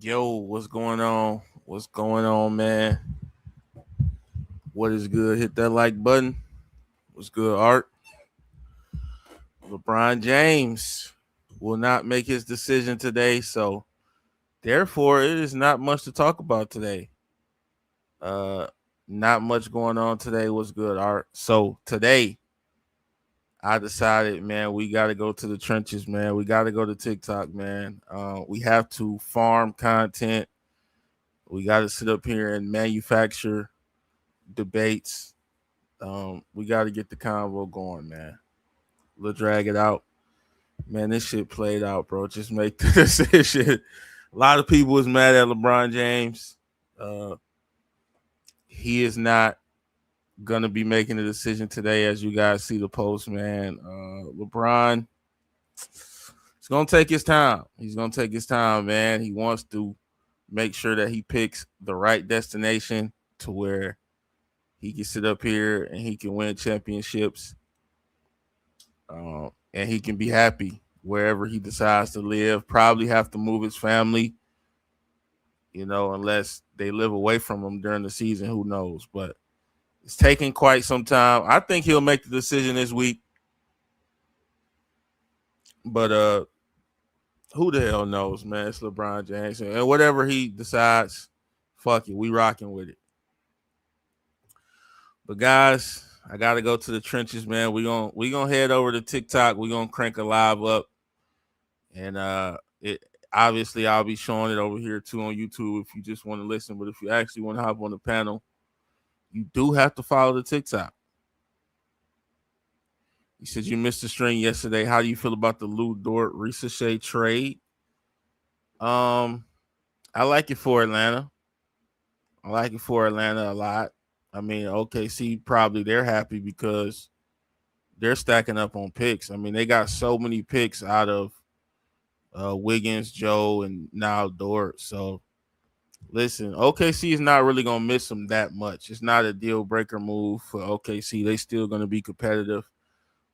Yo, what's going on? What's going on, man? What is good? Hit that like button. What's good, Art? LeBron James will not make his decision today, so therefore it is not much to talk about today. Uh not much going on today. What's good, Art? So today I decided, man, we gotta go to the trenches, man. We gotta go to TikTok, man. We have to farm content. We gotta sit up here and manufacture debates. We got to get the convo going, man. Let's drag it out, man. This shit played out, bro. Just make the decision. A lot of people was mad at LeBron James. Uh, he is not gonna be making a decision today, as you guys see the post, man. LeBron, he's gonna take his time. He's gonna take his time, man. He wants to make sure that he picks the right destination to where he can sit up here and he can win championships, and he can be happy wherever he decides to live. Probably have to move his family, unless they live away from him during the season. Who knows? But it's taking quite some time. I think he'll make the decision this week, but who the hell knows, man? It's LeBron James, and whatever he decides, fuck it, we rocking with it. But guys, I gotta go to the trenches, man. We gonna head over to TikTok. We gonna crank a live up, and it obviously I'll be showing it over here too on YouTube if you just want to listen. But if you actually want to hop on the panel, you do have to follow the TikTok. You said you missed the string yesterday. How do you feel about the Lou Dort Ricochet trade? Um, I like it for Atlanta. I like it for Atlanta a lot. I mean, OKC probably they're happy because they're stacking up on picks. I mean, they got so many picks out of Wiggins, Joe, and now Dort. So listen, OKC is not really gonna miss them that much. It's not a deal breaker move for OKC. They still gonna be competitive.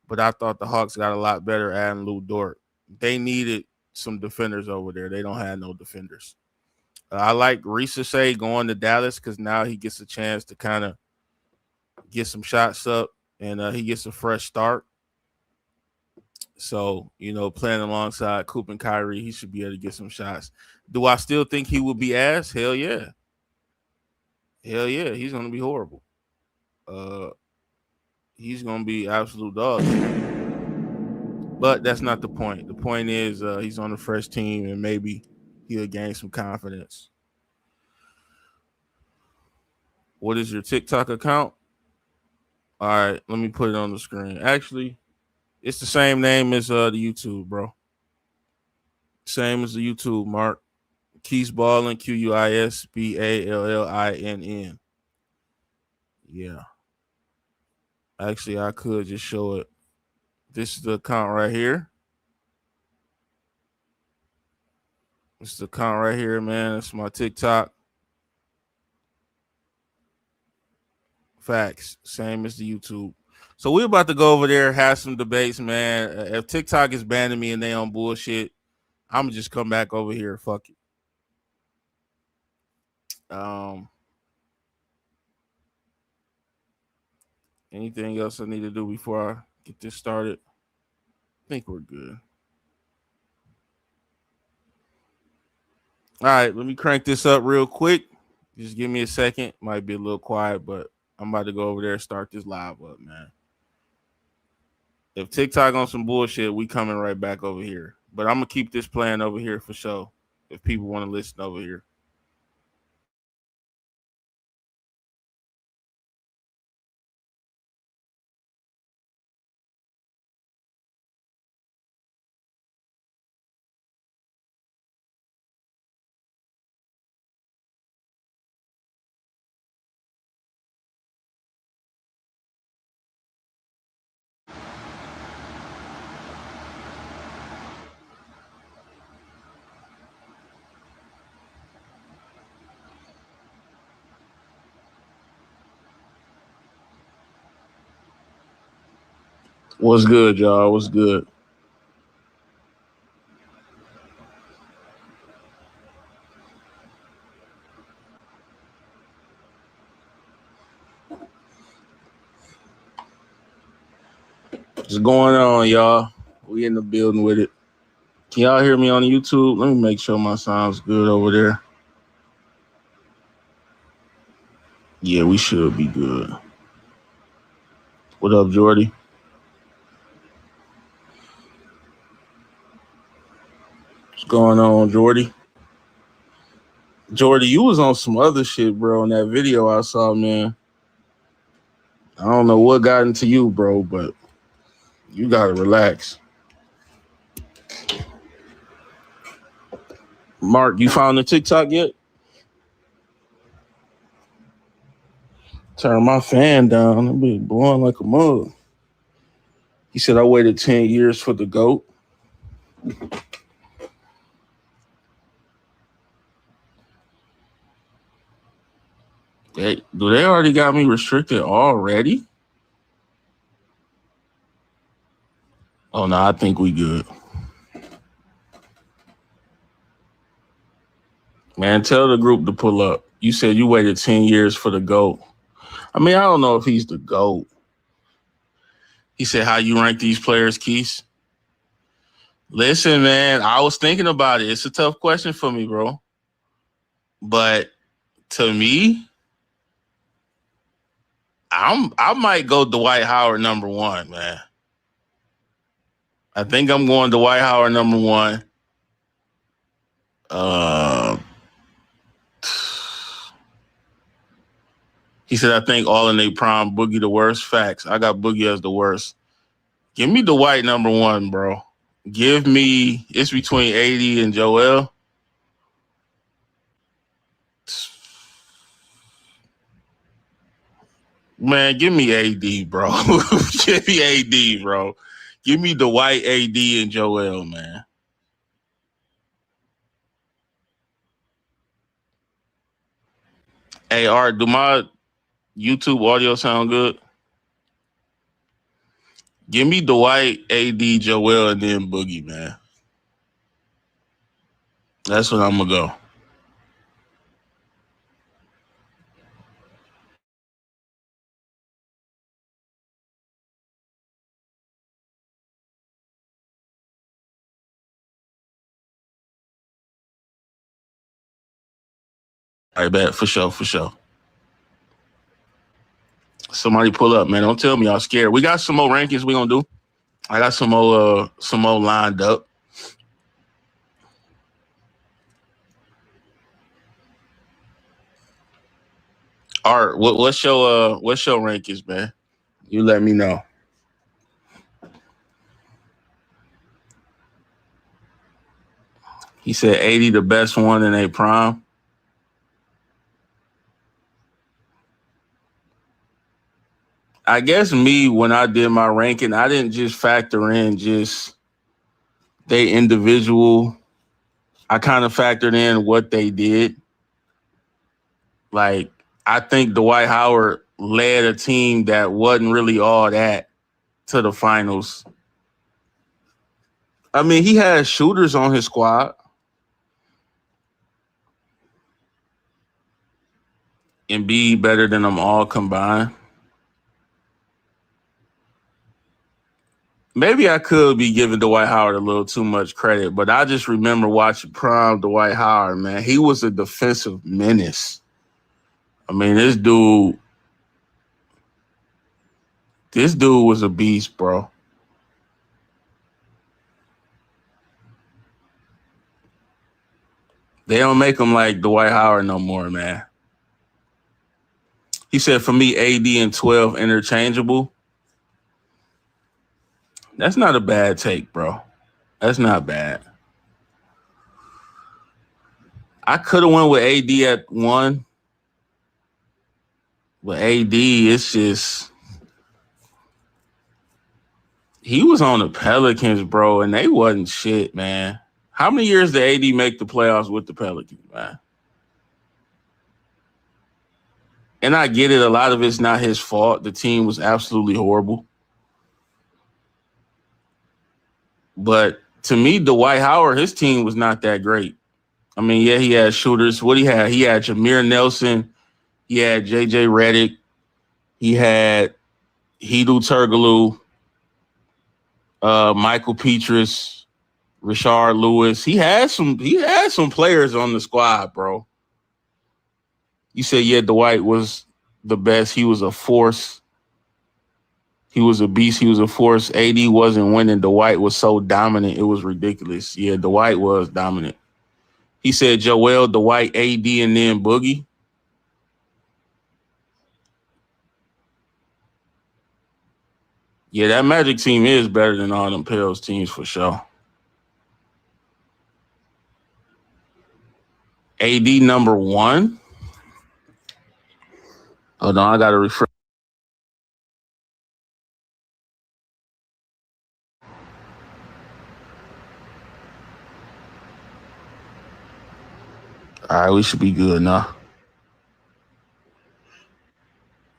But I thought the Hawks got a lot better adding Lou Dort. They needed some defenders over there. They don't have no defenders. I like Ricochet going to Dallas because now he gets a chance to kind of get some shots up, and he gets a fresh start. So, playing alongside Coop and Kyrie, he should be able to get some shots. Do I still think he will be ass? Hell yeah. Hell yeah. He's going to be horrible. Uh, he's going to be absolute dog. But that's not the point. The point is he's on the fresh team, and maybe he'll gain some confidence. What is your TikTok account? All right, let me put it on the screen. Actually, it's the same name as the YouTube, bro. Same as the YouTube, Mark. Keys Ballin, QUISBALLINN. Yeah. Actually, I could just show it. This is the account right here. This is the account right here, man. It's my TikTok. Facts. Same as the YouTube. So we're about to go over there, have some debates, man. If TikTok is banning me and they on bullshit, I'm gonna just come back over here. Fuck it. Um, Anything else I need to do before I get this started? I think we're good. All right, let me crank this up real quick. Just give me a second. Might be a little quiet, but I'm about to go over there and start this live up, man. If TikTok on some bullshit, we coming right back over here. But I'm gonna keep this playing over here for sure. If people want to listen over here. What's good, y'all? What's good? What's going on, y'all? We in the building with it. Can y'all hear me on YouTube? Let me make sure my sound's good over there. Yeah, we should be good. What up, Jordy? What's going on, Jordy? Jordy, you was on some other shit, bro, in that video I saw, man. I don't know what got into you, bro, but you gotta relax. Mark, you found the TikTok yet? Turn my fan down. I'll be blowing like a mug. He said I waited 10 years for the GOAT. Do they already got me restricted already? Oh, no, I think we good. Man, tell the group to pull up. You said you waited 10 years for the GOAT. I mean, I don't know if he's the GOAT. He said, how you rank these players, Keith? Listen, man, I was thinking about it. It's a tough question for me, bro. But to me, I might go Dwight Howard number one, man. I think I'm going Dwight Howard number one. He said, I think all in their prime, Boogie the worst. Facts. I got Boogie as the worst. Give me Dwight number one, bro. Give me, it's between AD and Joel. Man, give me AD, bro. Give me AD, bro. Give me Dwight, AD, and Joel, man. Hey, Art, do my YouTube audio sound good? Give me Dwight, AD, Joel, and then Boogie, man. That's what I'm going to go. All right, bet. For sure. Somebody pull up, man. Don't tell me y'all scared. We got some more rankings we going to do. I got some more lined up. Art, what's your rankings, man? You let me know. He said 80 the best one in a prime. I guess me, when I did my ranking, I didn't just factor in just they individual. I kind of factored in what they did. Like, I think Dwight Howard led a team that wasn't really all that to the finals. I mean, he had shooters on his squad. And be better than them all combined. Maybe I could be giving Dwight Howard a little too much credit, but I just remember watching prime Dwight Howard, man. He was a defensive menace. I mean, this dude was a beast, bro. They don't make him like Dwight Howard no more, man. He said, for me, AD and 12 interchangeable. That's not a bad take, bro. That's not bad. I could have went with AD at 1. But AD, it's just... He was on the Pelicans, bro, and they wasn't shit, man. How many years did AD make the playoffs with the Pelicans, man? And I get it. A lot of it's not his fault. The team was absolutely horrible. But to me, Dwight Howard, his team was not that great. I mean, yeah, he had shooters. What he had? He had Jameer Nelson. He had J.J. Redick. He had Hedo Turkoglu. Michael Petrus, Rashard Lewis. He had some players on the squad, bro. You said, yeah, Dwight was the best. He was a force. He was a beast. He was a force. AD wasn't winning. Dwight was so dominant. It was ridiculous. Yeah, Dwight was dominant. He said Joel, Dwight, AD, and then Boogie. Yeah, that Magic team is better than all them Pels teams for sure. AD number 1. Hold on, I got to refresh. All right, we should be good now.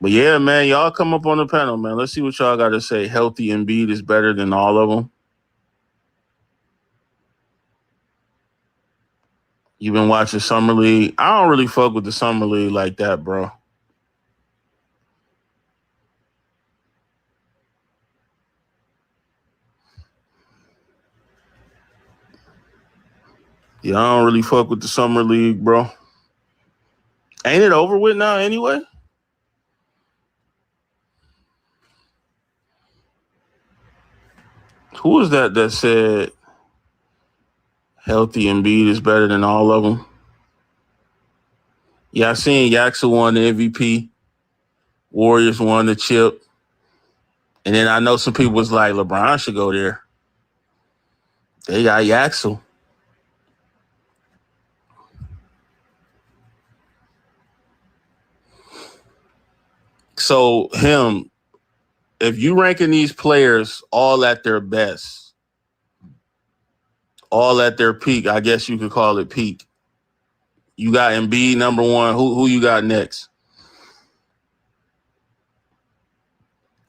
But yeah, man, y'all come up on the panel, man. Let's see what y'all got to say. Healthy Embiid is better than all of them. You've been watching Summer League. I don't really fuck with the Summer League like that, bro. Yeah, I don't really fuck with the Summer League, bro. Ain't it over with now anyway? Who was that said healthy Embiid is better than all of them? Yeah, I seen Yaxel won the MVP. Warriors won the chip. And then I know some people was like, LeBron should go there. They got Yaxel. So him, if you ranking these players all at their best, all at their peak, I guess you could call it peak. You got Embiid number 1. Who you got next?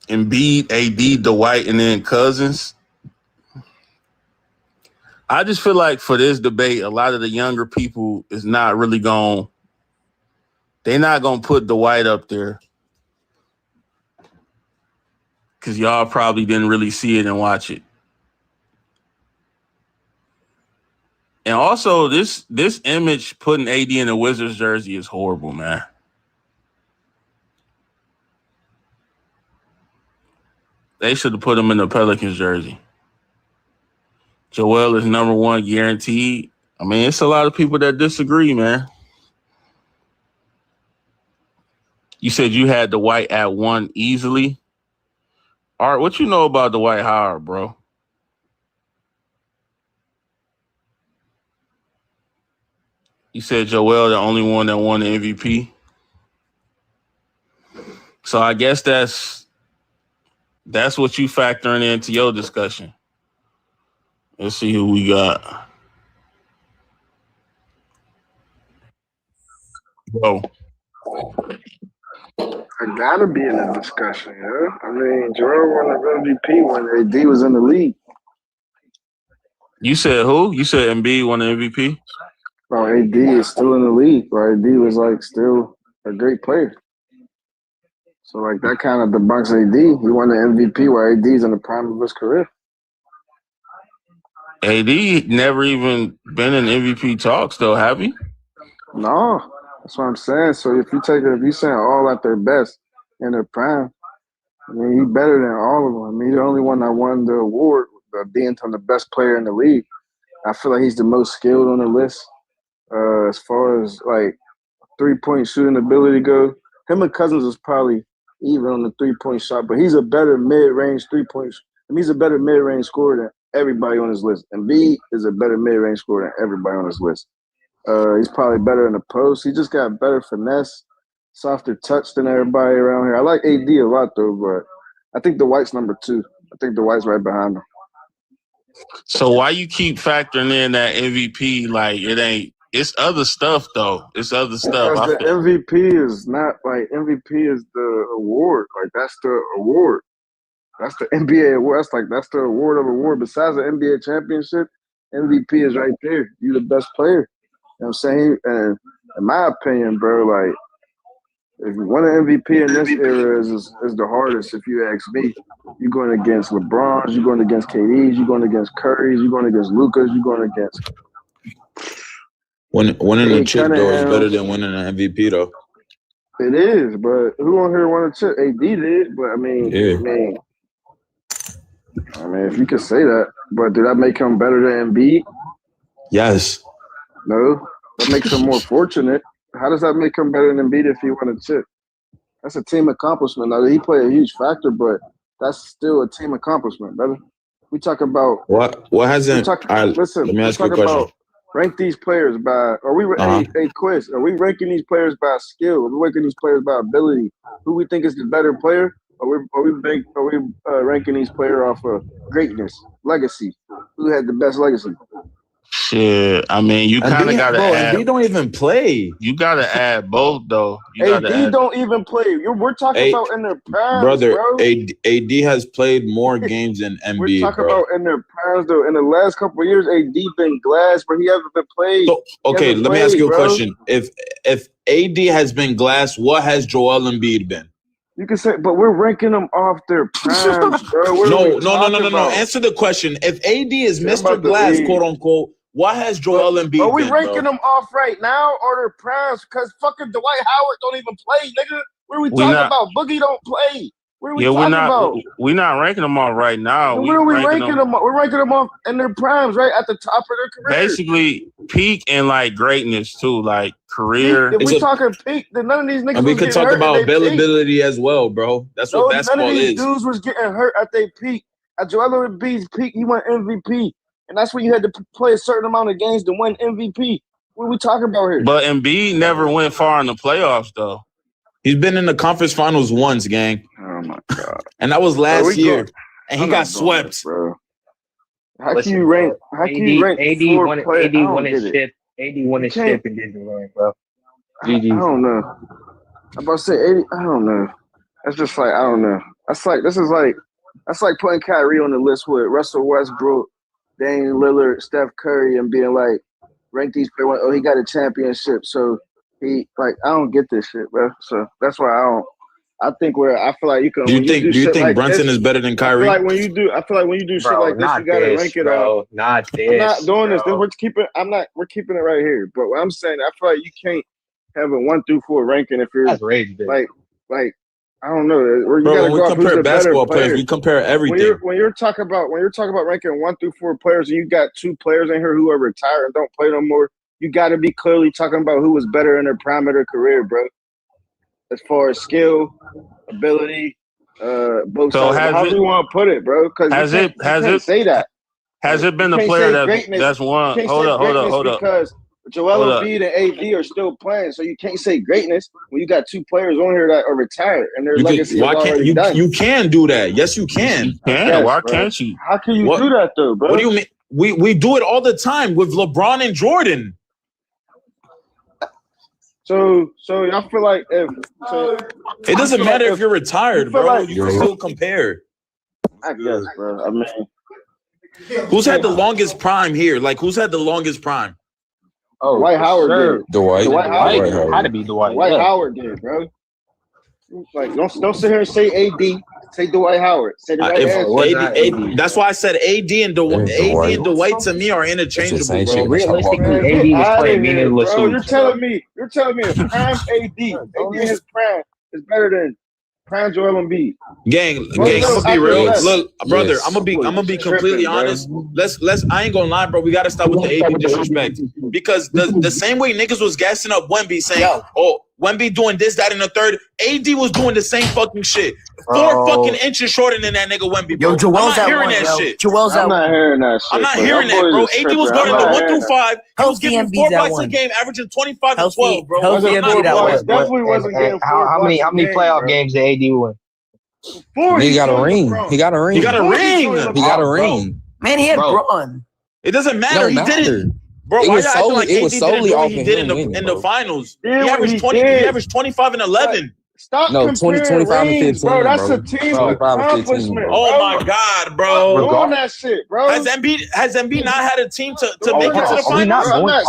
Embiid, AD, Dwight, and then Cousins. I just feel like for this debate, a lot of the younger people is not really they're not going to put Dwight up there because y'all probably didn't really see it and watch it. And also, this image putting AD in a Wizards jersey is horrible, man. They should have put him in the Pelicans jersey. Joel is number 1 guaranteed. I mean, it's a lot of people that disagree, man. You said you had Dwight at 1 easily. Art, what you know about Dwight Howard, bro? You said Joel, the only one that won the MVP. So I guess that's what you factoring into your discussion. Let's see who we got. Bro. I gotta be in the discussion, yeah. I mean, Jordan won the MVP when AD was in the league. You said who? You said Embiid won the MVP? Bro, AD is still in the league. Bro, AD was like still a great player. So like that kind of debunks AD. He won the MVP while AD's in the prime of his career. AD never even been in MVP talks though, have he? No, that's what I'm saying. So if you saying all at their best in their prime, I mean, he's better than all of them. I mean, he's the only one that won the award, being the best player in the league. I feel like he's the most skilled on the list. As far as like 3-point shooting ability goes, him and Cousins is probably even on the 3-point shot, but he's a better mid-range 3-point. I mean, he's a better mid-range scorer than everybody on his list. And B is a better mid-range scorer than everybody on his list. He's probably better in the post. He just got better finesse, softer touch than everybody around here. I like AD a lot though, but I think Dwight's number 2. I think Dwight's right behind him. So why you keep factoring in that MVP? Like it ain't. It's other stuff though. It's other stuff. Because the MVP is not like MVP is the award. Like that's the award. That's the NBA award. That's the award. Besides the NBA championship, MVP is right there. You the best player. You know what I'm saying? And in my opinion, bro, like If you win an MVP in this era is the hardest. If you ask me, you're going against LeBron, you're going against KD's, you're going against Curry's, you're going against Lucas, you're going against. Winning the chip though is better Cunningham. than winning an MVP though. It is, but who on here won a chip? AD did, but I mean, if you could say that, but did that make him better than Embiid? Yes. No, that makes him more fortunate. How does that make him better than Embiid if he won a chip? That's a team accomplishment. Now, he played a huge factor, but that's still a team accomplishment, brother. We talk about what hasn't. Listen, let me ask you a talk question. about rank these players by. Are we a quiz? Are we ranking these players by skill? Are we ranking these players by ability? Who we think is the better player? Are we ranking these players off of greatness, legacy? Who had the best legacy? Shit, I mean, you kind of got to add. AD don't even play. You got to add both, though. AD don't even play. We're talking about in their primes, brother. Bro. AD has played more games than Embiid. We're talking about in their primes, though. In the last couple of years, AD been glass, but he hasn't been played. So, okay, let me ask you a question. If AD has been glass, what has Joel Embiid been? You can say, but we're ranking them off their primes, bro. No. Answer the question. If AD is Mr. Glass, quote unquote, what has Joel Embiid been? Are we ranking them off right now or their primes? Because fucking Dwight Howard don't even play, nigga. What are we talking about? Boogie don't play. What are we talking about? We're not ranking them off right now. Where are we ranking them? We're ranking them off in their primes, right at the top of their career. Basically, peak and like greatness too, like career. If we talking peak, then none of these niggas. And we could talk about availability as well, bro. That's what basketball is. None of these dudes was getting hurt at their peak. At Joel Embiid's peak, he won MVP. And that's when you had to play a certain amount of games to win MVP. What are we talking about here? But Embiid never went far in the playoffs, though. He's been in the conference finals once, gang. Oh, my God. And that was last year. And he got swept. Bro. How can you rank AD won his ship. AD won his ship and didn't run, bro. I don't know. I'm about to say 80. I don't know. That's just like, I don't know. That's like putting Kyrie on the list with Russell Westbrook, Damian Lillard, Steph Curry, and being like, rank these players. Oh, he got a championship, so he I don't get this shit, bro. So that's why I don't. I feel like you can. Do you think Brunson is better than Kyrie? I feel like when you do shit like this, you gotta rank it up. Not this. I'm not doing this. We're keeping it right here. But what I'm saying, I feel like you can't have a 1 through 4 ranking if you're like I don't know. When we compare basketball players, we compare everything. When you're talking about ranking 1 through 4 players, and you got 2 players in here who are retired and don't play no more, you got to be clearly talking about who was better in their prime of their career, bro. As far as skill, ability, both sides. How do you want to put it, bro? Because you can't say that. Has it been the player that's won? Hold up. Because Joel Embiid and AD are still playing, so you can't say greatness when you got 2 players on here that are retired and their legacy is already done. You can do that. Yes, you can. Why can't you? How can you do that though, bro? What do you mean? We do it all the time with LeBron and Jordan. So I feel like it doesn't matter if you're retired, bro. You can still compare. I guess, bro. I mean, who's had the longest prime here? Like, who's had the longest prime? Oh, Dwight Howard did. Dwight Howard. Had to be Dwight. Dwight Howard did, bro. Like, don't sit here and say AD. Say Dwight Howard. Say the right AD. That's why I said AD and Dwight. AD and Dwight to me are interchangeable, bro. Realistically, AD was playing meaningless. You're telling me if prime AD in his prime is better than prime Joel Embiid. Gang, I'm gonna be real. Look, brother, I'm gonna be completely honest. I ain't gonna lie, bro. We gotta stop with the AD disrespect. Because the same way niggas was gassing up Wemby saying, oh, Wemby doing this, that, and the third, AD was doing the same fucking shit. 4 fucking inches shorter than that nigga Wemby, bro. Yo, Joel's I'm not hearing that shit. I'm not hearing that shit. I'm not hearing that, bro. AD was going in the 1 through 5. He was getting 4 blocks a game, averaging 25 and 12, bro. Definitely wasn't getting 4 How many playoff games did AD win? He got a ring. He got a ring. Man, he had Braun. It doesn't matter. He didn't. Bro, it why was solely, like it was solely off he of did him in winning, the bro. finals? He averaged 20. He averaged 25 and 11. Stop No, 20, comparing 25 and rings, 15, bro. That's bro. a team 25 and 15, accomplishment, bro. Oh bro. my God, Stop bro. doing that shit, bro. Has Embiid not had a team to make it to the Are we finals?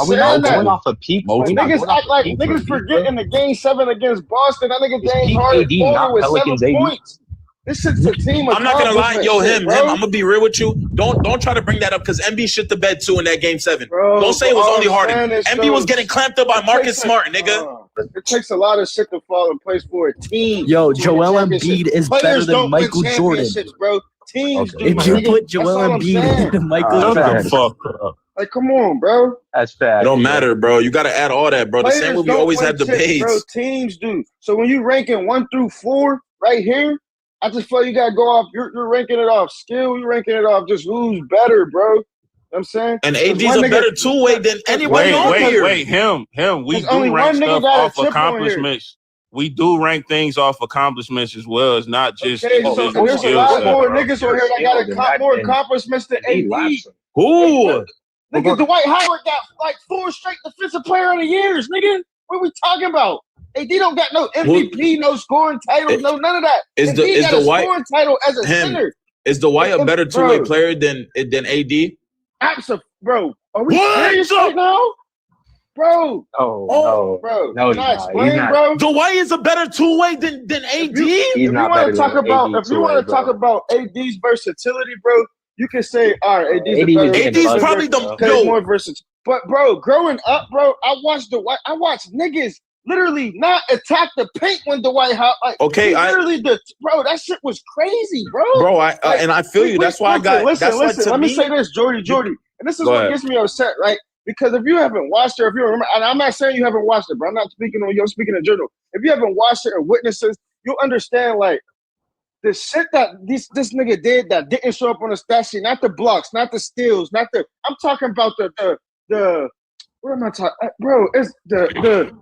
not going off of peak? Niggas act like niggas forgetting the game 7 against Boston. That nigga James Harden folded with 7 points. This shit's a team I'm not gonna lie, yo, shit, him. I'm gonna be real with you. Don't try to bring that up because MB shit the bed too in that game 7. Bro, don't say it was only Harden. MB was so, getting clamped up by Marcus Smart, nigga. It takes a lot of shit to fall in place for a team. Yo, Joel Embiid is better than Michael Jordan. Bro. Teams do. If you put Joel Embiid into Michael Jordan, fuck up. Like, come on, bro. That's fact. It don't matter, bro. You gotta add all that, bro. The same way we always have debates. Bro, teams do. So when you ranking 1 through 4 right here, I just feel you gotta go off. You're ranking it off skill. You're ranking it off just who's better, bro. You know what I'm saying? And AD's a better two-way than anybody on here. Wait, him. We There's only do rank one nigga stuff got a off chip on accomplishments. We do rank things off accomplishments as well. It's not just Okay, so individual there's a skill lot set. more niggas on here that got more accomplishments than AD. Who? Nigga, Dwight Howard got like 4 straight defensive player of the years, nigga. What are we talking about? AD don't got no MVP, no scoring titles, no none of that. Is the scoring title as a center? Is Dwight a better two-way player than AD? Absolutely, bro. Are we serious right now? Bro. No. Bro. No, can I explain, bro? Dwight is a better two-way than AD? If you want to talk about AD's versatility, bro, you can say, all right, AD's probably the more versatile. But bro, growing up, bro, I watched niggas literally not attack the paint when Dwight Howard. Like, okay, bro, that shit was crazy, bro. Bro, I feel you. That's why I got. Listen. Let me say this, Jordy, and this is what gets me upset, right? Because if you haven't watched it, if you remember, and I'm not saying you haven't watched it, but I'm not speaking on you. I'm speaking in general. If you haven't watched it or witnessed it, you'll understand like the shit that this nigga did that didn't show up on the stat sheet, not the blocks, not the steals, not the. I'm talking about the. What am I talking, bro? It's the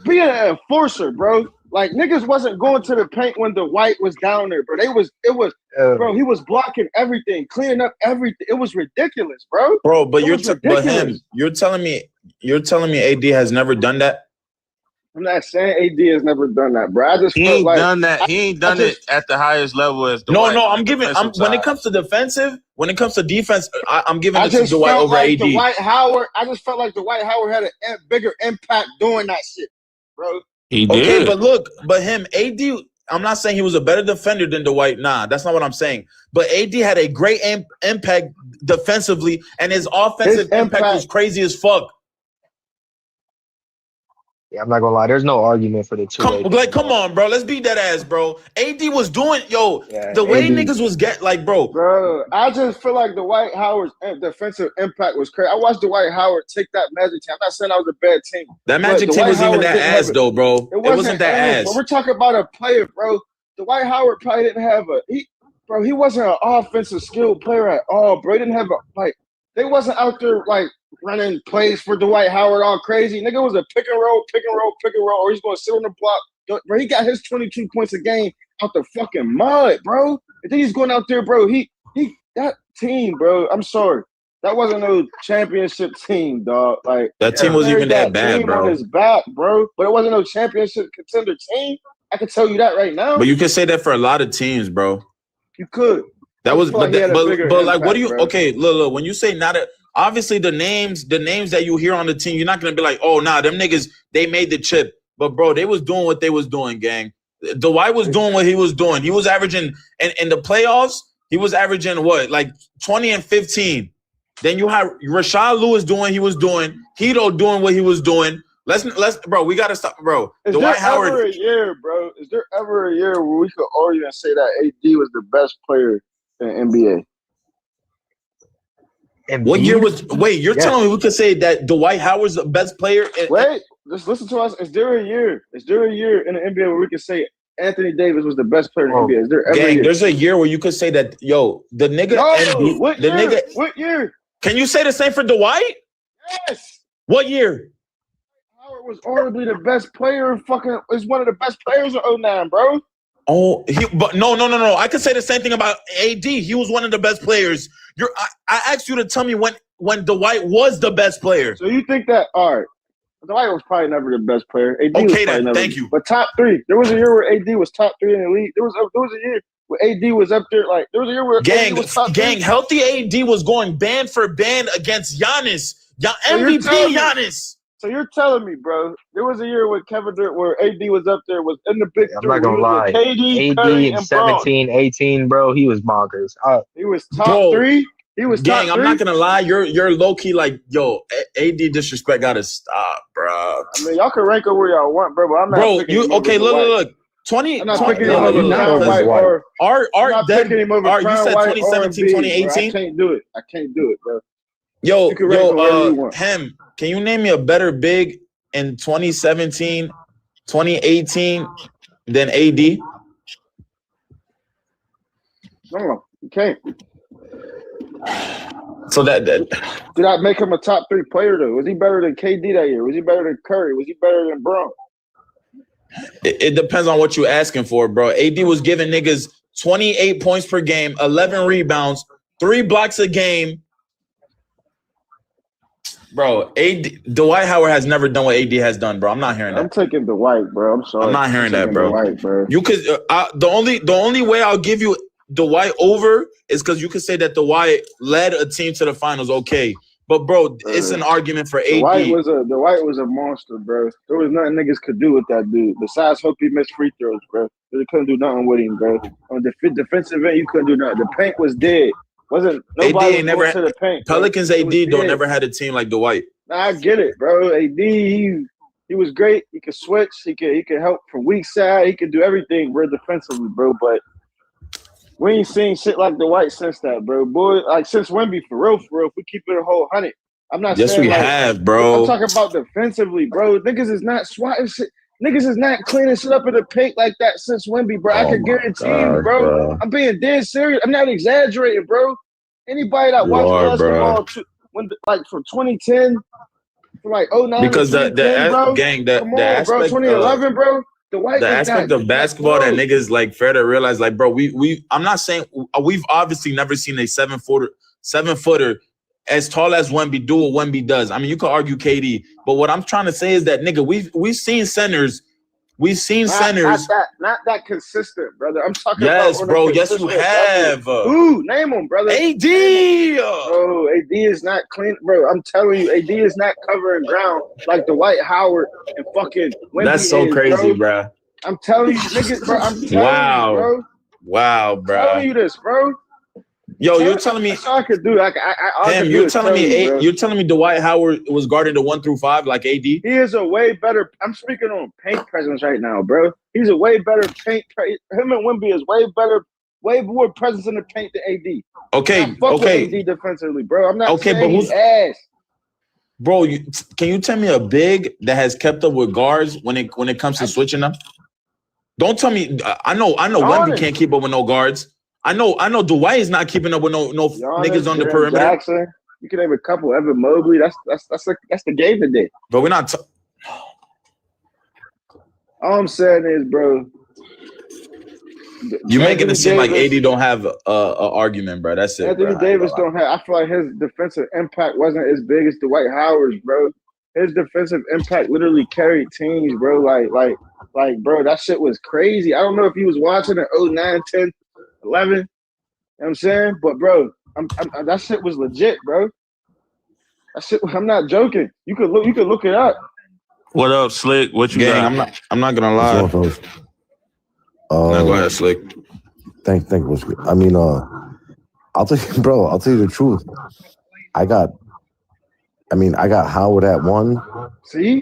being an enforcer, bro. Like niggas wasn't going to the paint when the Dwight was down there, bro. Bro. He was blocking everything, cleaning up everything. It was ridiculous, bro. Bro, but you're telling me AD has never done that. I'm not saying AD has never done that, bro. I just he ain't done that. He ain't done it at the highest level as Dwight. No. When it comes to defense, I'm giving it to Dwight over AD. I just felt like Dwight Howard had a bigger impact doing that shit, bro. He did. Okay, but him, AD, I'm not saying he was a better defender than Dwight. Nah, that's not what I'm saying. But AD had a great impact defensively, and his offensive impact was crazy as fuck. Yeah, I'm not gonna lie. There's no argument for the two. Come on, bro. Let's beat that ass, bro. AD was doing, the way AD, niggas was bro. I just feel like Dwight Howard's defensive impact was crazy. I watched Dwight Howard take that Magic team. I'm not saying that was a bad team. That Magic team wasn't even that ass, though, bro. It wasn't that ass. But we're talking about a player, bro. Dwight Howard probably didn't have he wasn't an offensive skilled player at all, bro. He didn't have they wasn't out there running plays for Dwight Howard all crazy. Nigga was a pick and roll, or he's gonna sit on the block. Bro, he got his 22 points a game out the fucking mud, bro. And then he's going out there, bro. That team, bro. I'm sorry. That wasn't no championship team, dog. Like that team wasn't even that bad, bro. On his back, bro. But it wasn't no championship contender team. I can tell you that right now. But you can say that for a lot of teams, bro. You could. That was, but like, what do you? Bro. Okay, look. When you say obviously the names that you hear on the team, you're not gonna be like, oh, nah, them niggas they made the chip. But bro, they was doing what they was doing, gang. Dwight was doing what he was doing. He was averaging in the playoffs. He was averaging what, like 20 and 15. Then you have Rashad Lewis doing what he was doing. Hito doing what he was doing. Let's, bro. We gotta stop, bro. Is there ever a year where we could argue and say that AD was the best player in NBA? And what year was? Wait, you're telling me we could say that Dwight Howard's the best player? Wait, just listen to us. Is there a year in the NBA where we could say Anthony Davis was the best player in the NBA? Is there ever a year? There's a year where you could say that, the nigga. What year? Can you say the same for Dwight? Yes. What year? Howard was arguably the best player. Is one of the best players in 09, bro. Oh, but no. I could say the same thing about AD. He was one of the best players. I asked you to tell me when Dwight was the best player. So you think that? All right. Dwight was probably never the best player. AD Okay, was probably then. never. Thank you. But top 3. There was a year where AD was top 3 in the league. There was a year where AD was up there. Like there was a year where AD was top 3. Healthy AD was going band for band against Giannis. MVP Giannis. So you're telling me, bro, there was a year with Kevin Durant where AD was up there, was in the big 3. I'm not gonna lie. KD, AD Curry, in and 17, Braun. 18, bro, he was bonkers. He was top 3. He was top 3. I'm not gonna lie. You're low key like, yo, AD disrespect gotta stop, bro. I mean, y'all can rank it where y'all want, bro, but I'm not. Bro, look. 20. I'm not picking him no, over Crown White or Art. I'm not picking him over You said Crown White 2017, or 2018. I can't do it, bro. Yo, Hem, can you name me a better big in 2017, 2018 than AD? No, you can't. So that did I make him a top 3 player though? Was he better than KD that year? Was he better than Curry? Was he better than Braun? It depends on what you're asking for, bro. AD was giving niggas 28 points per game, 11 rebounds, 3 blocks a game. Bro, Dwight Howard has never done what AD has done, bro. I'm not hearing that. I'm taking Dwight, bro. I'm sorry. I'm not hearing that, bro. Dwight, bro. You could the only way I'll give you Dwight over is because you could say that Dwight led a team to the finals. Okay, but bro, it's an argument for AD. Dwight was a monster, bro. There was nothing niggas could do with that dude besides hope he missed free throws, bro. They couldn't do nothing with him, bro. On the defensive end, you couldn't do nothing. The paint was dead. Wasn't nobody AD never to the paint. Bro. Pelicans AD don't never had a team like Dwight. Nah, I get it, bro. AD he was great. He could switch. He could help from weak side. He could do everything, bro, defensively, bro. But we ain't seen shit like Dwight since that, bro. Boy, like since Wemby, for real. If we keep it a whole 100, I'm not. Yes, saying, we have, bro. I'm talking about defensively, bro. Niggas is not swatting shit. Niggas is not cleaning shit up in the paint like that since Wemby, bro. I can guarantee you, bro. I'm being dead serious. I'm not exaggerating, bro. Anybody that watched basketball from 2010, from like 09 because the aspect 2011, bro. The aspect of basketball that niggas like fair to realize, like, bro, I'm not saying we've obviously never seen a 7-footer as tall as Wemby do what Wemby does. I mean, you could argue KD, but what I'm trying to say is that, nigga, we've seen centers. We've seen centers. Not that consistent, brother. I'm talking about. Yes, bro. Yes, you have. Who? Name them, brother. AD. Bro, AD is not clean, bro. I'm telling you, AD is not covering ground like Dwight Howard and fucking Wemby. That's so crazy, bro. I'm telling you, niggas, bro. I'm telling you, bro. Wow, bro. I'm telling you this, bro. Yo, you're telling me that's all I could do. You're telling me Dwight Howard was guarding the 1 through 5 like AD? He is a way better. I'm speaking on paint presence right now, bro. He's a way better paint. Him and Wemby is way more presence in the paint than AD. Okay. With AD defensively, bro. I'm not saying but he's ass. Bro, can you tell me a big that has kept up with guards when it comes to switching them? Don't tell me. I know Wemby can't keep up with no guards. I know Dwight is not keeping up with no niggas on the perimeter. Jackson, you can name a couple. Evan Mobley. That's the game today. But we're not. All I'm saying is, bro. You're making it seem like AD don't have a argument, bro. That's it. Anthony Davis don't have. I feel like his defensive impact wasn't as big as Dwight Howard's, bro. His defensive impact literally carried teams, bro. Like, bro, that shit was crazy. I don't know if he was watching in 09, 10. 11, you know what I'm saying? But bro, that shit was legit, bro. That shit, I'm not joking. You could look it up. What up, Slick? What you got? I'm not gonna lie. No, go ahead, Slick. Thank you. I mean, I'll tell you the truth. I got Howard at 1. See?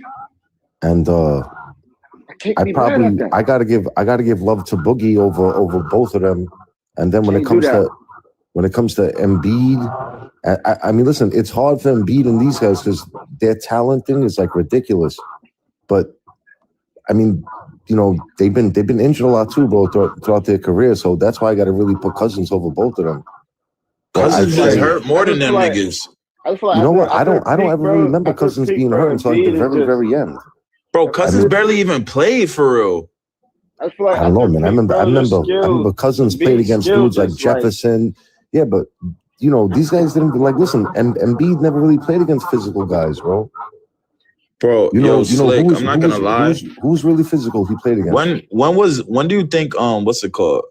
And I gotta give love to Boogie over both of them. And then when it comes to Embiid, I mean, listen, it's hard for Embiid and these guys because their talent thing is like ridiculous. But I mean, you know, they've been injured a lot too, bro, throughout their career. So that's why I got to really put Cousins over both of them. Cousins was hurt more than them niggas. You know what? I don't ever remember Cousins being hurt until like the very, very end. Bro, Cousins barely even played for real. I don't know, man. I remember Cousins played against dudes like Jefferson. Yeah, but you know, these guys didn't listen. And Embiid never really played against physical guys, bro. Bro, Slick, I'm not gonna lie. Who's really physical he played against? When do you think what's it called?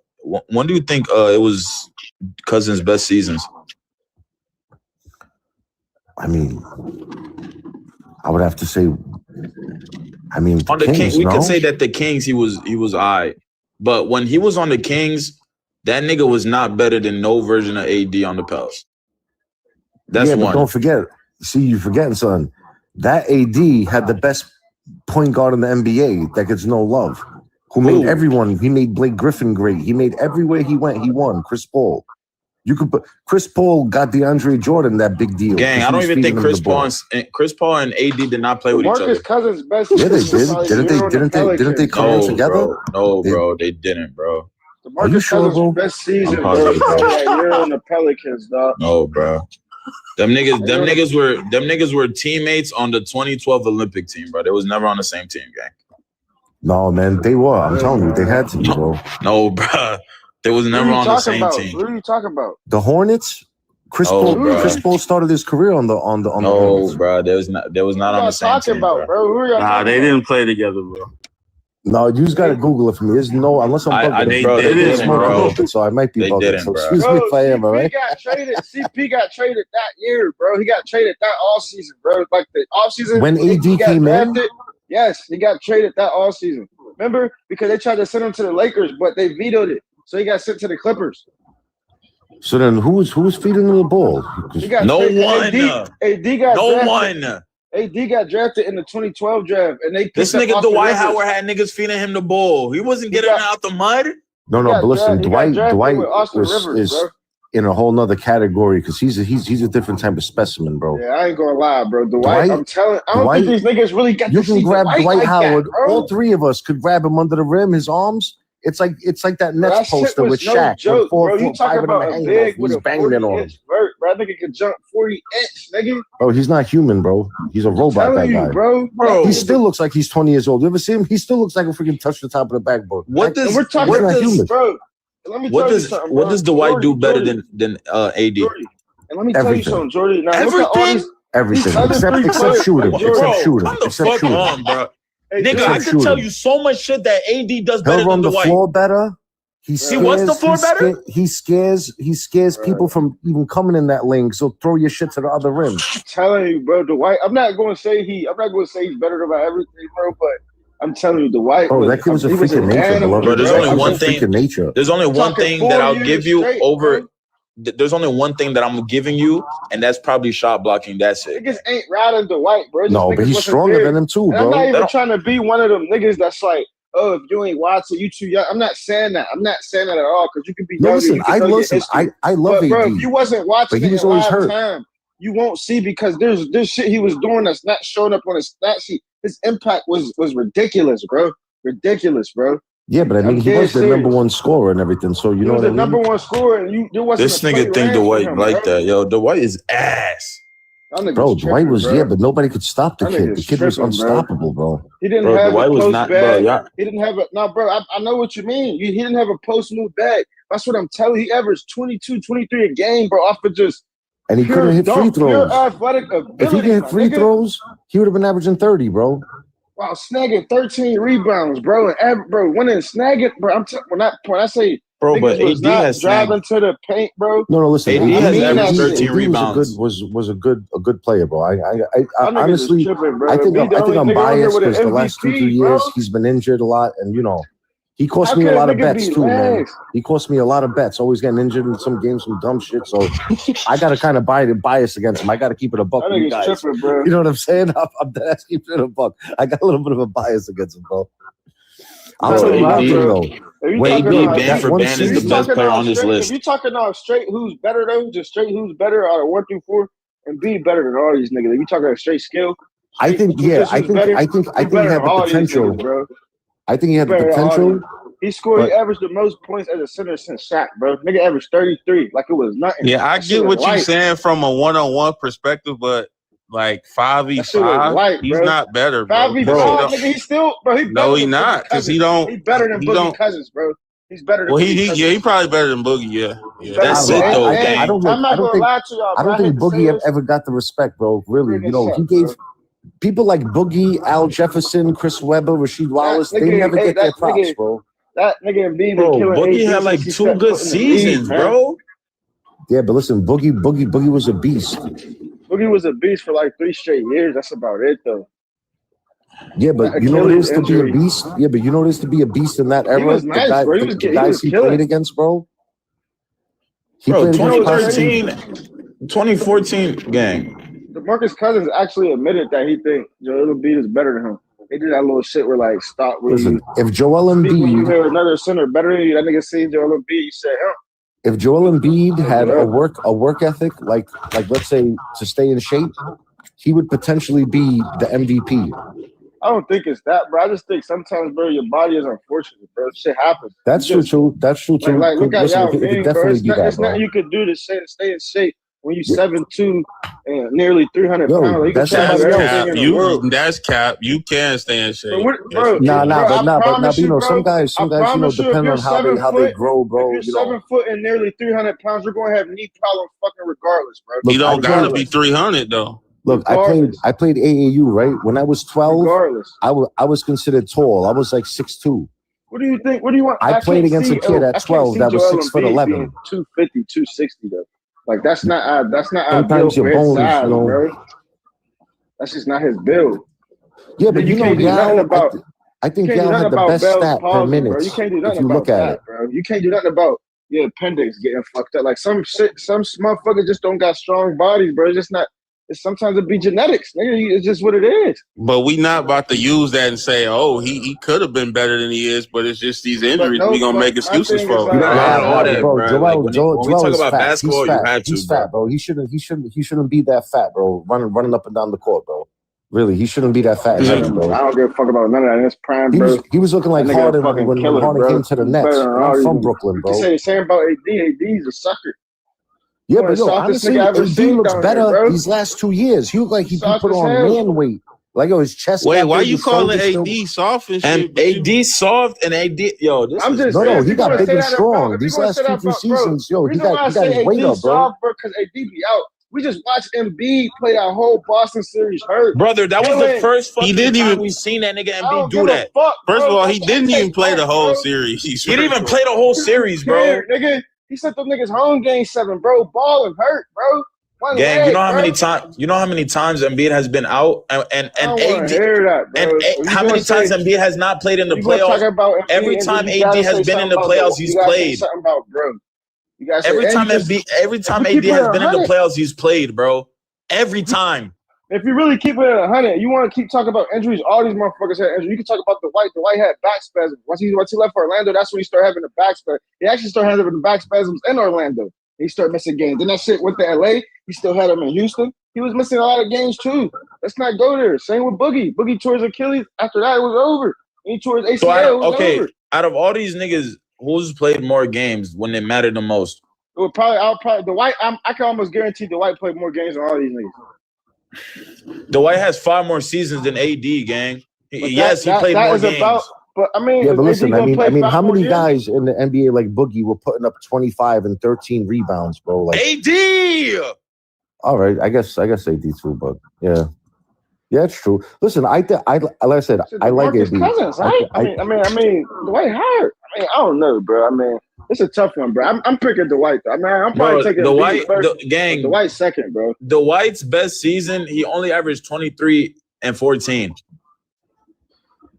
When do you think it was Cousins' best seasons? I mean, I would have to say. I mean, on the Kings, we could say that the Kings he was alright, but when he was on the Kings, that nigga was not better than no version of AD on the Pels. That's one. But don't forget. See, you're forgetting something. That AD had the best point guard in the NBA that gets no love. Who made everyone? He made Blake Griffin great. He made everywhere he went. He won. Chris Paul. You could put Chris Paul got DeAndre Jordan that big deal. Gang, I don't even think Chris Paul and AD did not play with each other. Marcus Cousins' best. Yeah, they did. Didn't they come in together? Bro, they didn't, bro. Are you sure, bro? Best season, bro. You're on the Pelicans, dog. No, bro. Them niggas were teammates on the 2012 Olympic team, bro. They was never on the same team, gang. No, man, they were. I'm telling you, they had to be, bro. No, bro. They was never on the same team. What are you talking about? The Hornets? Chris Paul started his career on the Hornets. No, bro. There was not on the same team, bro. Nah, they didn't play together, bro. No, you just gotta Google it for me. There's no, unless I'm bugging. They didn't, bro. So I might be bugging. So excuse me if I am, all right? CP got traded that year, bro. He got traded that all season, bro. Like the off season when AD came in. Yes, he got traded that all season. Remember, because they tried to send him to the Lakers, but they vetoed it, so he got sent to the Clippers. So then, who was feeding him the ball? No one. AD got drafted in the 2012 draft, and they this nigga Dwight Howard had niggas feeding him the ball. He wasn't getting out the mud. No, but listen, Dwight is in a whole nother category because he's a different type of specimen, bro. Yeah, I ain't gonna lie, bro. Dwight, I don't think these niggas really got. You can grab Dwight Howard. All three of us could grab him under the rim, his arms. It's like that Nets poster with Shaq. Joke, bro. You talking about a big with a banging it on him. Vert, bro. That nigga can jump 40-inch, nigga. Bro, he's not human, bro. He's a robot, that guy. Bro. He still looks like he's 20 years old. You ever see him? He still looks like a freaking touch the top of the backboard. We're talking about this, bro. Let me tell you something, bro. What does Dwight do better than AD? Jordy. And let me tell you something, Jordy. Now, everything except shooting. Except shooting. Bro. Nigga, I can tell you so much shit that AD does better than Dwight. He'll run the floor better. He wants the floor better? He scares people from even coming in that lane, so throw your shit to the other rim. I'm telling you, bro, Dwight. I'm not going to say he's better about everything, bro, but I'm telling you, Dwight. Oh, that kid was a freaking nature, bro. There's only one thing. There's only one thing that I'll give you over. There's only one thing that I'm giving you, and that's probably shot blocking. That's it. Niggas ain't riding Dwight, bro. No, but he's stronger than him too, bro. I'm not even trying to be one of them niggas that's like, oh, if you ain't Watson, you too young. I'm not saying that. I'm not saying that at all because you can be young. I love AD. Bro, if you wasn't watching, but he was always hurt. Time, you won't see because there's shit he was doing that's not showing up on his stat sheet. His impact was ridiculous, bro. Ridiculous, bro. Yeah, but I mean, he was the number one scorer and everything. So you know what I mean. Number one scorer, and there wasn't. This nigga think Dwight like that, yo. Dwight is ass. Bro, Dwight was but nobody could stop the kid. The kid was unstoppable, bro. He didn't have a post bag. He didn't have a bro. I know what you mean. He didn't have a post move bag. That's what I'm telling you. He averaged 22, 23 a game, bro. Off of just and he couldn't hit free throws. If he could hit free throws, he would have been averaging 30, bro. Wow, snagging 13 rebounds, bro, and winning snagging, bro. When I say, bro, but AD has driving to the paint, bro. No, listen. AD has averaged 13 rebounds. Was a good player, bro. I honestly, tripping, I think I'm biased because the last 2-3 years he's been injured a lot, and you know, he cost me a lot of bets too, man. He cost me a lot of bets. Always getting injured in some games, some dumb shit. So I got to kind of bias against him. I got to keep it a buck with you guys. Tripping, bro. You know what I'm saying? I'm dead keeping it a buck. I got a little bit of a bias against him, bro. I'll tell you one thing though. AD band for band is the best player on this list. If you talking about straight who's better though, just straight who's better out of 1 through 4, and be better than all these niggas. If you talking about straight skill, I think he had the potential, bro. I think he had the potential. He scored. He averaged the most points as a center since Shaq, bro. Nigga averaged 33, like it was nothing. Yeah, I get what you're saying from a one-on-one perspective, but like 5v5, he's not better, bro. 5v5, nigga, he's still, bro. He's not because he don't. He's better than Boogie Cousins, bro. He's better than. Well, he probably better than Boogie. Yeah. That's it though. I'm not gonna lie to y'all. I don't think Boogie ever got the respect, bro. Really, you know, he gave. people like Boogie, Al Jefferson, Chris Webber, Rasheed Wallace, they never get their props, bro. That nigga Embiid been Bro, killing Boogie AD had like since he 2 stepped good foot in the league, seasons, man. bro. Yeah, but listen, Boogie was a beast. Boogie was a beast for like 3 straight years. That's about it, though. Yeah, but That you know what it is to be a Achilles beast? Yeah, but you know what it is to be a beast in that era? He was nice, bro. The guys he killing. played against, bro. He Bro, played against 2014 gang. DeMarcus Cousins actually admitted that he think Joel Embiid is better than him. They did that little shit where like stop. Where Listen, you if Joel speak when you Embiid, hear another center better than you, that nigga see Joel Embiid, you say him. if Joel Embiid had a work ethic like let's say to stay in shape, he would potentially be the MVP. I don't think it's that, bro. I just think sometimes, bro, your body is unfortunate, bro. Shit happens. That's true too. That's true too. Like look at Yao Ming, bro. It's nothing you could do to stay in shape when you 7'2" and nearly 300 pounds. That's cap. You can stay in shape. Bro, but you know, some guys, depending on how they grow, bro. If you're 7 foot and nearly 300 pounds, you're gonna have knee problems, fucking regardless, bro. You don't gotta be 300 though. Look, I played AAU, right? When I was 12, I was considered tall. I was like 6'2". What do you think? What do you want? I played against a kid at 12 that was 6'11". 250, 260 though. Like that's not sometimes your bones, size, you know. Bro. That's just not his build. Yeah, but you know, I think Yao had the best stat per minute. Bro. You can't do nothing if you look about at that, it, bro. You can't do nothing about your appendix getting fucked up. Like some motherfuckers just don't got strong bodies, bro. It's just not. Sometimes it be genetics, nigga. It's just what it is. But we not about to use that and say, oh, he could have been better than he is, but it's just these injuries we gonna make excuses for. All that, bro. When we talk about basketball, you had to. He's fat, bro. He shouldn't be that fat, bro. Running up and down the court, bro. Really, he shouldn't be that fat, bro. I don't give a fuck about none of that in his prime, bro. He was looking like Harden when Harden came to the Nets. I'm from Brooklyn, bro. You say the same about AD. AD's a sucker. Yeah, but yo, honestly, AD looks better these last 2 years. He looked like he put on man weight. Like, yo, his chest. Wait, why you calling AD soft and shit? And AD soft and AD, yo, this I'm just no, he got big and strong. These last 2-3 seasons, yo, he got his weight up, bro. Because AD be out. We just watched Embiid play that whole Boston series hurt. Brother, that was the first fucking time we seen that nigga Embiid do that. First of all, he didn't even play the whole series. He didn't even play the whole series, bro. Nigga, he sent them niggas home game 7, bro. Ball and hurt, bro. Gang, you know how many times Embiid has been out and AD how many times Embiid has not played in the playoffs? Every time AD has been in the playoffs, he's played. Every time AD has been in the playoffs, he's played, bro. Every time. If you really keep it at 100, you want to keep talking about injuries. All these motherfuckers had injuries. You can talk about the White. The White had back spasms. Once he left for Orlando, that's when he started having the back spasms. He actually started having the back spasms in Orlando. He started missing games. Then that shit went to LA. He still had him in Houston. He was missing a lot of games too. Let's not go there. Same with Boogie. Boogie tore his Achilles. After that, it was over. He tore his ACL. Over. Out of all these niggas, who's played more games when it mattered the most? It would probably the White. I can almost guarantee the White played more games than all these niggas. Dwight has 5 more seasons than AD, gang. Yes, he played more games. But I mean, yeah, but listen, I mean, how many guys in the NBA like Boogie were putting up 25 and 13 rebounds, bro? Like AD. All right, I guess AD too, but yeah, it's true. Listen, like I said, I like AD. Cousins, right? I mean, Dwight Howard. I mean, I don't know, bro. I mean, it's a tough one, bro. I'm picking Dwight. I mean, I'm probably taking Dwight first. Dwight second, bro. Dwight's best season, he only averaged 23 and 14.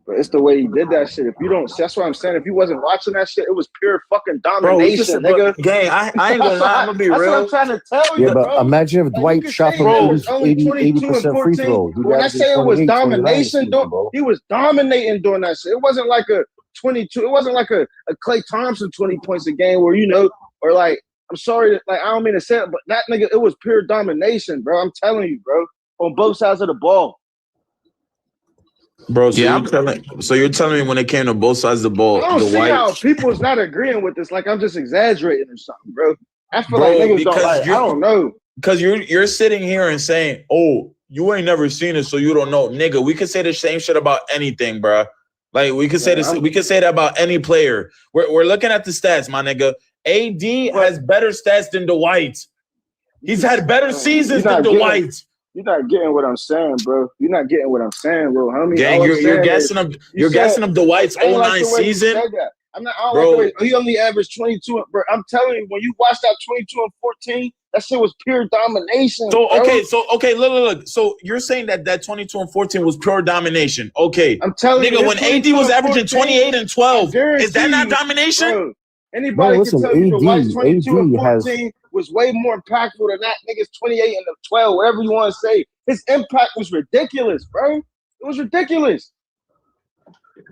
But it's the way he did that shit. If you don't, that's what I'm saying. If you wasn't watching that shit, it was pure fucking domination, nigga. Gang, I ain't gonna lie. I'm gonna be real. That's what I'm trying to tell you, yeah, but bro. Imagine if Dwight shot from 80% free throw. When I say it was domination, he was dominating doing that shit. It wasn't like a 22. It wasn't like a Klay Thompson 20 points a game where, you know, or like, I'm sorry, like, I don't mean to say it, but that nigga, it was pure domination, bro. I'm telling you, bro, on both sides of the ball. Bro, so you're telling me when it came to both sides of the ball, I don't see how people's not agreeing with this. Like I'm just exaggerating or something, bro. I feel like niggas don't like. I don't know. Because you're sitting here and saying, "Oh, you ain't never seen it, so you don't know, nigga." We could say the same shit about anything, bro. Like we could say this. We could say that about any player. We're looking at the stats, my nigga. AD has better stats than Dwight. He's had better seasons than Dwight. You're not getting what I'm saying, bro. You're not getting what I'm saying, little homie. Gang, you're gassing up. You're gassing up Dwight's 09 season. I'm not. I don't like the way he only averaged 22. Bro, I'm telling you, when you watch that 22 and 14, that shit was pure domination. So look. So you're saying that 22 and 14 was pure domination? Okay, I'm telling you, nigga, when AD was averaging 28 and 12, is that not domination? Bro, anybody can tell you Dwight's 22 and 14 was way more impactful than that nigga's 28 and 12, whatever you want to say. His impact was ridiculous, bro. It was ridiculous.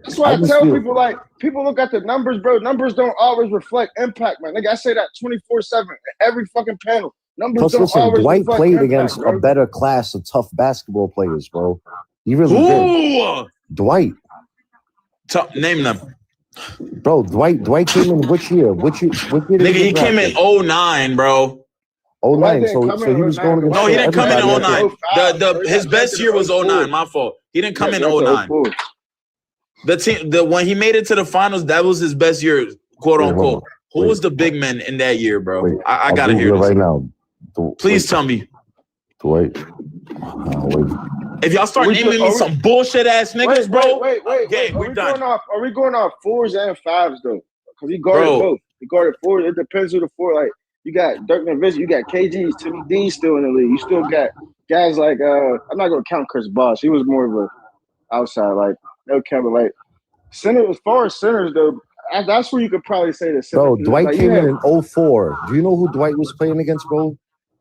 That's why I tell people, like, people look at the numbers, bro. Numbers don't always reflect impact, man. Nigga, I say that 24/7 every fucking panel. Numbers don't always Dwight reflect played impact, against bro. a better class of tough basketball players, bro. He really did. Dwight. Name them. Bro, Dwight came in which year? Which year nigga, he came in 09, bro. 09, so he was going against. No, he didn't come in 09. His best year was 09. My fault. He didn't come in 09. The team, when he made it to the finals, that was his best year, quote unquote. Who was the big man in that year, bro? Wait, I gotta hear this right now. Please tell me. Dwight. If y'all start naming me some bullshit ass niggas, bro. Wait. We're done. Are we going off 4s and 5s though? Because he guarded both. He guarded 4s. It depends who the 4. Like, you got Dirk Nowitzki, you got KG's, Timmy D still in the league. You still got guys like I'm not gonna count Chris Bosh. He was more of a outside, like no count, like center. As far as centers though, that's where you could probably say the center. Bro, Dwight came in 04. Do you know who Dwight was playing against, bro?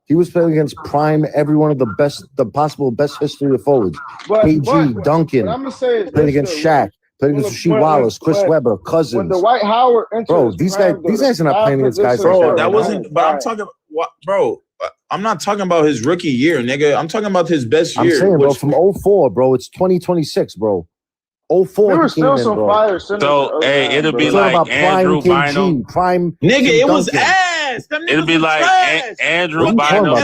He was playing against prime, every one of the possible best history of forwards. KG, Duncan, I'm gonna say playing against Shaq, playing against Rasheed Wallace, Chris Webber, Cousins. When Dwight Howard bro, these guys are not playing against guys. Bro, that wasn't. But I'm talking. Bro, I'm not talking about his rookie year, nigga. I'm talking about his best year. I'm saying, bro, from 04, bro, it's 2026, bro. 04. There were still some fire centers. So, hey, it'll be like Andrew Bynum. Prime nigga, it was ass. It'll be like Andrew Bynum.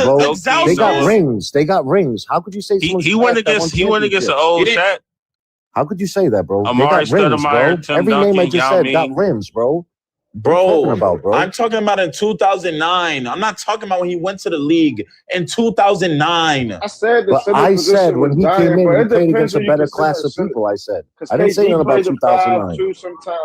They got rings. They got rings. How could you say he went against an old Shaq? How could you say that, bro? Amari they got rings, bro. Every name I just said got rims, bro. Bro, I'm talking about in 2009. I'm not talking about when he went to the league in 2009. I said when he came in, he played against a better class of people. I said I didn't say nothing about 2009.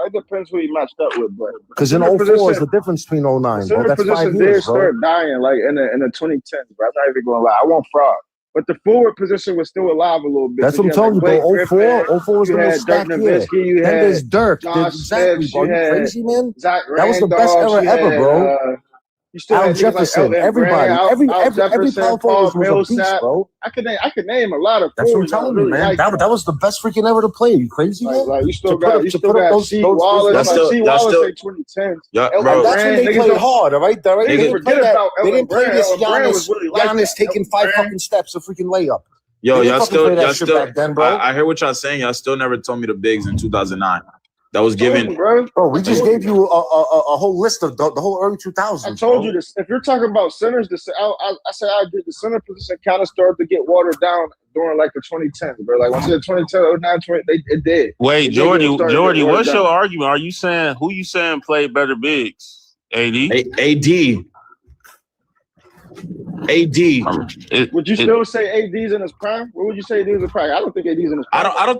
It depends who he matched up with, but because in 04 is the difference between 09, bro. That's 5 years, bro. Start dying like in the 2010s, bro. I'm not even gonna lie. I want fraud. But the forward position was still alive a little bit. That's what I'm telling you, bro. 04 was the most stacked year. Then there's Dirk. Exactly, bro. You crazy, man? That was the best era ever, bro. Al Jefferson, like everybody, every power forward was a beast, bro. I could name a lot of. That's what I'm telling you, man. That was the best freaking ever to play. You crazy, man? Like you still got C. Wallace. C. Wallace say 2010. Yeah, bro. That's when they played hard, all right? They didn't play this Giannis taking 5 fucking steps a freaking layup. Yo, y'all still. I hear what y'all saying. Y'all still never told me the bigs in 2009. That was given, bro. We just gave you a whole list of the whole early 2000s. I told you this. If you're talking about centers, I said I did the center position kind of started to get watered down during like the 2010s, bro. Like once the 2010, 09, 20, it did. Wait, Jordy, what's your argument? Are you saying who you saying played better bigs? AD. Would you still say AD's in his prime? What would you say AD's in his prime? I don't think AD's in his prime. I don't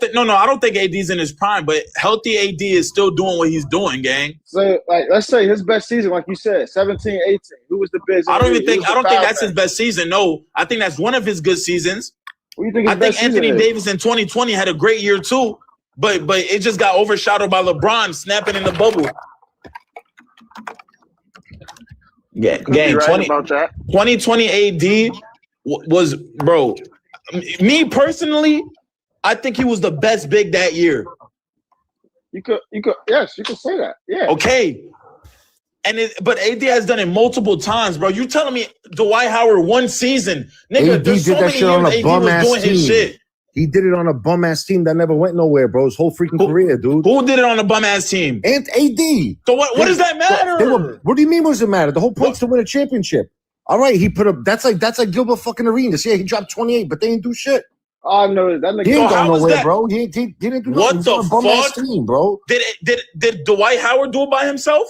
think AD's in his prime, but healthy AD is still doing what he's doing, gang. So like let's say his best season, like you said, 17, 18. Who was the best? I don't think that's his best season. No, I think that's one of his good seasons. What do you think I think Anthony Davis in 2020 had a great year too, but it just got overshadowed by LeBron snapping in the bubble. Gang, 2020 AD was, bro. Me personally, I think he was the best big that year. You could say that. Yeah. Okay. But AD has done it multiple times, bro. You telling me Dwight Howard one season, nigga? AD did that shit on a bum ass team. His shit. He did it on a bum ass team that never went nowhere, bro. His whole freaking career, dude. Who did it on a bum ass team? And AD. So what does that matter? What do you mean? What does it matter? The whole point's to win a championship. All right, he put up. That's like Gilbert fucking Arenas. Yeah, he dropped 28, but they didn't do shit. Oh no, that nigga. He ain't going nowhere, bro. He didn't do nothing. What the fuck? Team, bro. Did Dwight Howard do it by himself?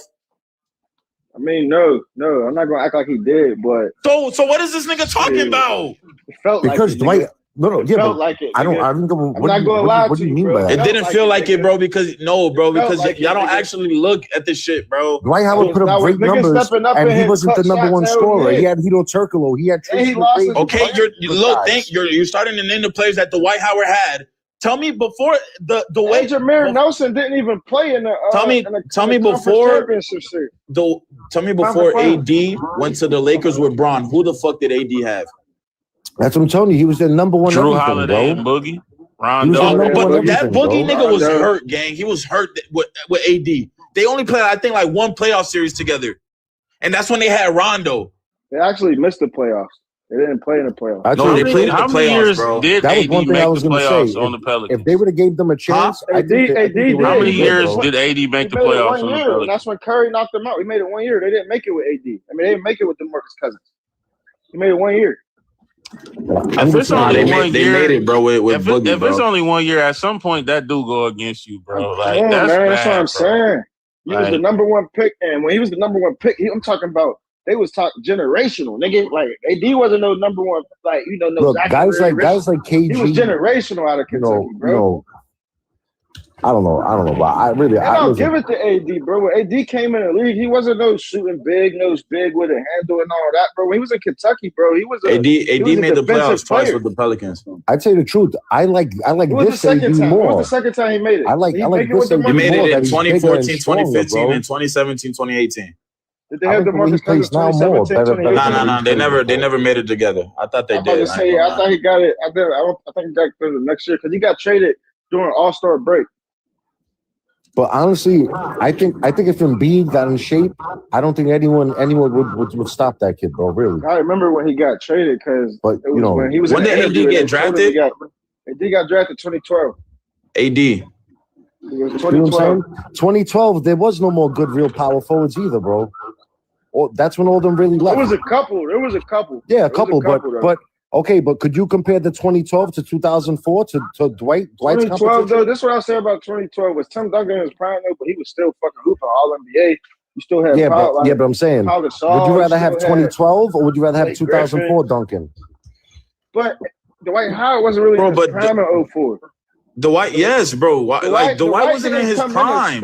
I mean, no, I'm not gonna act like he did, but so what is this nigga talking about? It felt because like it, Dwight. No, it yeah, felt but like it. I don't know. I'm not gonna lie what to do you you, mean bro. by It that? didn't feel like it, bro, because like y'all don't it, actually look at this shit, bro. Dwight Howard put up great numbers, and he wasn't the number one scorer. He had Hito Turkoglu. He had Tracy McGrady. Okay, you're starting to name the players that Dwight Howard had. Tell me before the way Jameer Nelson didn't even play in the tell me before tell me before AD went to the Lakers with Bron. Who the fuck did AD have? That's what I'm telling you. He was the number one. Drew everything, Holiday bro. and Boogie. Rondo. But that Boogie nigga was hurt, gang. He was hurt with AD. They only played, I think, like one playoff series together, and that's when they had Rondo. They actually missed the playoffs. They didn't play in the playoffs. No, they played in the playoffs, bro. Did that was AD one thing make I was the going to playoffs say. on the Pelicans? If they would have gave them a chance, how many years did AD make the playoffs on the Pelicans? And that's when Curry knocked them out. We made it 1 year. They didn't make it with AD. I mean, they didn't make it with DeMarcus Cousins. He made it 1 year. If it's only 1 year, they made it, bro. With Boogie, if it's only 1 year, at some point that do go against you, bro. Like that's bad, what I'm saying. He was the number one pick, and when he was the number one pick, I'm talking about. They was talking generational, nigga. Like AD wasn't no number one, like no. Look, guys like KG. He was generational out of Kentucky, bro. I don't know, but I don't give it to AD, bro. When AD came in the league, he wasn't no shooting big, nose big with a handle and all that, bro. When he was in Kentucky, bro, he was AD made the playoffs twice with the Pelicans. I'd say the truth. I like this AD more. What was the second time he made it? I like this AD more. He made it in 2014, 2015, and 2017, 2018. Did they have DeMarcus Cousins 2017, 2018? No. They never made it together. I thought they did. I thought he got it. I think he got it the next year because he got traded during All-Star break. But honestly, I think if Embiid got in shape, I don't think anyone would stop that kid, bro. Really. I remember when he got traded because when he was when did AD get drafted? AD got drafted 2012. AD. It was 2012. 2012, there was no more good real power forwards either, bro. That's when all of them really left. There was a couple. Yeah, a couple, but okay, but could you compare the 2012 to 2004 to Dwight's 2012 though? This is what I say about 2012 was Tim Duncan in his prime though, but he was still fucking hooping All NBA. You still had but I'm saying, would you rather have 2012 or would you rather have 2004 Duncan? But Dwight Howard wasn't really in his prime in 04. Dwight, yes, bro. Dwight wasn't in his prime.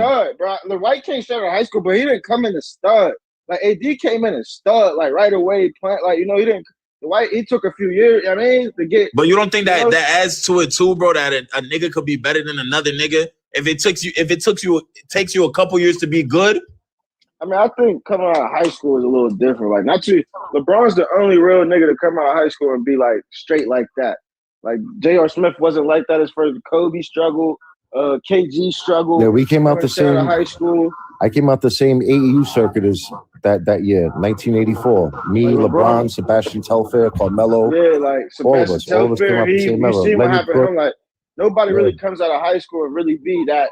Dwight came straight out of high school, but he didn't come in a stud. Like AD came in a stud, like right away. He didn't. Dwight, he took a few years. I mean, to get. But you don't think that adds to it too, bro? That a nigga could be better than another nigga if it takes you a couple years to be good. I mean, I think coming out of high school is a little different. Like, not you. LeBron's the only real nigga to come out of high school and be like straight like that. Like J.R. Smith wasn't like that as far as Kobe struggle, KG struggle. Yeah, we came out the same. High school. I came out the same AAU circuit as that year, 1984. Me, like LeBron, Sebastian Telfair, Carmelo. Yeah, like Sebastian all of us came out the same era. You see what happened to him? Like nobody really comes out of high school and really be that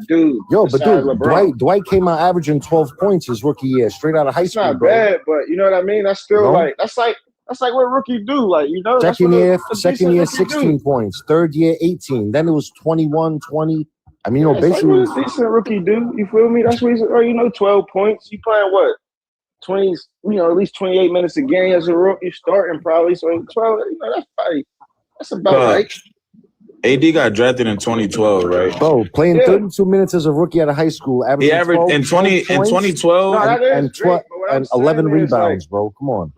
dude. Yo, but dude, Dwight came out averaging 12 points his rookie year, straight out of high school. It's not bad, but you know what I mean? That's still that's like what rookie do. Like, you know, second year, 16 points. Third year, 18. Then it was 21, 20. I mean, basically, that's what a decent rookie do. You feel me? That's what he's, 12 points. You playing what? 20, at least 28 minutes a game as a rookie starting probably. So 12, that's about right. AD got drafted in 2012, right? Bro, playing 32 minutes as a rookie out of high school. He averaged in 2012 and 11 rebounds, bro. Come on.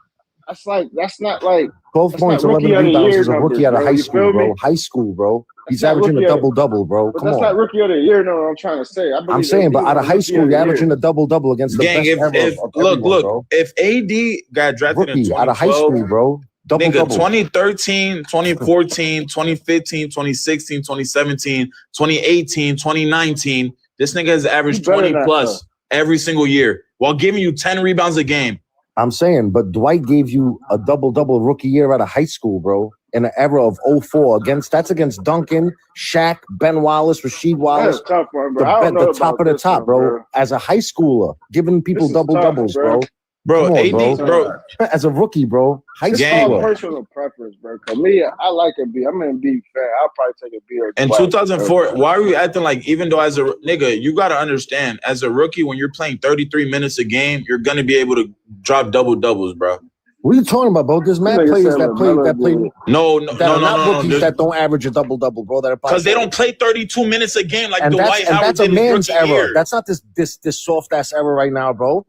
That's not like 12 points, 11 rebounds as a rookie out of high school, bro. High school, bro. He's averaging a double-double, bro. Come on. That's not rookie of the year, no, I'm trying to say. I'm saying, but out of high school, you're averaging a double-double against the best ever. Look, if AD got drafted in 2012, out of high school, bro. Double-double. 2013, 2014, 2015, 2016, 2017, 2018, 2019, this nigga has averaged 20 plus every single year while giving you 10 rebounds a game. I'm saying, but Dwight gave you a double-double rookie year out of high school, bro, in an era of 04. That's against Duncan, Shaq, Ben Wallace, Rasheed Wallace. That's a tough one, bro. The top of the top, bro. As a high schooler, giving people double-doubles, bro. Bro, Come on, AD, bro. As a rookie, bro. High It's school. all personal preference, bro. Cause me, I like a B. I'm an Embiid fan. I'll probably take a B or In 2004, why are you acting like, even though as a nigga, you got to understand, as a rookie, when you're playing 33 minutes a game, you're going to be able to drop doubles, bro. What are you talking about, bro? There's mad players that play. No, rookies that don't average a double, bro. That because they don't play 32 minutes a game like Dwight Howard that's a did man's his era. year. That's not this soft ass era right now, bro.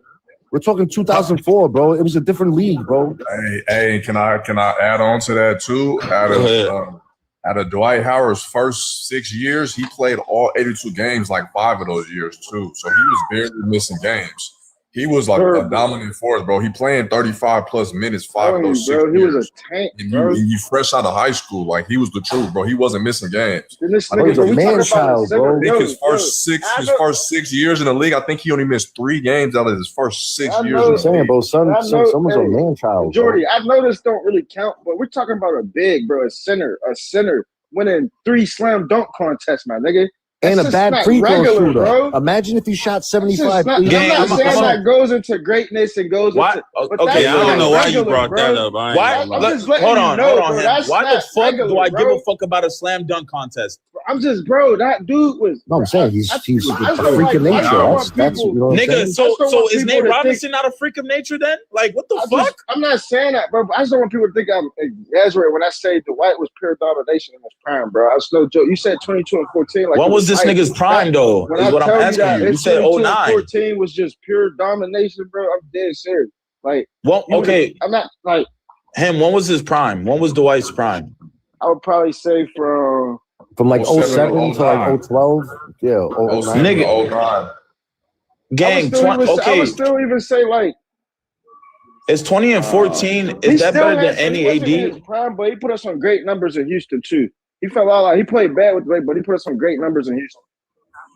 We're talking 2004, bro. It was a different league, bro. Hey, can I add on to that too? Out of Dwight Howard's first 6 years, he played all 82 games, like 5 of those years too. So he was barely missing games. He was like a dominant force, bro. He playing 35 plus minutes, 5 of those 6 years. He was a tank, bro. And you fresh out of high school, like he was the truth, bro. He wasn't missing games. This nigga, was a man child, bro. I think his first 6 years in the league, I think he only missed 3 games out of his first 6 years. I'm saying, bro, someone's a man child. Jordy, I know this don't really count, but we're talking about a big, bro, a center winning 3 slam dunk contests, my nigga. And a bad free throw shooter. Bro. Imagine if he shot 75. I'm not saying that goes into greatness and goes into. Okay, I don't know why you brought that up. Hold on. Why the fuck do I give a fuck about a slam dunk contest? I'm just, bro. That dude was. No, I'm saying he's a freak of nature. That's you know what nigga. I'm saying? So is Nate Robinson not a freak of nature then? Like, what the fuck? I'm not saying that, bro. I just don't want people to think I'm exaggerating when I say Dwight was pure domination in his prime, bro. I was no joke. You said 22 and 14. Like, what was this nigga's prime though? Is what I'm asking you. You said 09. 14 was just pure domination, bro. I'm dead serious. Like, well, okay. I'm not like him. When was his prime? When was Dwight's prime? I would probably say from like 07 to like 012. Yeah, 09. Nigga. Gang, I would still even say like it's 20 and 14. Is that better than any AD? Prime, but he put up some great numbers in Houston too. He fell out. He played bad with Drake, but he put up some great numbers in Houston.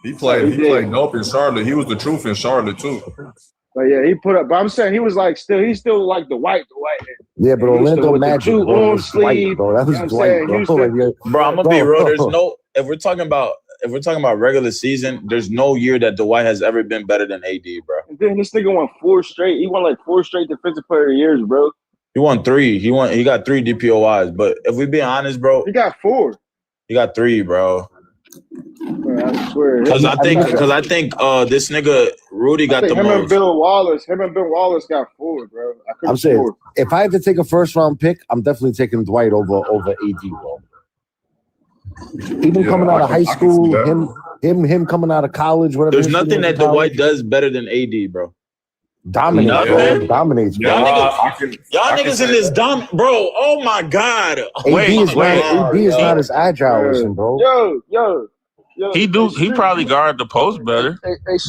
He played dope in Charlotte. He was the truth in Charlotte too. But yeah, he put up. But I'm saying he's still like the white. Yeah, but Orlando Magic, bro, was Dwight, bro. That was Dwight, bro. Bro, I'm gonna be real. There's no. If we're talking about regular season, there's no year that Dwight has ever been better than AD, bro. And then this nigga won 4 straight. He won like 4 straight Defensive Player of the Years, bro. He won 3. He got 3 DPOIs. But if we being honest, bro, he got 4. He got 3, bro. Man, I swear. Because I think this nigga Rudy got the most. Him and Ben Wallace got 4, bro. I'm saying if I had to take a first round pick, I'm definitely taking Dwight over AD, bro. Even coming out of high school, him coming out of college, whatever. There's nothing that Dwight does better than AD, bro. Dominates, bro. Dominates, bro. Y'all niggas in this bro. Oh my god. AD is not as agile as him, bro. Yo. He probably guard the post better.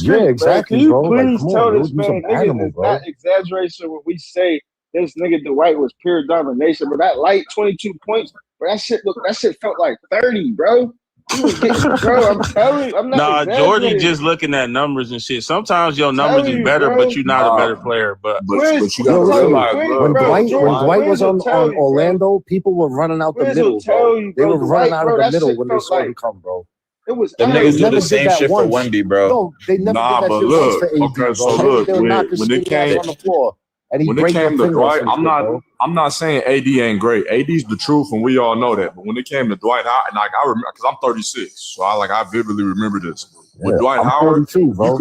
Yeah, exactly, can you bro. please Like, tell on, this bro. man, niggas is not exaggeration when we say this nigga Dwight was pure domination, but that light 22 points, but that shit felt like 30, bro. He was getting, bro, I'm telling you, I'm not. Nah, Jordy just looking at numbers and shit. Sometimes your numbers is better, bro. but you're not a better player. But you gotta realize, when Dwight was on Orlando, people were running out the middle, bro. They were running out of the middle when they saw him come, bro. It was the niggas do the same shit for Wemby, bro. No, they never did that shit once for AD, okay, so look, when it came on the floor. When it came to Dwight, I'm not saying AD ain't great. AD's the truth, and we all know that. But when it came to Dwight Howard, and like I remember, because I'm 36, so I vividly remember this. With Dwight Howard, 32, bro.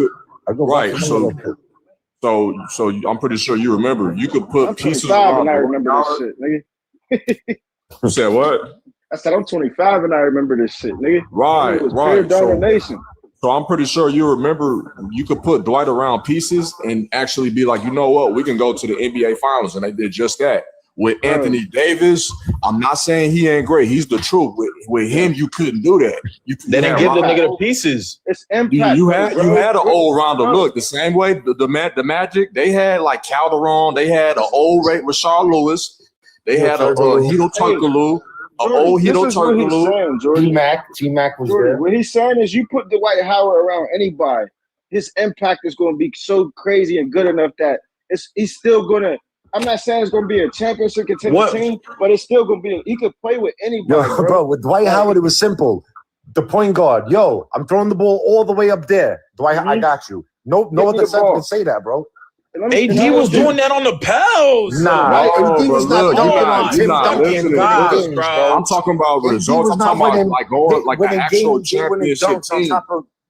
Right, so I'm pretty sure you remember. You could put pieces around. And I remember this shit, nigga. You said what? I said I'm 25 and I remember this shit, nigga. Right. Pure domination. So I'm pretty sure you remember you could put Dwight around pieces and actually be like, you know what, we can go to the NBA Finals, and they did just that. With Anthony Davis, I'm not saying he ain't great. He's the truth. With him, you couldn't do that. They didn't give the nigga the pieces. It's impact. You had an old rounder look. The same way the Magic, they had like Calderon, they had an old Rashard Lewis, they had a Hito Turkoglu. T-Mac was there. What he's saying is you put Dwight Howard around anybody, his impact is going to be so crazy and good enough that he's still going to – I'm not saying it's going to be a championship contender team, but it's still going to be – he could play with anybody, bro. With Dwight Howard, it was simple. The point guard, I'm throwing the ball all the way up there. Dwight, I got you. No other center can say that, bro. AD was doing that on the Pels. Nah, AD was not dunking on Tim Duncan. Bro. I'm talking about results. I'm talking about like going like an actual championship team.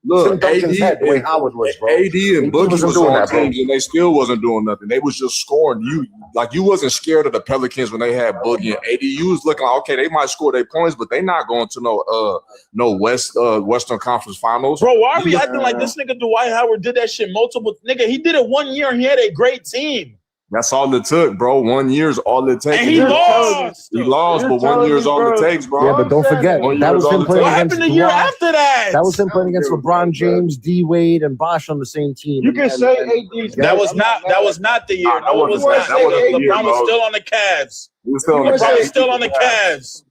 Look, AD head, the way Howard was, bro. AD and Boogie was on teams, and they still wasn't doing nothing. They was just scoring. You wasn't scared of the Pelicans when they had Boogie and AD. You was looking like, okay, they might score their points, but they not going to no Western Conference Finals. Bro, why are we acting like this nigga Dwight Howard did that shit multiple? Nigga, he did it 1 year and he had a great team. That's all it took, bro. 1 year's all it takes. And he lost. He lost, but 1 year's all it takes, bro. Yeah, but don't forget, that was him playing against. What happened the year after that? That was him playing against LeBron James, D Wade, and Bosh on the same team. You can say AD. That was not the year. No, it was not. LeBron was still on the Cavs. LeBron was still on the Cavs.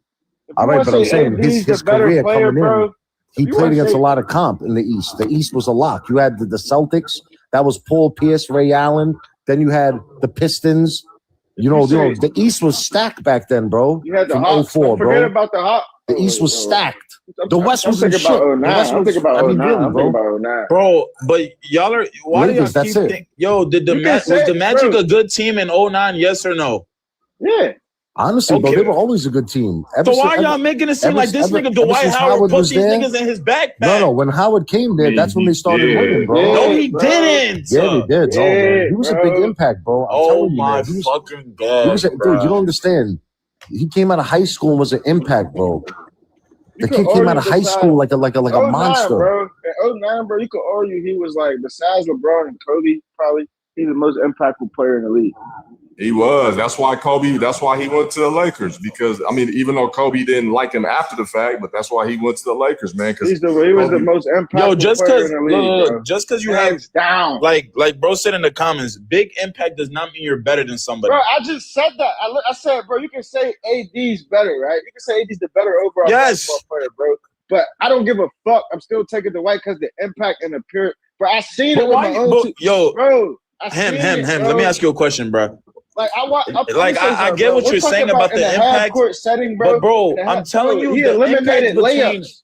All right, but I'm saying his career coming in, he played against a lot of comp in the East. The East was a lock. You had the Celtics. That was Paul Pierce, Ray Allen. Then you had the Pistons. You know, the East was stacked back then, bro. You had the from Hawks. 04, Forget bro. about the Hawks. The East was stacked. The West was in shit. I'm thinking about 09. Bro, but y'all are why Lakers, do y'all keep thinking? Yo, was the Magic a good team in 09? Yes or no? Yeah. Honestly, bro, they were always a good team. So why are y'all making it seem like this nigga Dwight Howard put these niggas in his backpack? No, when Howard came there, that's when they started winning, bro. No, he didn't. Yeah, they did. He was a big impact, bro. I'm telling you, man. Fucking god, dude, you don't understand. He came out of high school and was an impact, bro. The kid came out of high school like a monster. Bro. In 09, bro, you could argue he was like, besides LeBron and Kobe, probably he's the most impactful player in the league. He was. That's why he went to the Lakers. Because, I mean, even though Kobe didn't like him after the fact, but that's why he went to the Lakers, man. Because he was the most impactful player in the league, just because you have down, like bro said in the comments, big impact does not mean you're better than somebody. Bro, I just said that. I said, bro, you can say AD's better, right? You can say AD's the better overall basketball player, bro. But I don't give a fuck. I'm still taking the White because the impact and the pure. Bro, I seen it with my own. Bro, him. Let me ask you a question, bro. Like I get what you're saying about the impact, setting, bro. But bro, I'm telling you, he eliminated layups.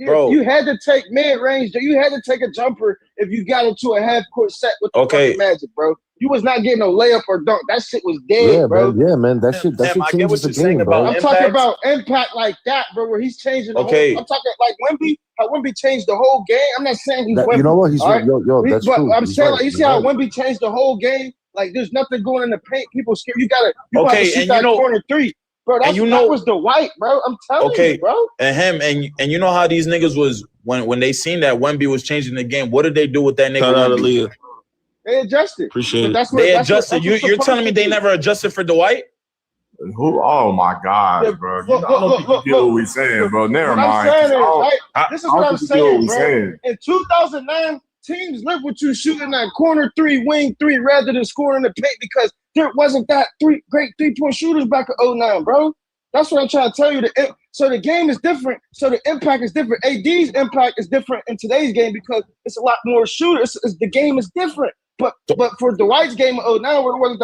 Bro, you had to take mid range. You had to take a jumper if you got into a half court set with the fucking Magic, bro. You was not getting no layup or dunk. That shit was dead, bro. Man. That shit changes the game, bro. I'm talking about impact like that, bro, where he's changing the whole. I'm talking like Wemby. How Wemby changed the whole game. I'm not saying he's Wemby. You know what? He's right. That's true. I'm saying like you see how Wemby changed the whole game. Like there's nothing going in the paint. People scared. You gotta shoot that corner three, bro. That was the White, bro. I'm telling you, bro. And him and you know how these niggas was when they seen that Wemby was changing the game. What did they do with that nigga? They adjusted. Appreciate it. They adjusted. You're telling me they never adjusted for Dwight? Who? Oh my God, bro! I don't think you get what we saying, bro. Never mind. This is what I'm saying, bro. In 2009. Teams live with you shooting that corner three, wing three, rather than scoring the paint because there wasn't that great 3-point shooters back in 09, bro. That's what I'm trying to tell you. So the game is different. So the impact is different. AD's impact is different in today's game because it's a lot more shooters. The game is different. But for Dwight's game in 09, where there wasn't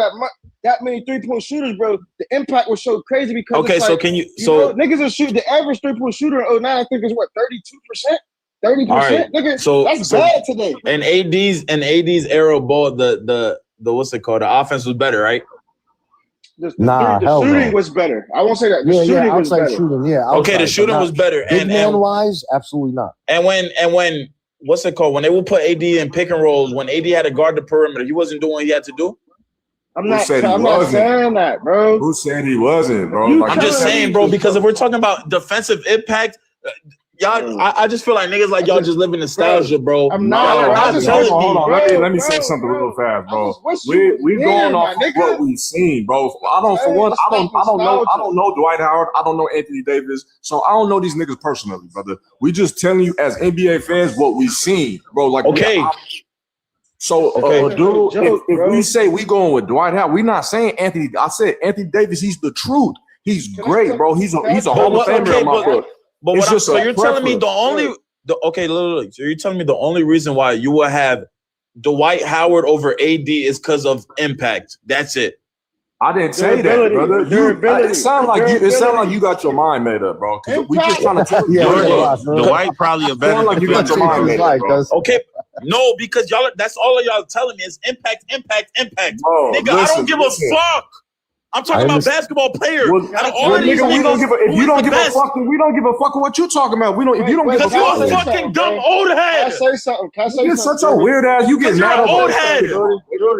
that many 3-point shooters, bro, the impact was so crazy because niggas are shooting the average 3-point shooter in 09, I think is what, 32%? 30%, right. Nigga, that's bad today. And AD's era ball, the what's it called? The offense was better, right? The shooting was better. I won't say that. The shooting was better. Shooting, the shooting was better. Big man wise, absolutely not. And when what's it called? When they would put AD in pick and rolls, when AD had to guard the perimeter, he wasn't doing what he had to do. I'm not saying that, bro. Who said he wasn't, bro? I'm just saying, bro, because if we're talking about defensive impact. Y'all, I just feel like niggas like y'all just live in nostalgia, bro. I'm not. Hold on. Let me say something real fast, bro. We going off of what we've seen, bro. I don't know Dwight Howard. I don't know Anthony Davis. So I don't know these niggas personally, brother. We just telling you as NBA fans what we've seen, bro. Like dude, if we say we going with Dwight Howard, we not saying Anthony. I said Anthony Davis. He's the truth. He's great, bro. He's a Hall of Famer in my book. But you're telling me so you're telling me the only reason why you will have Dwight Howard over AD is because of impact. That's it. I didn't say that, brother. It sounds like you got your mind made up, bro. Because we just trying to tell you. Dwight probably a better. Like you got your mind made up, bro. Okay, No, because y'all. That's all of y'all telling me is impact. Bro, Nigga, I don't give a fuck. I'm talking about basketball players. Nigga, we don't give a. If you don't give a fuck, we don't give a fuck what you talking about. We don't. If you don't give a fuck, because you a fucking dumb old head. Can I say something? You're such a weird ass. You get mad old head.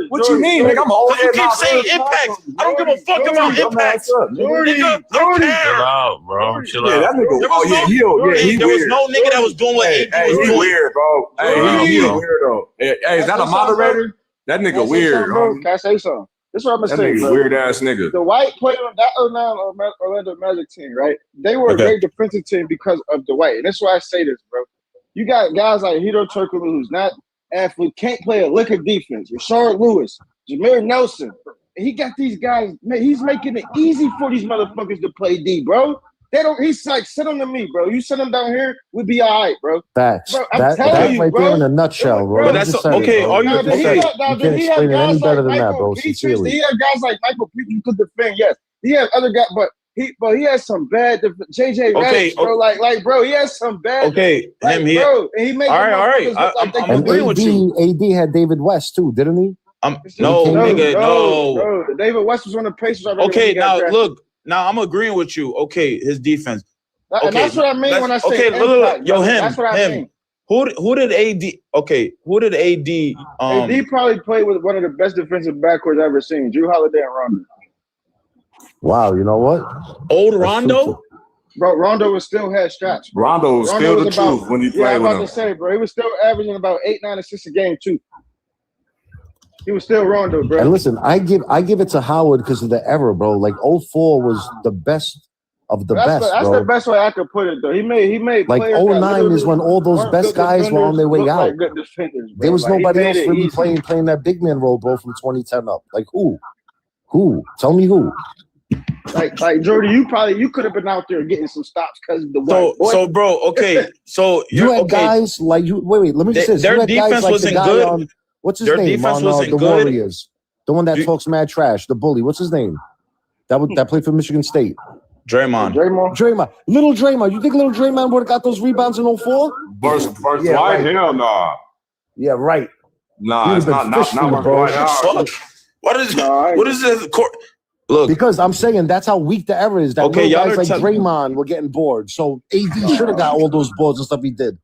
What you mean, nigga? I'm an old head. You keep saying impact. I don't give a fuck about impact. Nigga, I don't care. Chill out, bro. Chill Yeah, that out. nigga. There was no nigga that was doing what AD was doing. Weird, bro. Hey, he weirdo. Hey, is that a moderator? That nigga weird. Can I say something? This is what I'm gonna say, bro. Weird ass nigga. The White played on that Orlando Magic team, right? They were a great defensive team because of the White. And that's why I say this, bro. You got guys like Hito Turkoglu, who's not athlete, can't play a lick of defense. Rashard Lewis, Jameer Nelson. He got these guys. Man, he's making it easy for these motherfuckers to play D, bro. They don't. He's like, send them to me, bro. You send them down here, we'll be all right, bro. Facts. Bro, I'm telling that's you, right bro. there in a nutshell, bro. But that's okay. All you can't explain it any better than that, bro. Sincerely. He had guys like Michael Petrie who could defend. Yes, he had other guys, but he has some bad. JJ Redick, bro. Like, bro, he has some bad. Okay, him here. Bro, and he made all right. I'm agreeing with you. AD had David West too, didn't he? No. David West was on the Pacers already. Okay, now look. Now I'm agreeing with you. Okay, his defense. Okay, and that's what I mean when I say look. Yo, him. That's what I mean. Who did AD? Okay, who did AD? AD probably played with one of the best defensive backcourts I've ever seen. Drew Holiday and Rondo. Wow, you know what? Old Rondo. Bro, Rondo still had straps. Rondo was still the truth when he played with him. I'm about to say, bro, he was still averaging about 8, 9 assists a game too. He was still Rondo, bro. And listen, I give it to Howard because of the era, bro. Like 04 was the best of the best, that's bro. the best way I could put it, though. He made like 09 is when all those best guys were on their way out. Like good defenders, bro. There was nobody else really playing that big man role, bro, from 2010 up. Like who? Tell me who. Like Jordy, you could have been out there getting some stops because of the White. So bro, okay. So you had guys like you. Wait. Let me just say this. Their defense wasn't good. What's his name on the Warriors? The one that talks mad trash, the bully. What's his name? That played for Michigan State. Draymond. Little Draymond. You think little Draymond would have got those rebounds in 04? Versus Dwight? Hell nah. Yeah, right. Nah, it's not Dwight Howard. What is this court? Look, because I'm saying that's how weak the era is. That guys like Draymond were getting bored. So AD should have got all those boards and stuff he did.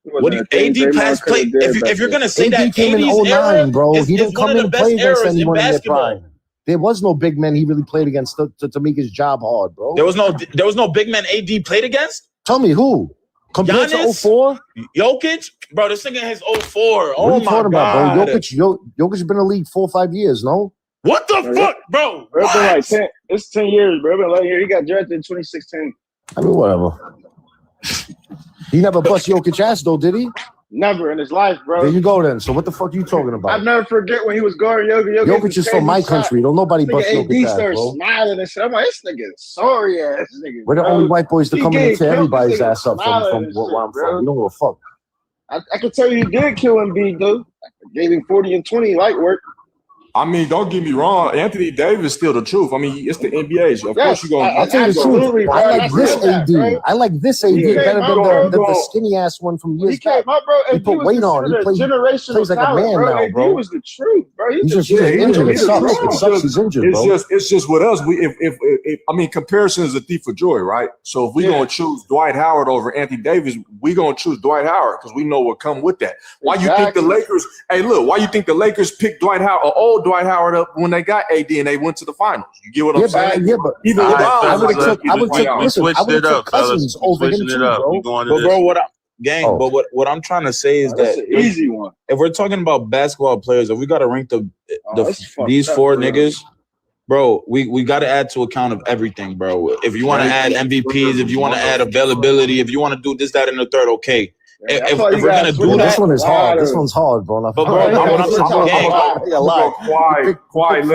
What do you AD pass play? If you're gonna say that came in 09, bro, he didn't come in and play against anyone in their prime. There was no big men he really played against to make his job hard, bro. There was no big man AD played against. Tell me who compared to 04? Jokic, bro. This nigga has 04. What are you talking about, bro? Jokic been in the league 4 or 5 years, no? What the fuck, bro? It's been like 10. It's 10 years, bro. Been like here. He got drafted in 2016. I mean, whatever. He never bust Jokic ass though, did he? Never in his life, bro. There you go then. So what the fuck are you talking about? I'll never forget when he was guarding Jokic. Jokic is from my country. Don't nobody bust Jokic ass, bro. Smiling and shit. I'm like, this nigga sorry ass nigga. We're the only white boys to come in and tear everybody's ass up from where I'm from. We don't give a fuck. I can tell you he did kill Embiid though. I gave him 40 and 20 light work. I mean, don't get me wrong. Anthony Davis is still the truth. I mean, it's the NBA. So of course you're going to. I'll tell you the truth. I like this AD. I like this AD better than the skinny ass one from years back. He put weight on. He plays like a man now, bro. He was the truth, bro. He's just injured. It sucks. It sucks. He's injured, bro. It's just with us. I mean, comparison is a thief of joy, right? So if we're going to choose Dwight Howard over Anthony Davis, we're going to choose Dwight Howard because we know what come with that. Why you think the Lakers? Hey, look. Why you think the Lakers picked Dwight Howard, or old Dwight Howard, up when they got AD and they went to the finals? You get what I'm saying? Yeah, but even I would have took Cousins over him too, bro. But what I'm trying to say is that easy one. If we're talking about basketball players, if we got to rank these four niggas, bro, we got to add to account of everything, bro. If you want to add MVPs, if you want to add availability, if you want to do this, that, and the third, okay. If we're gonna do that, this one is hard. This one's hard, bro. But bro, Kawhi's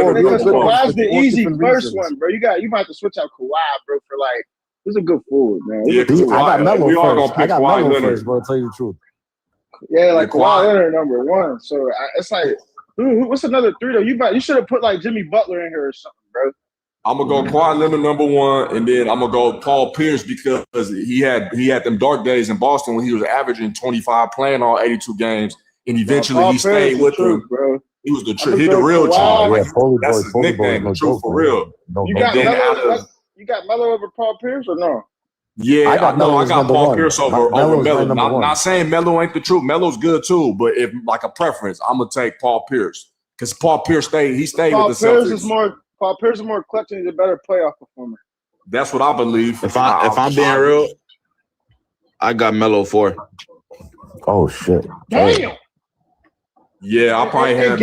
the easy first one, bro. You might have to switch out Kawhi, bro, for like this is a good forward, man. Yeah, I got Melo first. I got Melo first, bro. To tell you the truth. Yeah, like Kawhi Leonard number one. So it's like, what's another three though? You should have put like Jimmy Butler in here or something, bro. I'm gonna go Kawhi Leonard number one, and then I'm gonna go Paul Pierce because he had them dark days in Boston when he was averaging 25, playing all 82 games, and eventually he stayed with him. Bro. He was the real G. Yeah, Foley That's Boy, his Foley Boy, nickname, no the truth joke, for man. real. No, You no got joke. Melo. You got Melo over Paul Pierce or no? Yeah, I got Melo I as got number Paul one. Pierce over Melo's my Melo. number one. Not saying Melo ain't the truth. Melo's good too, but if like a preference, I'm gonna take Paul Pierce because Paul Pierce stayed with the Celtics. Paul Pierce is more clutch and he's a better playoff performer. That's what I believe. If I'm being real, I got Melo 4. Oh shit! Damn. Yeah, I probably had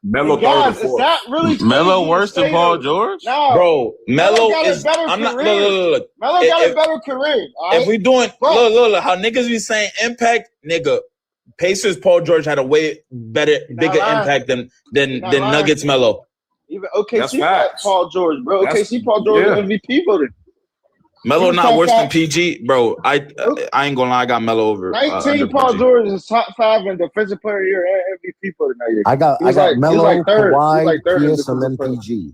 Melo 3rd or 4th. Is that really Melo worse than Paul George? No, bro. Melo got is. a better I'm not. career. Look. Melo got a better career. If we doing look, how niggas be saying impact, nigga. Pacers Paul George had a way bigger impact than Nuggets Melo. Even OKC got Paul George, bro. OKC Paul George MVP voting. Melo not worse than PG, bro. I ain't gonna lie, I got Melo over. 19 Paul George is top 5 in defensive player of the year and MVP voting that year. I got Melo, Kawhi, Pierce, and then PG.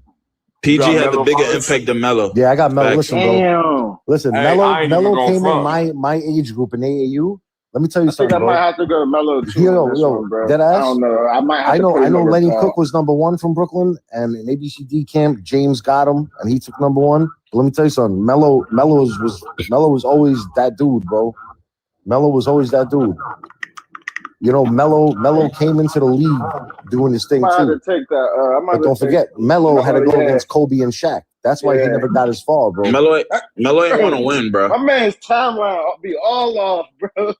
PG had the bigger impact than Melo. Yeah, I got Melo. Listen, bro. Listen, Hey, Melo came in my age group in AAU. Let me tell you something, I might have to go to Melo too. Yo, dead ass. I don't know. I might have I to know Lenny Cook was number 1 from Brooklyn, and in ABCD camp, James got him, and he took number 1. But let me tell you something. Melo was always that dude, bro. Melo was always that dude. You know, Melo came into the league doing his thing too. But don't forget, Melo had to go against Kobe and Shaq. That's why he never got his fall, bro. Melo ain't want to win, bro. My man's timeline be all off, bro.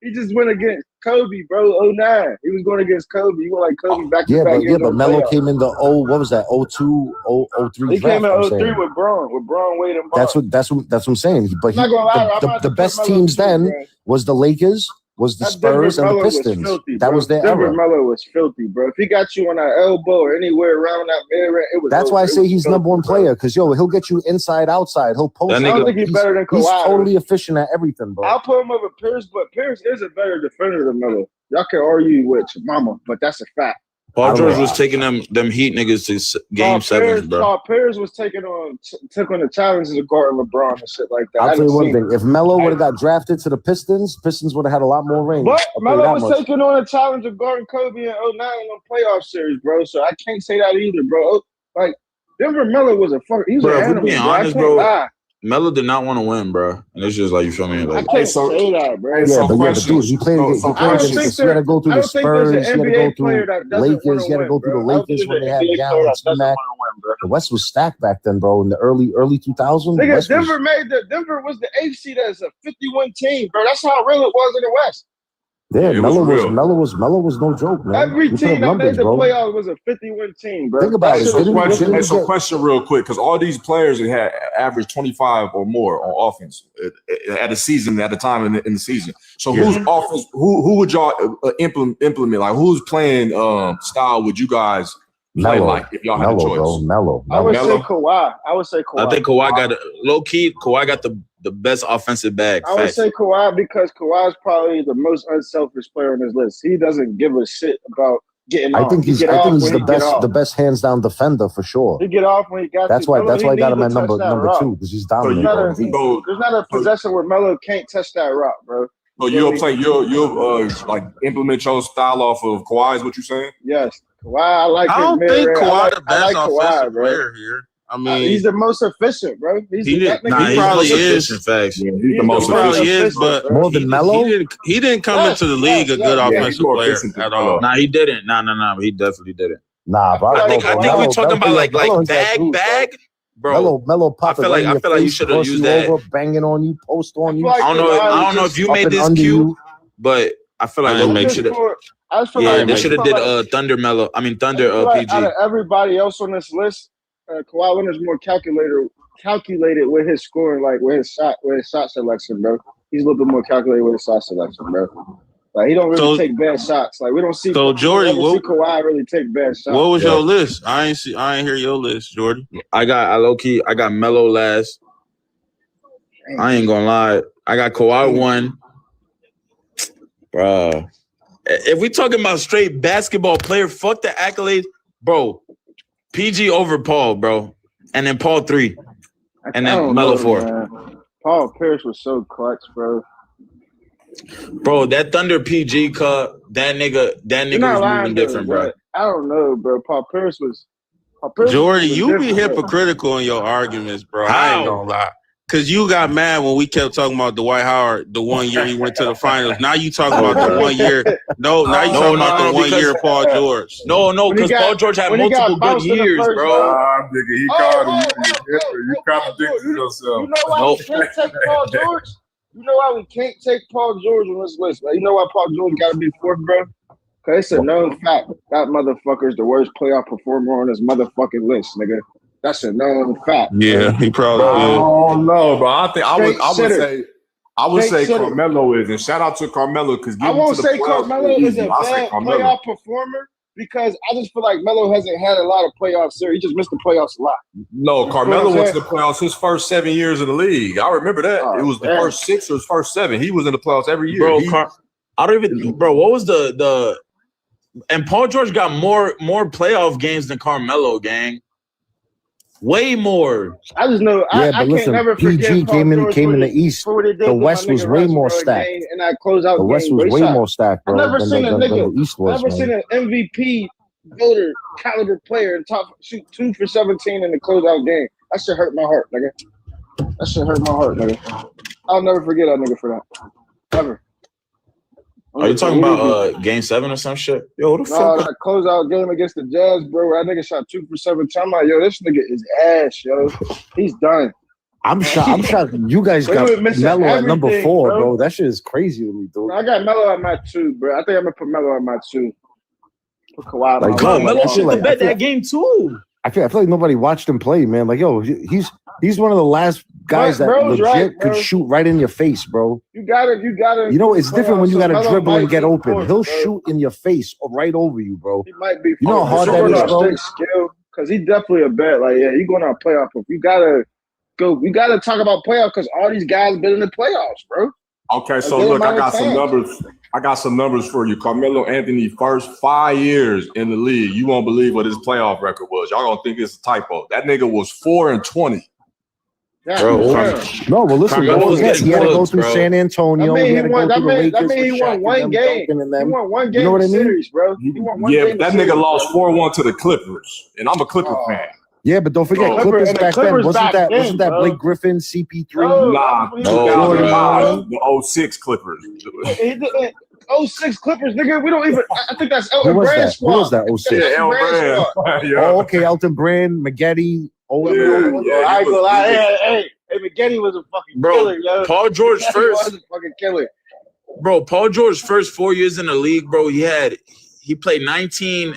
He just went against Kobe, bro. 09. He was going against Kobe. He went like Kobe back to back. But Melo came in the what was that? 02, 03 He came in 03 with Braun, Wade, and Bond. That's what I'm saying. But the best teams then was the Lakers, was the Spurs, and the Pistons. That was their Denver era. Melo was filthy, bro. If he got you on that elbow or anywhere around that area, it was. That's why I say he's number 1 player, because he'll get you inside, outside. He'll post. I don't think he's better than Kawhi. He's totally efficient at everything, bro. I'll put him over Pierce, but Pierce is a better defender than Melo. Y'all can argue with your mama, but that's a fact. Paul George was taking them Heat niggas to game 7, bro. Paul Pierce was took on the challenges of guarding LeBron and shit like that. I'll tell you one thing. If Melo would have got drafted to the Pistons would have had a lot more rings. But Melo was taking on a challenge of guarding Kobe in 09 in the playoff series, bro. So I can't say that either, bro. Like, Denver Melo was he was an animal, being honest, bro. Melo did not want to win, bro. And it's just like, you feel me? Like, I can't say that, bro. But dude, he played against. You got to go through the Spurs. You got to go through Lakers. You got to go through the Lakers when they had Gallen, T-Mac. The West was stacked back then, bro. In the early 2000s. Denver was the 8th seed as a 51 team, bro. That's how real it was in the West. Yeah, Melo was no joke, man. Every team that made the playoffs was a 51 team, bro. Think about it. So question real quick, because all these players had averaged 25 or more on offense at a season, at a time in the season. So whose offense? Who would y'all implement? Like, whose playing style would you guys play like if y'all had a choice? Bro, Melo. I would say Kawhi. I think Kawhi got low key. Kawhi got the best offensive bag. I would say Kawhi because Kawhi is probably the most unselfish player on this list. He doesn't give a shit about getting off. I think he's the best hands down defender for sure. He get off when he got. That's why I got him at number 2 because he's dominant. There's not a possession where Melo can't touch that rock, bro. So you'll like implement your style off of Kawhi is what you're saying? Yes. Kawhi, I don't think Kawhi the best offensive player here. I mean, he's the most efficient, bro. He probably is. He's the most efficient, but more than Melo. He didn't come into the league a good offensive player at all. Nah, he didn't. Nah, he definitely didn't. Nah, bro. I think we're talking about like bag, bro. Melo pop. I feel like you should have used that. Banging on you, post on you. I don't know if you made this cute, but I feel like they should have. They should have did Thunder Melo. I mean Thunder PG. Out of everybody else on this list, Kawhi Leonard's more calculated with his scoring, like with his shot selection, bro. He's a little bit more calculated with his shot selection, bro. Like, he don't really take bad shots. Like, we don't see. So Jordy, see Kawhi really take bad shots. What was your list? I ain't hear your list, Jordy. I got Melo last. I ain't gonna lie. I got Kawhi 1. Bruh. If we talking about straight basketball player, fuck the accolades, bro. PG over Paul, bro. And then Paul 3. And then Melo 4. Man. Paul Pierce was so clutch, bro. Bro, that Thunder PG cut, that nigga You're was not moving lying, different, bro. I don't know, bro. Paul Pierce was Jordy, you be different, hypocritical in your arguments, bro. How? I ain't gonna lie. Cause you got mad when we kept talking about Dwight Howard the 1 year he went to the finals. Now you talking about the 1 year. No, now you talking about the 1 year Paul George. No, because Paul George had multiple good years, bro. Nigga, he called him. You contradicted yourself. You know why we can't take Paul George? You know why we can't take Paul George on this list, man? You know why Paul George got to be fourth, bro? Because it's a known fact that motherfucker's the worst playoff performer on this motherfucking list, nigga. That's a known fact. Yeah, he probably I is. don't know, bro. I think I would say Straight Carmelo is, and shout out to Carmelo because I won't say Carmelo is a bad playoff performer because I just feel like Melo hasn't had a lot of playoff series. He just missed the playoffs a lot. No, Carmelo went to the playoffs his first 7 years in the league. I remember that. It was the first 6 or his first 7. He was in the playoffs every year. Bro, I don't even. Bro, what was the? And Paul George got more playoff games than Carmelo, gang. Way more. I just know. Yeah, I but listen, can't never forget PG came in the East. The West was way more stacked. And I close out. The West was way more stacked, bro. I've never seen a nigga. The East was, never seen an MVP voter caliber player and shoot 2 for 17 in the closeout game. That shit hurt my heart, nigga. That shit hurt my heart, nigga. I'll never forget that nigga for that. Ever. Are you talking about Game 7 or some shit? Yo, what the fuck? That closeout game against the Jazz, bro. That nigga shot 2 for 17. I'm like, yo, this nigga is ass, yo. He's done. I'm shocked. You guys got Melo at number 4, bro. That shit is crazy to me, dude. I got Melo at my 2, bro. I think I'm gonna put Melo at my 2. Put Kawhi. Like, Melo should have bet that game too. I feel like nobody watched him play, man. Like, yo, he's one of the last guys that legit could shoot right in your face, bro. You gotta. You know, it's different when you gotta dribble and get open. He'll shoot in your face right over you, bro. He might be. You know how hard that is, bro. Skill, because he's definitely a bet. Like, yeah, he going on playoff. You gotta go. You gotta talk about playoff because all these guys been in the playoffs, bro. Okay, so look, I got some numbers. I got some numbers for you. Carmelo Anthony, first 5 years in the league. You won't believe what his playoff record was. Y'all gonna think it's a typo. That nigga was 4-20. Yeah, bro, no, well, listen, he had to go through San Antonio. He won 1 game. He won 1 game. You know what I mean? Series, bro. He won 1 game. That nigga lost 4-1 to the Clippers, and I'm a Clipper fan. Yeah, but don't forget, Clippers back then. Wasn't that Blake Griffin, CP3? Nah, the 06 Clippers. 06 Clippers, nigga. We don't even. I think that's Elton Brand squad. Who was that? 06. Yeah, Elton Brand. Oh, okay, Elton Brand, Maggette. I ain't gonna lie. Hey, McGetty was a fucking killer, yo. Paul George first. Was a fucking killer. Bro, Paul George first 4 years in the league, bro. He played 19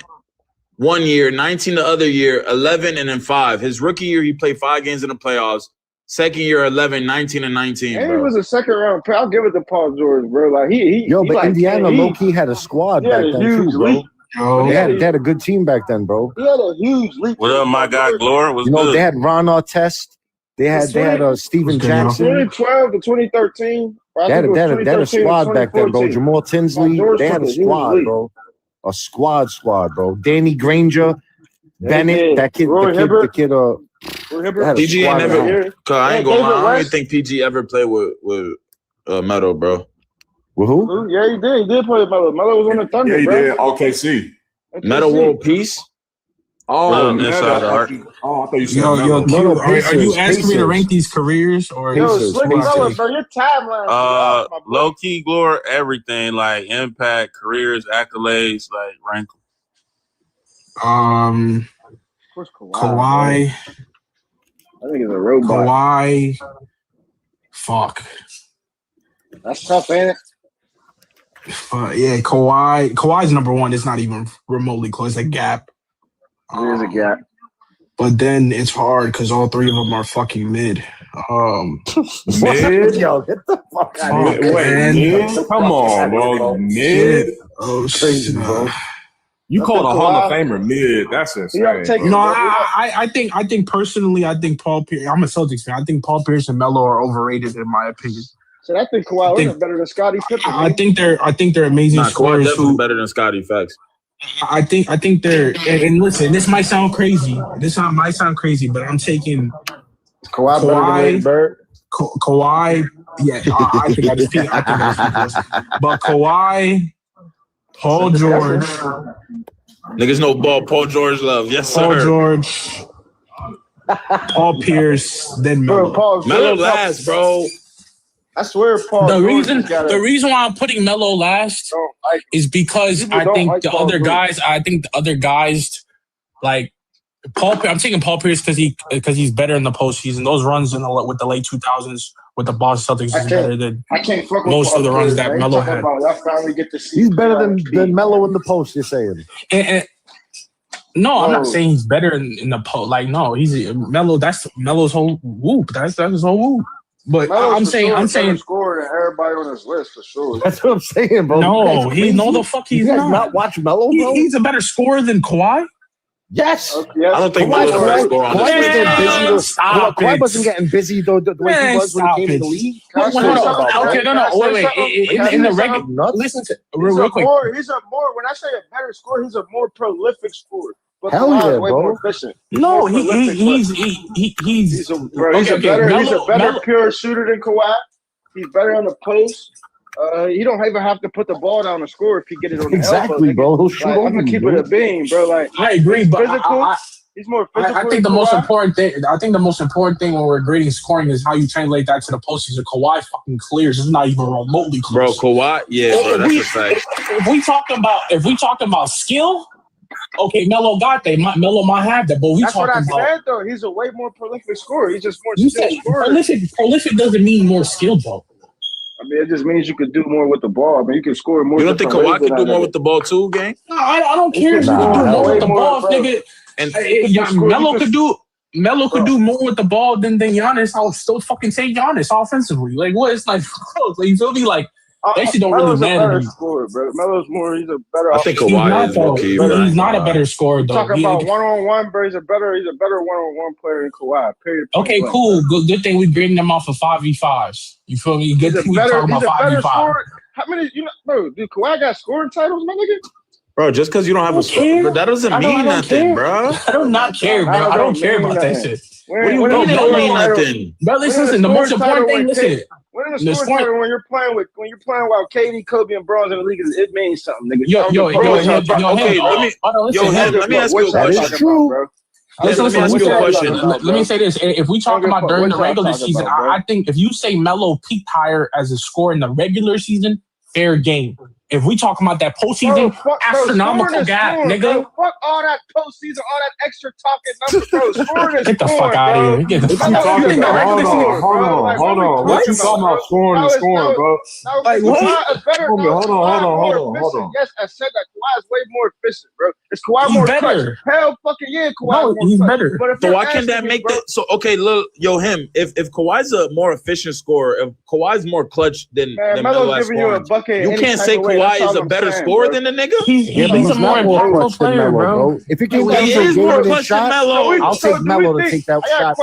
1 year, 19 the other year, 11 and then 5. His rookie year, he played 5 games in the playoffs. Second year, 11, 19 and 19. And he was a second round pick. I'll give it to Paul George, bro. Like but like, Indiana low-key had a squad back then too, bro. They had a good team back then, bro. He had a huge leap. What up, my guy? Glor was good. They had Ron Artest. They had Steven Jackson. 2012 to 2013. They had a squad back then, bro. Jamal Tinsley. They had a squad, bro. A squad, bro. Danny Granger, Bennett, that kid, the kid. PG ain't never. I ain't gonna lie. I don't even think PG ever played with Melo, bro. With who? Yeah, he did. He did play with Melo. Melo was on the Thunder, yeah, he bro. did. OKC. Melo World Peace. Oh, inside the arc. Oh, I thought you said are you asking me to rank these careers or? Yo, Slick Melo, bro, your timeline. Low key, Glor, everything like impact, careers, accolades, like rank. Of course, Kawhi. I think it's a robot. Kawhi. Fuck. That's tough, ain't it? Yeah, Kawhi. Kawhi's number 1. It's not even remotely close. A gap. There's a gap. But then it's hard because all 3 of them are fucking mid. Mid? Yo, get the fuck out of here. Wait, come on, bro. Mid? Oh, shit, bro. You call a Hall of Famer mid? That's insane. I think personally, Paul Pierce. I'm a Celtics fan. I think Paul Pierce and Melo are overrated in my opinion. So I think Kawhi is better than Scottie Pippen. I think they're amazing scorers. Kawhi definitely better than Scottie. Facts. I think they're and listen. This might sound crazy. But I'm taking Kawhi. Kawhi. Yeah, I think I just. But Kawhi. Paul George. Niggas know ball. Paul George love. Yes, sir. Paul George. Paul Pierce. Then Melo. Melo last, bro. I swear, Paul. The reason why I'm putting Melo last is because I think the other guys, like Paul. I'm taking Paul Pierce because he's better in the postseason. Those runs with the late 2000s with the Boston Celtics is better than most of the runs that Melo had. He's better than Melo in the post. You're saying? No, I'm not saying he's better in the post. Like, no, he's Melo. That's Melo's whole whoop. That's his whole whoop. But I'm saying scorer than everybody on his list for sure. That's what I'm saying, bro. No, he's not. Watch Melo, bro. He's a better scorer than Kawhi. Yes. I don't think Melo's a better scorer on this list. Kawhi wasn't getting busy though the way he was when he came in the league. Okay, no, wait. In the regular, listen to real quick. He's a more. When I say a better scorer, he's a more prolific scorer. But hell yeah, way bro. More efficient. No, he's a better pure shooter than Kawhi. He's better on the post. He don't even have to put the ball down to score if he get it on the elbow, bro. He'll shoot over I'm gonna keep it a beam, bro. Like I agree, but he's more physical. I think the most important thing when we're grading scoring is how you translate that to the postseason. Kawhi fucking clears. It's not even remotely close. Bro, Kawhi, bro, that's a fact. If we talking about skill. Okay, Melo got that. Melo might have that, but that's what I said though. He's a way more prolific scorer. He's just more skilled scorer. Prolific doesn't mean more skilled though. I mean, it just means you could do more with the ball. I mean, you can score more. You don't think Kawhi could do more with the ball too, gang? No, I don't care if you can do more with the ball, nigga. And Melo could do more with the ball than Giannis. I'll still fucking say Giannis offensively. Like what? It's like, like you feel me? Like. They actually don't really matter. Scorer, bro. Melo's more. He's a better. I think Kawhi is low-key, bro. He's not a better scorer though. Talking about one-on-one, bro. He's a better one-on-one player than Kawhi. Period. Okay, cool. Good thing we grading them off of 5v5s. You feel me? Good thing we talking about 5v5. How many? Bro? Dude, Kawhi got scoring titles, my nigga. Bro, just because you don't have a score, bro, that doesn't mean nothing, bro. I do not care, bro. I don't care about that shit. What do you mean it don't mean nothing? Bro, listen. The most important thing, listen. When you're playing while KD, Kobe, and Bron's in the league, it means something, nigga. Let me ask you a question. Let me say this. If we talk about during the regular season, I think if you say Melo peaked higher as a scorer in the regular season, fair game. If we talking about that postseason, astronomical gap, nigga. Fuck all that postseason, all that extra talking, bro. Scoring is Get the fuck out of here. Get the fuck out of here. Hold on. What you talking about scoring and scoring, bro? Like, what? Hold on. Yes, I said that Kawhi is way more efficient, bro. Is Kawhi more better? Hell fucking yeah, Kawhi. No, he's better. So why can't that make that? So okay, look, if Kawhi's a more efficient scorer, if Kawhi's more clutch than Melo at scoring, you can't say Kawhi is a better scorer than the nigga. He's a more impactful player, bro. If you can get him to a game-winning shot, I'll take Melo to take that shot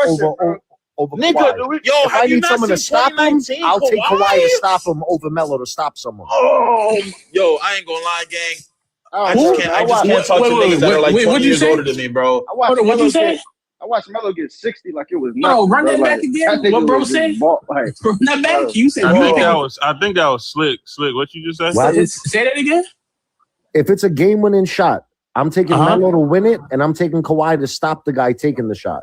over nigga, Kawhi. If I need someone to stop him, I'll take Kawhi to stop him over Melo to stop someone. I ain't gonna lie, gang. I just can't talk to niggas that are like 20 years older than me, bro. What'd you say? I watched Melo get 60 like it was nothing. No, run that back again. What bro said? Run that back. You said I think that was slick. What you just said? Say that again. If it's a game-winning shot, I'm taking Melo to win it, and I'm taking Kawhi to stop the guy taking the shot.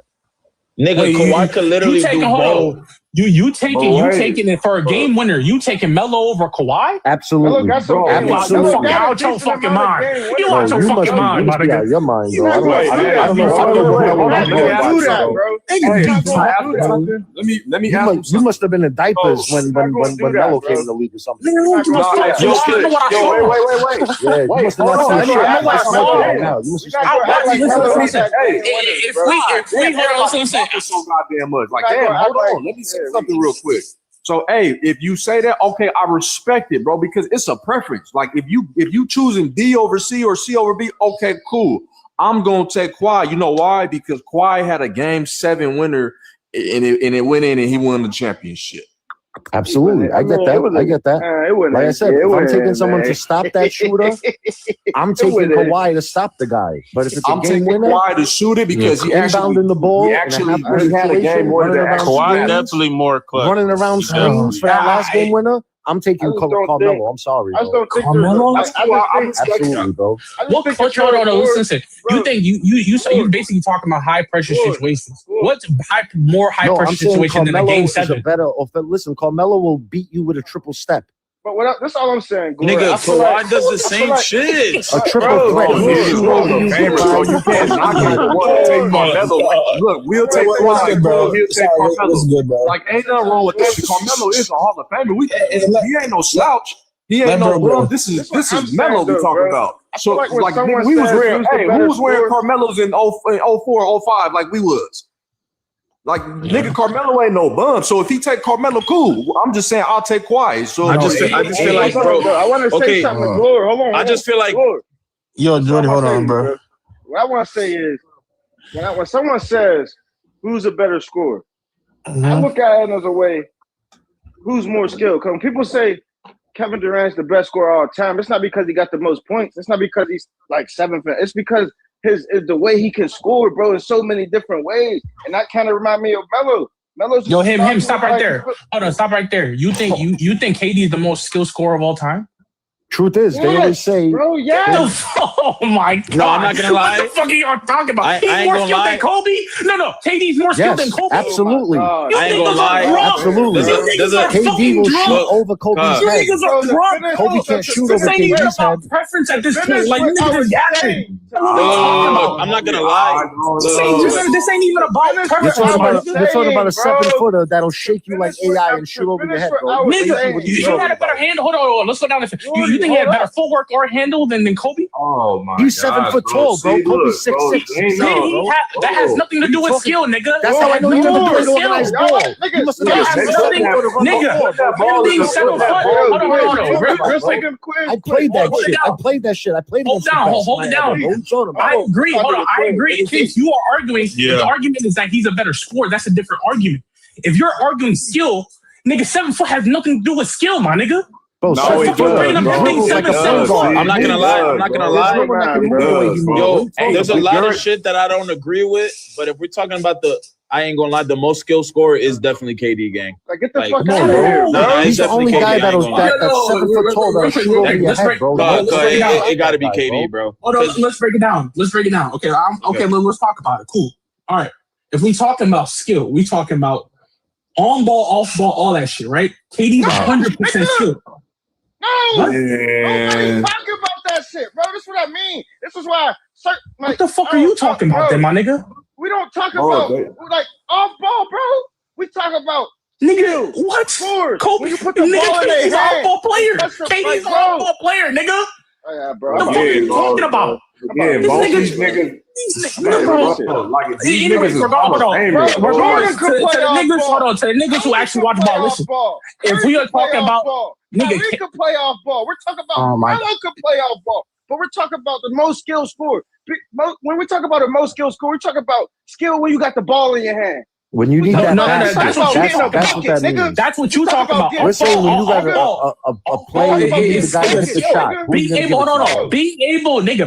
Nigga, Kawhi could literally do both. You taking it for a game winner. You taking Melo over Kawhi? Absolutely. Absolutely. Out your fucking mind. You out your fucking mind, my nigga. Your mind, bro. I don't know. Let me ask you must have been in diapers when Melo came in the league or something. Wait. Yeah, you must have not seen shit. So goddamn much. Like, damn, hold on. Let me say something real quick. So, hey, if you say that, okay, I respect it, bro, because it's a preference. Like, if you choosing D over C or C over B, okay, cool. I'm gonna take Kawhi. You know why? Because Kawhi had a Game 7 winner, and it went in, and he won the championship. Absolutely, I get that. Like I said, if I'm taking someone to stop that shooter, I'm taking Kawhi to stop the guy. But if it's a game winner, Kawhi to shoot it because he inbounding the ball. He had a game winner. Kawhi definitely more clutch. Running around screens for that last game winner. I'm taking Carmelo. I'm sorry. I just don't think Carmelo? Absolutely, bro. What culture? Listen. You think you basically talking about high pressure situations? What's more high pressure situation than a game 7? Listen, Carmelo will beat you with a triple step. But that's all I'm saying. Glory. Nigga, Kawhi does the same shit. A triple threat. You can't knock him for what to take Carmelo. Look, we'll take Kawhi, bro. He'll take Carmelo. Good, bro. Like, ain't nothing wrong with that. Carmelo is a Hall of Famer. He ain't no slouch. He ain't no bum. This is Melo we talking about. So, like we was wearing, who was wearing Carmelos in 04, 05 like we was? Like, nigga, Carmelo ain't no bum. So if he take Carmelo, cool. I'm just saying I'll take Kawhi. So I just feel like, bro. I want to say something to Glory. Hold on. I just feel like, yo, Jordy, hold on, bro. What I want to say is, when someone says who's a better scorer, I look at it as a way, who's more skilled. Because when people say Kevin Durant's the best scorer of all time, it's not because he got the most points. It's not because he's like 7th. It's because the way he can score, bro, in so many different ways. And that kind of remind me of Melo. Melo's him, stop right there. Hold on, stop right there. You think KD is the most skilled scorer of all time? Truth is, they always say, bro, Oh my God. No, I'm not gonna lie. What the fuck are you talking about? He's more skilled than Kobe? No, KD's more skilled than Kobe. Absolutely. I ain't gonna lie. Absolutely. KD will shoot over Kobe's head. Kobe can't shoot over KD's head. Preference at this point. Like, niggas yapping. I'm not gonna lie. This ain't even about preference. You're talking about a 7-footer that'll shake you like AI and shoot over your head, bro. Nigga, you had a better handle. Hold on. Let's go down this. You think he had better footwork or handle than Kobe? Oh my God. He's 7 foot tall, bro. Kobe's 6'6". That has nothing to do with skill, nigga. That's how I know you never do an organized ball. You must have Nigga, being 7 foot. Hold on. I played that shit. I played Hold it down. I agree. Hold on. I agree. In case you are arguing, the argument is that he's a better scorer. That's a different argument. If you're arguing skill, nigga, 7 foot has nothing to do with skill, my nigga. Bro, no, it does. I'm not gonna lie. Yo, there's a lot of shit that I don't agree with. But if we're talking about I ain't gonna lie, the most skilled scorer is definitely KD, gang. Like, get the fuck out of here, bro. He's the only guy that's 7 foot tall that'll shoot over your head, bro. It gotta be KD, bro. Hold on, let's break it down. Okay, let's talk about it. Cool. All right. If we talking about skill, we talking about on ball, off ball, all that shit, right? KD's 100% skilled. No, nobody talking about that shit, bro. This is what I mean. This is why. What the fuck are you talking about, then, my nigga? We don't talk about like off ball, bro. We talk about nigga. What? Kobe, you put the ball in their hand. Off ball player. KD's an off ball player, nigga. Oh, yeah, bro. What the fuck are you talking about? Yeah, both these niggas. Regardless to the niggas who actually watch ball. Listen, if we are talking about nigga, we can play off ball. We're talking about Melo can play off ball, but we're talking about the most skilled scorer. When we talk about the most skilled scorer, we're talking about skill when you got the ball in your hand. When you need that, that's what that means. That's what you talking about. We're saying when you got a player, the guy that hits the shot.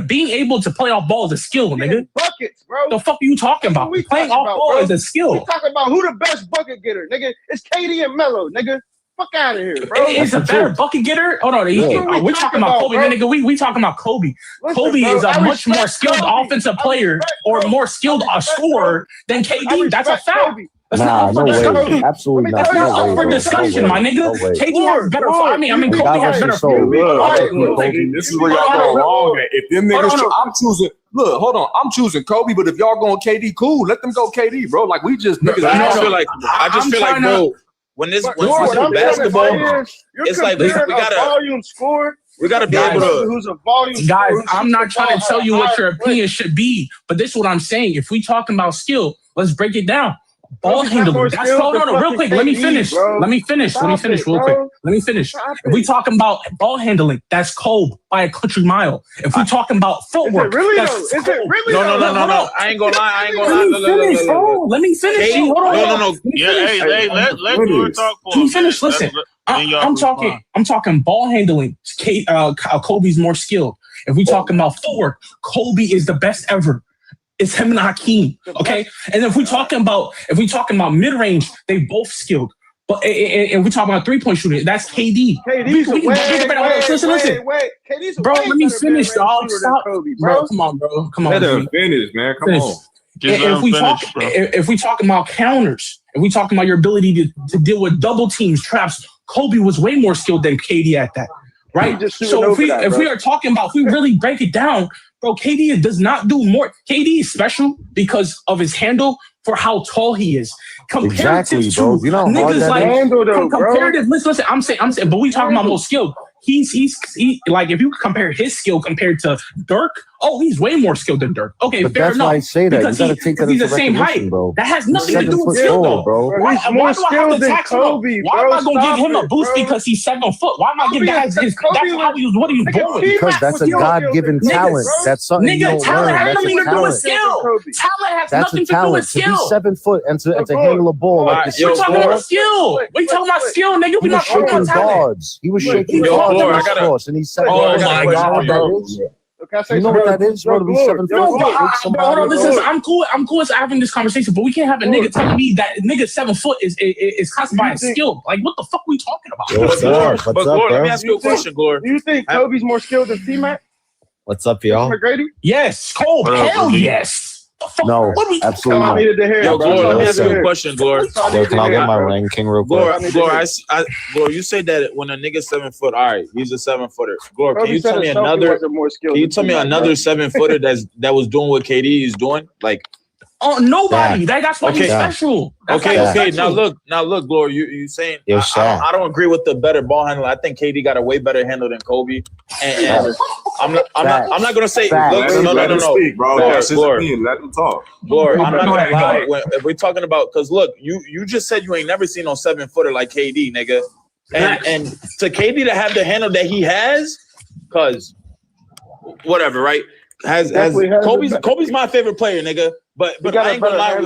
Being able to play off ball is a skill, nigga. Buckets, bro. The fuck are you talking about? Playing off ball is a skill. We talking about who the best bucket getter, nigga. It's KD and Melo, nigga. Fuck out of here, bro. Is a better bucket getter? Hold on, we're talking about Kobe, nigga. We talking about Kobe. Kobe is a much more skilled offensive player or more skilled scorer than KD. That's a fact. No way. Absolutely not. That's not up for discussion, my nigga. KD has better. Kobe has better. This is where y'all go wrong. If them niggas, I'm choosing. Look, hold on. I'm choosing Kobe, but if y'all going KD, cool. Let them go KD, bro. Like we just niggas. I just feel like, bro. When this basketball, it's like we gotta volume score. We gotta be able to. Who's a volume? Guys, I'm not trying to tell you what your opinion should be, but this is what I'm saying. If we talking about skill, let's break it down. Ball handling. That's real quick. Let me finish real quick. If we talking about ball handling, that's Kobe by a country mile. If we talking about footwork, is it really? No. I ain't gonna lie. Let me finish. Hold on. No. Yeah, hey, let Drew talk for Let me finish. Listen, I'm talking ball handling. Kobe's more skilled. If we talking about footwork, Kobe is the best ever. It's him and Hakeem, okay? And if we talking about mid range, they both skilled. But and we talk about 3-point shooting. That's KD. KD's Listen. KD's bro, let me finish, dog. Stop, Kobe, bro. Come on, bro. Come on. Let him finish, man. Come on. If we talking about counters, if we talking about your ability to deal with double teams, traps, Kobe was way more skilled than KD at that, right? So if we are talking about, if we really break it down, bro, KD does not do more. KD is special because of his handle for how tall he is. Comparative to bro. You know niggas like handle though, comparative. Listen. I'm saying, but we talking about most skilled. He's like, if you compare his skill compared to Dirk, he's way more skilled than Dirk. Okay, but fair that's enough. Why I say that. Because you gotta take that he's into the same height, bro. That has nothing to do with skill, though, bro. Why do I have to tax him? Why am I gonna give him a boost bro. because he's 7 foot? Why am I giving that? That's how he was. What he was born with. Because that's a God-given talent. That's something you don't talent learn. has That's nothing a to do with talent. skill. Talent has That's nothing a to do with talent. To be skill. 7 foot and to handle a ball like the We're 6'4". talking about skill. We talking about skill, nigga. He We was not talking shaking about talent. guards. He was shaking Yo, guards Lord, on I his gotta- cross, and he's 7 Oh foot. my You know God, what bro. that is? You know what that is, bro? To be 7 foot. No, but Shake hold on. Listen, somebody. I'm cool with having this conversation, but we can't have a nigga telling me that nigga 7 foot is classified as skill. Like, what the fuck we talking about? Yo, what's up? But What's up, Glor, let me bro? ask you a question, Glor. Do you think Kobe's more skilled than T-Mac? What's up, y'all? McGrady? Yes, Cole. Hell yes. The fuck? No, What are we absolutely I not. needed to hear. Yo, bro. Glor, let me I ask you needed a to question, Glor. Yo, can I get my ranking real quick? Glor, you say that when a nigga's 7 foot, all right, he's a 7-footer. Glor, can Kobe you said tell me himself he another? wasn't more skilled Can you than tell me T-Mac, another bro. 7-footer that was doing what KD is doing? Like, nobody. That's why he's Okay. special. That's why okay. he's Now special. look, Glor, you saying Yo, I Shaq. don't agree with the better ball handler. I think KD got a way better handle than Kobe. And I'm not gonna say Facts. no. Let him speak, bro. Glor, That's his Glor. opinion. Let him talk. Glor, I'm not Go ahead, gonna go lie. If we're talking about, because look, you just said you ain't never seen no 7-footer like KD, nigga. And to KD to have the handle that he has, cause whatever, right? Has Kobe's my favorite player, nigga. But I ain't gonna lie,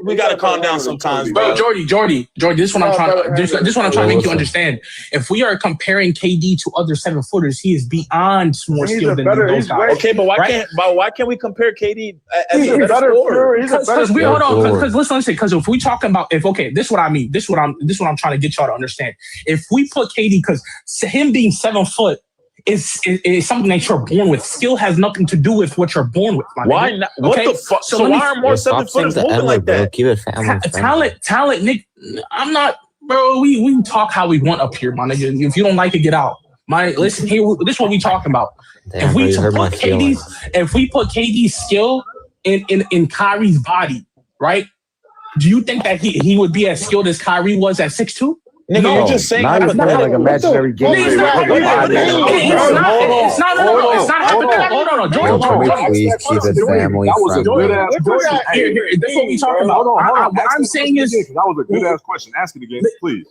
we gotta calm down sometimes, Bro, bro. Jordy, this is what I'm trying. This is what I'm trying to make you understand. If we are comparing KD to other 7-footers, he is beyond more skilled than those guys. Okay, but why can't we compare KD as a better scorer? Because listen. Because if we talking about this is what I mean. This is what I'm trying to get y'all to understand. If we put KD, because him being 7 foot is something that you're born with. Skill has nothing to do with what you're born with. Why not? What the fuck? So why are more 7-footers moving like that? Keep it family. Talent, Nick. I'm not, bro. We talk how we want up here, my nigga. If you don't like it, get out. Listen here. This is what we talking about. Damn, If we put KD's skill in Kyrie's body, right? Do you think that he would be as skilled as Kyrie was at 6'2"? Nigga, No, you're just saying now you're playing like imaginary game. It's not happening. Hold on. Yo, can we please keep it family friendly? That's what we talking about. What I'm saying is that was a good ass question. Ask it again, please.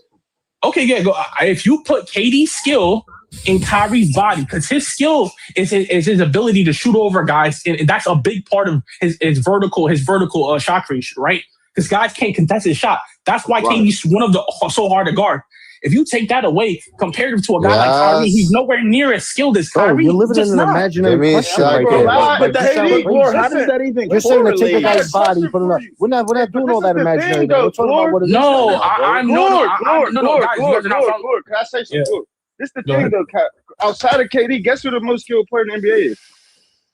Okay, yeah. Go. If you put KD's skill in Kyrie's body, because his skill is his ability to shoot over guys, and that's a big part of his vertical shot creation, right? Because guys can't contest his shot. That's why KD's one of the so hard to guard. If you take that away, compared to a guy like Kyrie, he's nowhere near as skilled as Kyrie. You're living in an imaginary question right there. But how does that even You're saying to take a guy's body, put it up. We're not doing all that imaginary. We're talking about what it is. No, guys, you guys are not from. Can I say something? This is the thing, though. Outside of KD, guess who the most skilled player in the NBA is?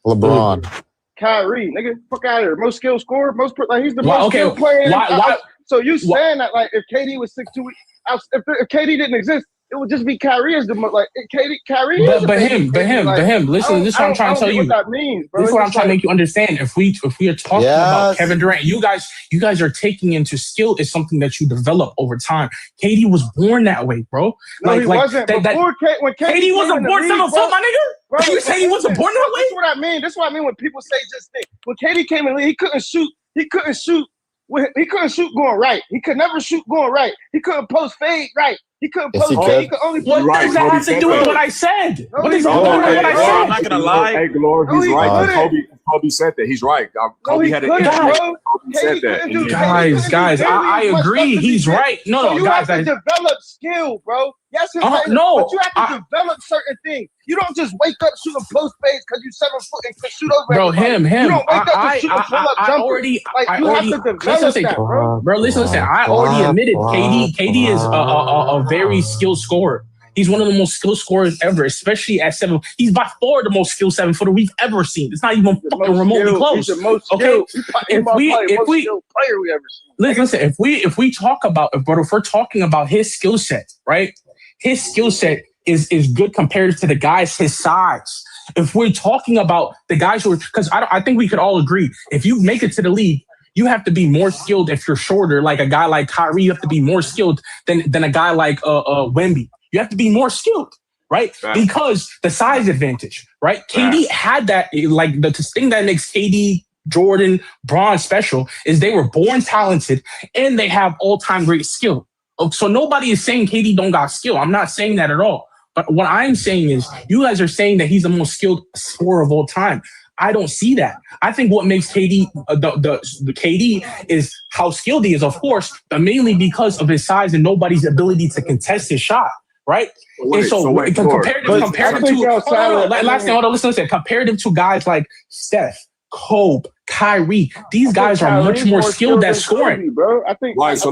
LeBron. Kyrie, nigga, fuck out of here. Most skilled scorer, he's the most skilled player. So you saying that if KD was 6'2", if KD didn't exist, it would just be Kyrie as the Kyrie. But him. Listen, this is what I'm trying to tell you. What that means, bro. This is what I'm trying to make you understand. If we are talking about Kevin Durant, you guys are taking into skill is something that you develop over time. KD was born that way, bro. No, he wasn't. When KD wasn't born 7 foot, my nigga. Bro, you say he wasn't born that way? That's what I mean. That's what I mean when people say just think. When KD came in the league, he couldn't shoot going right. He could never shoot going right. He couldn't post fade right. He couldn't Yes, post. he He could. could only. What Right, does that Kobe have to said do with that. what I said? No, What he does that have to do couldn't. with what I Bro, I'm said? not gonna lie. Hey, Glor, No, he's he right. couldn't. Kobe said that. He's right. No, Kobe he had an couldn't, injury. bro. Kobe said that. Couldn't do Guys, I nearly as much agree. stuff as he He's did. right. So No, you guys, have to develop skill, bro. Yes, it's later, no, but you have to develop certain things. You don't just wake up shooting post fades because you 7 foot and can shoot over bro, everybody. him. You don't wake up to shoot a pull up I jumper. already, Like I you already. have to develop that, bro. Bro, listen. I already admitted KD is a very skilled scorer. He's one of the most skilled scorers ever, especially at 7. He's by far the most skilled 7-footer we've ever seen. It's not even fucking remotely close. He's the most Okay, skilled player we ever seen. listen, if we talk about, if we're talking about his skill set, right? His skill set is good compared to the guys his size. If we're talking about the guys who are, because I think we could all agree, if you make it to the league, you have to be more skilled if you're shorter. Like a guy like Kyrie, you have to be more skilled than a guy like Wemby. You have to be more skilled, right? Because the size advantage, right? KD had that, like the thing that makes KD, Jordan, Bron special is they were born talented and they have all-time great skill. So nobody is saying KD don't got skill. I'm not saying that at all. But what I'm saying is you guys are saying that he's the most skilled scorer of all time. I don't see that. I think what makes KD the KD is how skilled he is, of course, but mainly because of his size and nobody's ability to contest his shot, right? And so comparative to listen, comparative to guys like Steph, Kobe, Kyrie, these guys are much more skilled at scoring, bro. I think these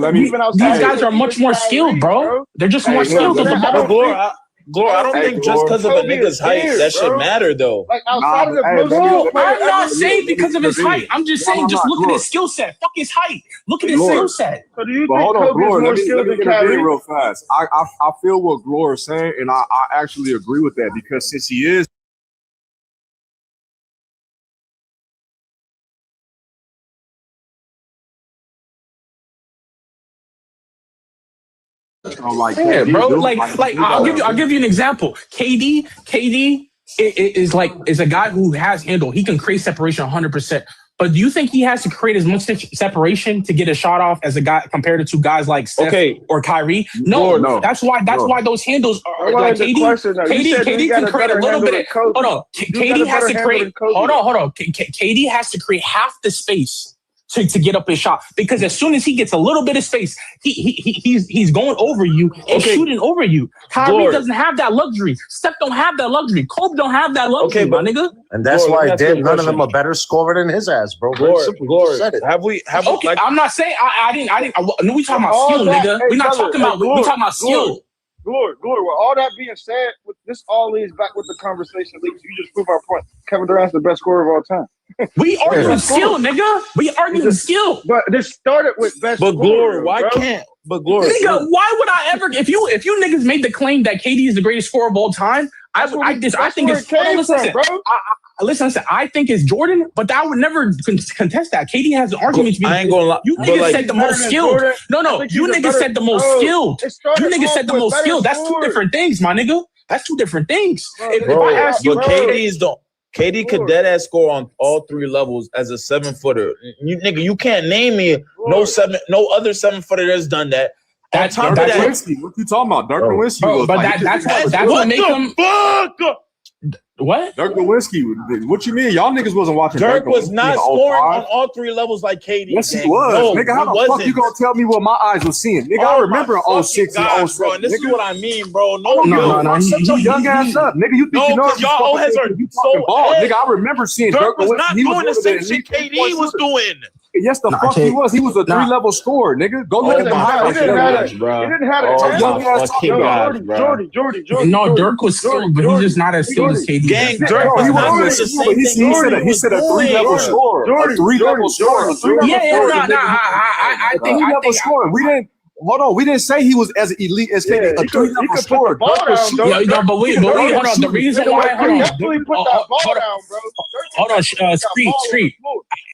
guys are much more skilled, bro. They're just more skilled on the ball. Glor, I don't think just because of a nigga's height that should matter though. Like outside of the I'm not saying because of his height. I'm just saying just look at his skill set. Fuck his height. Look at his skill set. So do you But think hold on, Kobe is Glor, more let skilled me than get a bit Kyrie? real fast. I feel what Glor is saying, and I actually agree with that because since he is Yeah, bro. Like I'll give you an example. KD is a guy who has handle. He can create separation 100%. But do you think he has to create as much separation to get a shot off as a guy compared to guys like Steph or Kyrie? No. That's why those handles are like KD can create a little bit. Hold on. KD has to create. Hold on. KD has to create half the space to get up his shot, because as soon as he gets a little bit of space, he's going over you and shooting over you. Kyrie doesn't have that luxury. Steph don't have that luxury. Kobe don't have that luxury, my nigga. And that's why none of them are better scorer than his ass, bro. I'm not saying I didn't. We talking about skill, nigga. We're not talking about. We talking about skill. Glor, with all that being said, this all leads back with the conversation. You just prove our point. Kevin Durant's the best scorer of all time. We arguing skill, nigga. We arguing skill. But this started with best. But Glor, why can't? But Glor, nigga, why would I ever? If you niggas made the claim that KD is the greatest scorer of all time, I think it's listen, I think it's Jordan, but I would never contest that. KD has an argument to be. I ain't gonna lie. You niggas said the most skilled. No, you niggas said the most skilled. You niggas said the most skilled. That's two different things, my nigga. That's two different things. If I ask you, KD could dead ass score on all 3 levels as a 7-footer. You can't name me no other 7-footer that's done that. That's Dirk Nowitzki. What you talking about? Dirk Nowitzki. But that's what make him. What? Dirk Nowitzki. What you mean? Y'all niggas wasn't watching. Dirk was not scoring on all 3 levels like KD. Yes, he was. Nigga, how the fuck you gonna tell me what my eyes were seeing? Nigga, I remember 06 and 07. Bro, and this is what I mean, bro. No. Shut your young ass up, nigga. You think you know? Y'all old heads are so ball, nigga. I remember seeing Dirk was not doing the same shit KD was doing. Yes, the fuck he was. He was a 3-level scorer, nigga. Go look at the highlights. He didn't have it. Jordy. No, Dirk was skilled, but he's just not as skilled as KD. Gang, Dirk was not doing the same thing. He said a 3-level scorer. A 3-level scorer. I think scoring. We didn't. Hold on, we didn't say he was as elite as KD. A 3-level scorer. But hold on. The reason why, hold on, Street.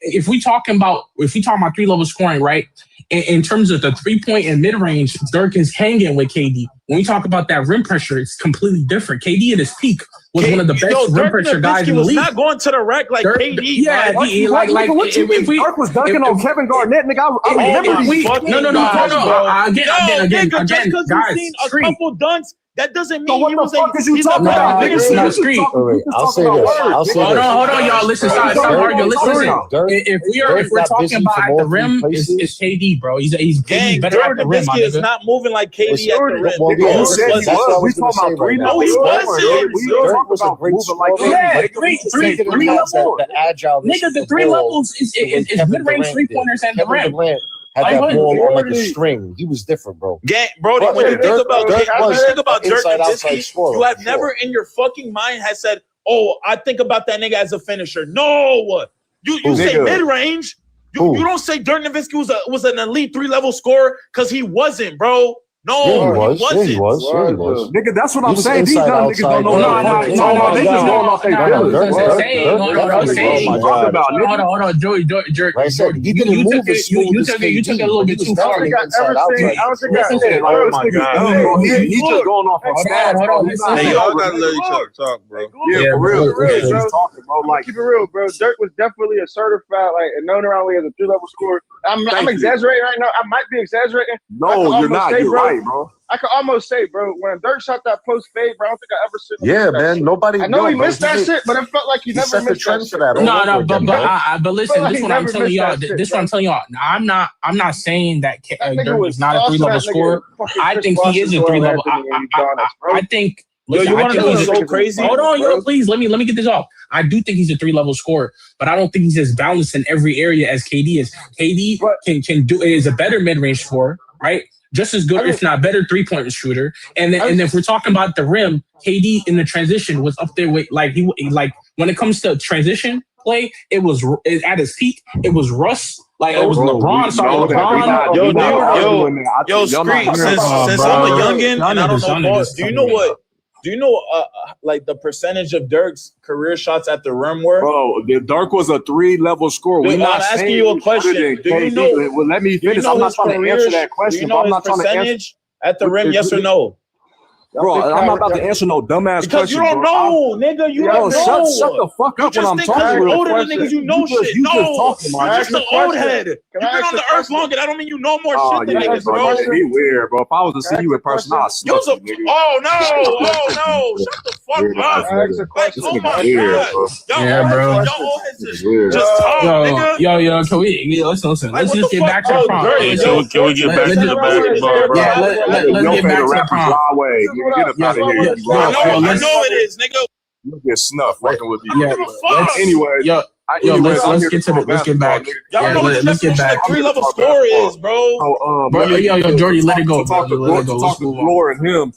If we talking about 3-level scoring, right? In terms of the 3-point and mid-range, Dirk is hanging with KD. When we talk about that rim pressure, it's completely different. KD at his peak was one of the best rim pressure guys in the league. Not going to the rack like KD. Yeah, like if we Dirk was dunking on Kevin Garnett, nigga. I remember these. No. Again, just because guys, you've seen a couple dunks, that doesn't mean what the fuck is you talking about? I'll say this. Hold on, y'all. Listen, listen. If we're talking about at the rim, it's KD, bro. He's better at the rim. Dirk is not moving like KD at the rim. You said he was. We talking about three. No, he wasn't. We talking about moving like three levels. The agile. Nigga, the three levels is mid-range 3-pointers and the rim. Had that ball on like a string. He was different, bro. Brody, when you think about Dirk Nowitzki, you have never in your fucking mind has said, "Oh, I think about that nigga as a finisher." No, you say mid range. You don't say Dirk Nowitzki was an elite 3-level scorer because he wasn't, bro. No, he wasn't. He was. Nigga, that's what I'm saying. These young niggas don't know. No, they just going off their Hold on, Joey, Jerk. Like I said, he didn't move as smooth as KD. You took it a little bit too far. I don't think oh my God. He's just going off his stats. Hey, y'all gotta let each other talk, bro. Yeah, for real, bro. Like, keep it real, bro. Dirk was definitely a certified, like, known around the league as a 3-level scorer. I'm exaggerating right now. I might be exaggerating. No, you're not. You're right, bro. I could almost say, bro, when Dirk shot that post fade, bro, I don't think I ever seen him. Yeah, man. Nobody. I know he missed that shit, but it felt like he never missed that shit. But listen, this is what I'm telling y'all. This is what I'm telling y'all. I'm not saying that Dirk is not a 3-level scorer. I think he is a 3-level. I think. Listen, you want to know what's so crazy? Hold on, please. Let me get this off. I do think he's a 3-level scorer, but I don't think he's as balanced in every area as KD is. KD can do is a better mid-range scorer, right? Just as good, if not better, 3-point shooter. And then if we're talking about the rim, KD in the transition was up there with like when it comes to transition play, it was at his peak. It was Russ. Like it was LeBron. Yo, Screek, since I'm a youngin and I don't know, do you know like the percentage of Dirk's career shots at the rim were? Bro, Dirk was a 3-level scorer. I'm asking you a question. Do you know? Well, let me finish. I'm not trying to answer that question. Do you know his percentage at the rim? Yes or no? Bro, I'm not about to answer no dumbass because question. You don't know, nigga. You don't know. Shut the fuck up when I'm talking. You're older than niggas, you know shit. No, you're just an old head. You've been on the earth longer. That don't mean you know more shit than niggas, bro. Be weird, bro. If I was to see you in person, I'd slap you, nigga. Oh no! Shut the fuck up! Like, oh my god! Yeah, bro. Just talk, nigga. Yo, can we listen? Let's just get back to the prom. Can we get back to the basketball, bro? Yeah, let's get back to the prom. Get up out of here. I know it is, nigga. You get snuffed working with these. Anyway, let's get to the. Let's get back. Let's get back. 3-level score is, bro. Yo, Jordy, let it go. Talk to Floor and him.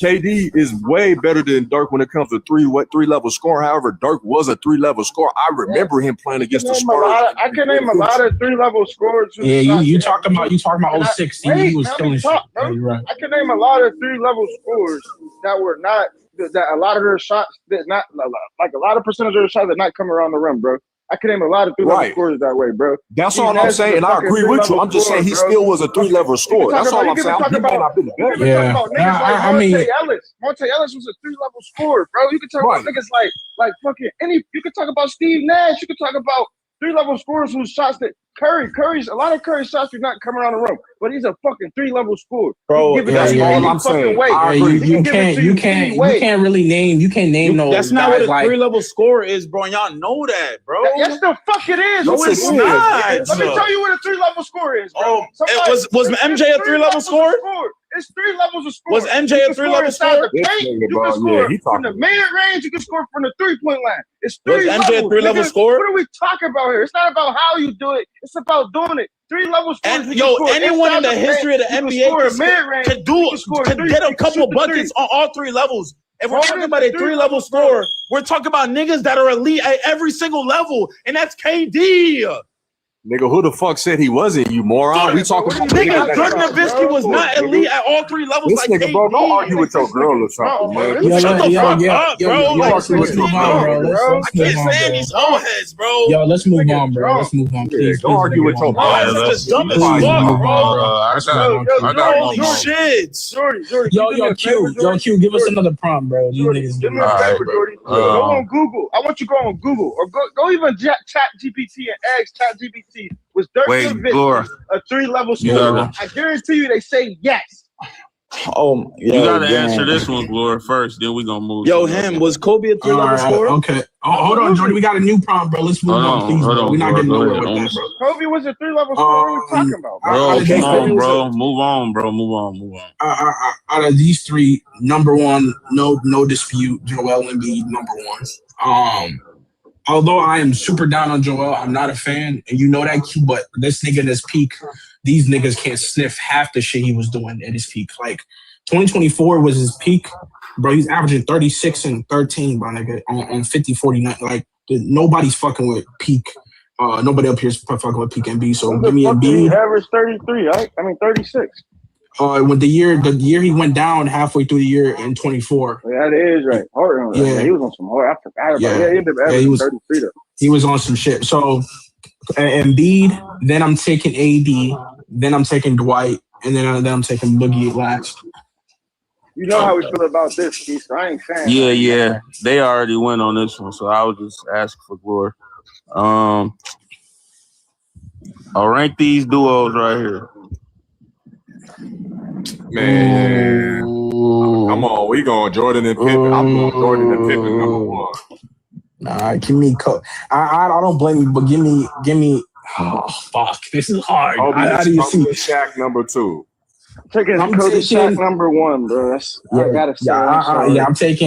KD is way better than Dirk when it comes to 3-level score. However, Dirk was a 3-level scorer. I remember him playing against the Spurs. I can name a lot of 3-level scorers. Yeah, you talking about 06. He was killing shit. I can name a lot of 3-level scorers that were not that a lot of their shots that not like a lot of percentage of their shots that not come around the rim, bro. I can name a lot of 3-level scorers that way, bro. That's all I'm saying, and I agree with you. I'm just saying he still was a 3-level scorer. That's all I'm saying. He may not be the best. Yeah, I mean, Monte Ellis was a 3-level scorer, bro. You can talk about niggas like fucking any. You can talk about Steve Nash. You can talk about 3-level scorers whose shots that Curry's a lot of Curry shots do not come around the rim, but he's a fucking 3-level scorer. Bro, that's all I'm saying. You can't really name. You can't name no. That's not what a 3-level scorer is, bro. And y'all know that, bro. Yes, the fuck it is. No, it's not. Let me tell you what a 3-level scorer is, bro. Oh, was MJ a 3-level scorer? It's 3 levels of score. Was MJ a 3-level scorer? You can score from the mid-range. You can score from the 3-point line. It's 3 levels. Was MJ a 3-level scorer? What are we talking about here? It's not about how you do it. It's about doing it. 3 levels. And anyone in the history of the NBA can get a couple buckets on all 3 levels. If we're talking about a 3-level scorer, we're talking about niggas that are elite at every single level, and that's KD. Nigga, who the fuck said he wasn't, you moron? We talking about nigga. Dirk Nowitzki was not elite at all 3 levels. This nigga, bro, don't argue with your girl or something, man. Shut the fuck up, bro. Let's move on, bro. I can't stand these old heads, bro. Yo, let's move on, bro. Let's move on, please. Don't argue with your bro. This is dumb as fuck, bro. Holy shit. Yo, Q, give us another prompt, bro. These niggas give me a favor, Jordy. Go on Google. I want you to go on Google or go even chat GPT and ask chat GPT. Was Dirk Nowitzki a 3-level scorer? I guarantee you they say yes. Oh, you gotta answer this one, Gloria, first. Then we gonna move. Yo, was Kobe a 3-level scorer? Okay. Oh, hold on, Jordy. We got a new prompt, bro. Let's move on, please. We're not getting nowhere with that, bro. Kobe was a 3-level scorer. What are you talking about, bro? Come on, bro. Move on, bro. Move on. Out of these 3, number 1, no dispute. Joel Embiid, number 1. Although I am super down on Joel, I'm not a fan, and you know that, Q, but this nigga in his peak, these niggas can't sniff half the shit he was doing at his peak. Like, 2024 was his peak. Bro, he's averaging 36 and 13, bro, nigga, on 50, 49. Like, nobody's fucking with peak. Nobody up here is fucking with peak Embiid, so give me Embiid. He averaged 33, right? I mean, 36. When the year he went down halfway through the year in 24. Yeah, that is right. Yeah, he was on some hard. I forgot about it. Yeah, he ended up averaging 33 though. He was on some shit. So Embiid, then I'm taking AD, then I'm taking Dwight, and then I'm taking Boogie last. You know how we feel about this, Keith. So I ain't fan. Yeah. They already went on this one, so I was just asking for glory. I'll rank these duos right here. Man, come on, we going Jordan and Pippen. I'm going Jordan and Pippen number 1. Nah, give me I don't blame you, but give me. Oh fuck, this is hard. How do you see Shaq number 2? I'm taking Shaq number 1, bro. I gotta say.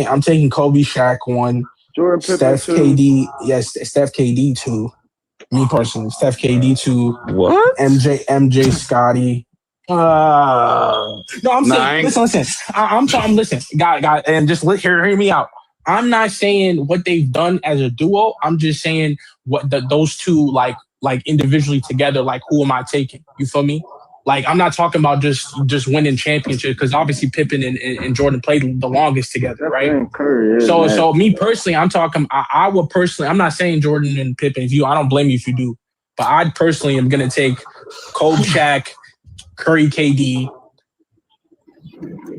I'm taking Kobe, Shaq 1. Jordan, Pippen, Steph, 2. KD. Yes, Steph, KD 2. Me personally, Steph, KD 2. What? MJ, Scotty. No, I'm saying. Listen. I'm talking. Listen, guy, and just hear me out. I'm not saying what they've done as a duo. I'm just saying what those two like individually together. Like, who am I taking? You feel me? Like, I'm not talking about just winning championships, because obviously Pippen and Jordan played the longest together, right? So me personally, I'm talking. I would personally. I'm not saying Jordan and Pippen. I don't blame you if you do, but I personally am gonna take Kobe, Shaq, Curry, KD,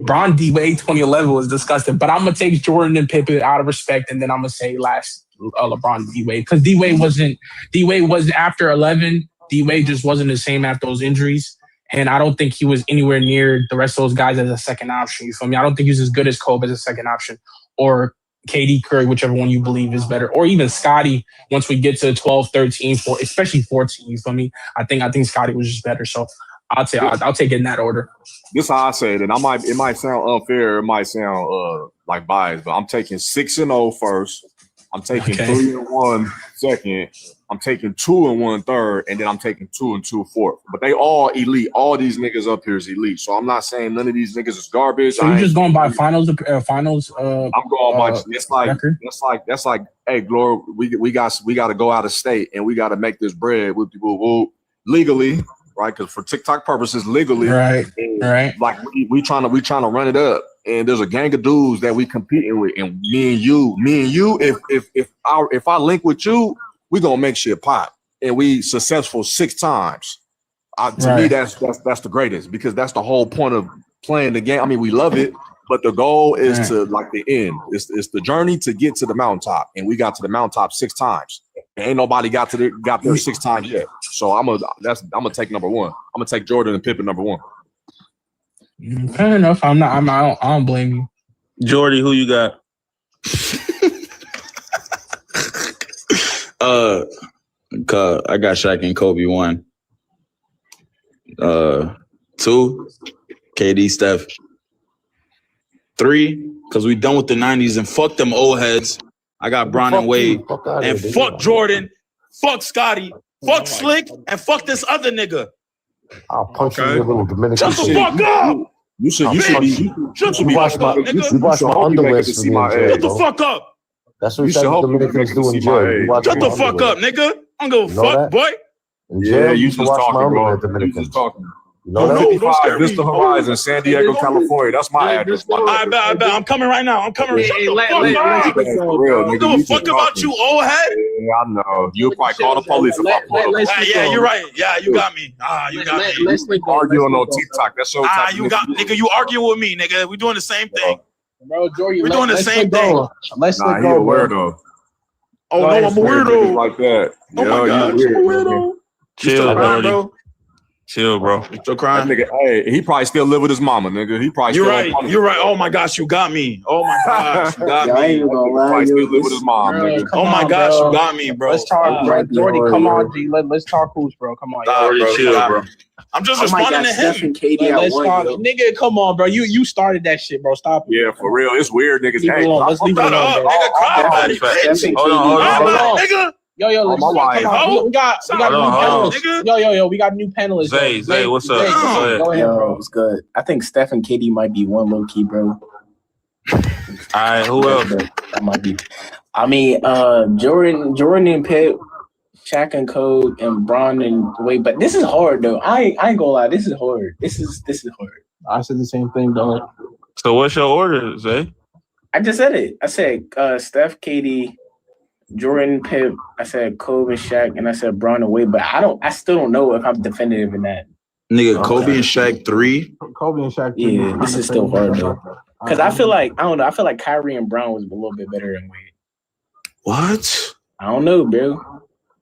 Bron, D-Wade. 2011 was disgusting, but I'm gonna take Jordan and Pippen out of respect, and then I'm gonna say last LeBron, D-Wade, because D-Wade was after 11. D-Wade just wasn't the same after those injuries, and I don't think he was anywhere near the rest of those guys as a second option. You feel me? I don't think he was as good as Kobe as a second option, or KD, Curry, whichever one you believe is better, or even Scotty. Once we get to 12, 13, 14, especially 14, you feel me? I think Scotty was just better. So I'll take it in that order. This is how I say it, and it might sound unfair, it might sound like biased, but I'm taking 6-0 first. I'm taking 3-1 second. I'm taking 2-1 third, and then I'm taking 2-2 fourth. But they all elite. All these niggas up here is elite. So I'm not saying none of these niggas is garbage. So you're just going by finals. I'm going by. That's like. Hey, Glory, we got to go out of state and we got to make this bread with people legally. Right, because for TikTok purposes, legally, right. Like we trying to run it up, and there's a gang of dudes that we competing with, and me and you, if I link with you, we gonna make shit pop, and we successful 6 times. To me, that's the greatest, because that's the whole point of playing the game. I mean, we love it, but the goal is to like the end. It's the journey to get to the mountaintop, and we got to the mountaintop 6 times. Ain't nobody got there 6 times yet. So I'm gonna take number 1. I'm gonna take Jordan and Pippen number 1. Fair enough. I don't blame you. Jordy, who you got? I got Shaq and Kobe 1. 2, KD, Steph. 3, because we done with the 90s and fuck them old heads. I got Bron and Wade. And fuck Jordan. Fuck Scotty. Fuck Slick. And fuck this other nigga. I'll punch you in your little Dominican. Shut the fuck up! You should wash my underwear for me. Shut the fuck up! That's what you said the Dominicans do in jail. Shut the fuck up, nigga. I don't give a fuck, boy. In jail, Yeah, I you used to just watch my talking, uncle bro. at You Dominican. just talking. You know that? 55 Vista Horizon, San Diego, California. That's my address. I bet. I'm coming right now. I'm coming. Shut the fuck up. For real, I nigga. don't You give a just fuck about talking. you, old head. Yeah, I know. You'll probably call the police if I pull up. Yeah, you're right. Yeah, you got me. You got me. Let's arguing on TikTok. That's your type. You got, nigga. You arguing with me, nigga. We doing the same thing. Bro, Jordan, We're doing the same thing. Let's Nah, let he go, a weirdo. Oh no, I'm a weirdo. Like that. Oh my gosh, I'm a weirdo. Chill, Jordy. bro. Chill, bro. You still crying? That nigga, hey, he probably still live with his mama, nigga. He probably. You're still right. You're right. Oh my gosh, you got me. Oh my gosh, you got I me. ain't even gonna lie. Probably still Yo, live with his mom, nigga. Oh my gosh, you got me, bro. Let's talk, bro. might be Jordy, hard, come yo. on, G. Let's talk who's, bro. Come on, Nah, yo. bro, Chill, you got bro. me. I'm just I might responding got to Steph him. and KD at Let's one, talk, yo. nigga. Come on, bro. You started that shit, bro. Stop it. Yeah, for real. It's weird, niggas. Leave it Hey, alone. Let's leave it Shut alone, up, bro. nigga. Cry about it, bitch. Hold on. Cry about it, nigga. Yo, let's my wife. come on. We got Hold on, new hold panelists. on. Yo, we got new panelists. yo. Zay, what's up? Zay, Go ahead. Go ahead, Yo, bro. it's good. I think Steph and KD might be one low key, bro. All right, who else? That might be. I mean, Jordan and Pitt, Shaq and Kobe, and Bron and Wade. But this is hard though. I ain't gonna lie. This is hard. This is hard. I said the same thing, dog. So what's your order, Zay? I just said it. I said Steph, KD, Jordan, Pitt. I said Kobe and Shaq, and I said Bron and Wade. But I still don't know if I'm definitive in that. Nigga, Kobe and Shaq 3. Kobe and Shaq. Yeah, this is still hard though. Because I feel like I feel like Kyrie and Brown was a little bit better than Wade. What? I don't know, bro.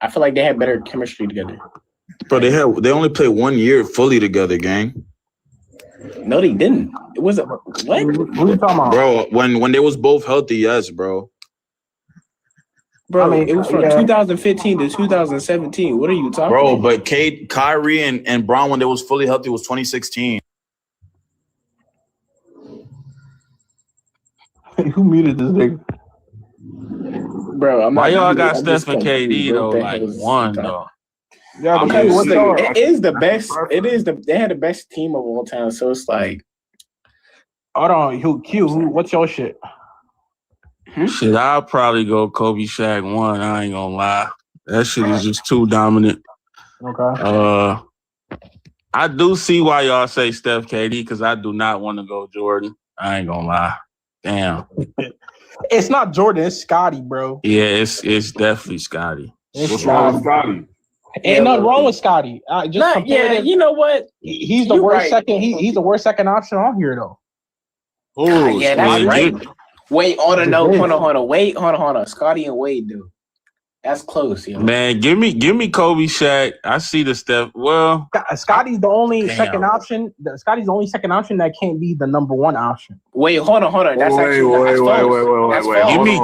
I feel like they had better chemistry together. Bro, they only played 1 year fully together, gang. No, they didn't. It was what? What are you talking about? Bro, when they was both healthy, yes, bro. Bro, I mean, it was from 2015 to 2017. What are you talking Bro, about? but Kyrie and Brown, when they was fully healthy, was 2016. Who muted this nigga? Bro, Why y'all got Steph and KD though? Like one though. Yeah, Okay, because it is the best. They had the best team of all time. So it's like, hold on, what's your shit? Shit, I'll probably go Kobe Shaq 1. I ain't gonna lie. That shit is just too dominant. Okay. I do see why y'all say Steph KD because I do not want to go Jordan. I ain't gonna lie. Damn. It's not Jordan, it's Scotty, bro. Yeah, it's definitely Scotty. What's wrong with Scotty? Ain't nothing wrong with Scotty. you know what? He's the worst second. He's the worst second option on here though. Oh, yeah, that's right. Dude. Wait, hold on. Wait, hold on. Scotty and Wade, dude. That's close, yo. Man, give me Kobe Shaq. I see the Steph. Well, Scotty's the only second option. Scotty's the only second option that can't be the number one option. Wait, hold on. That's wait.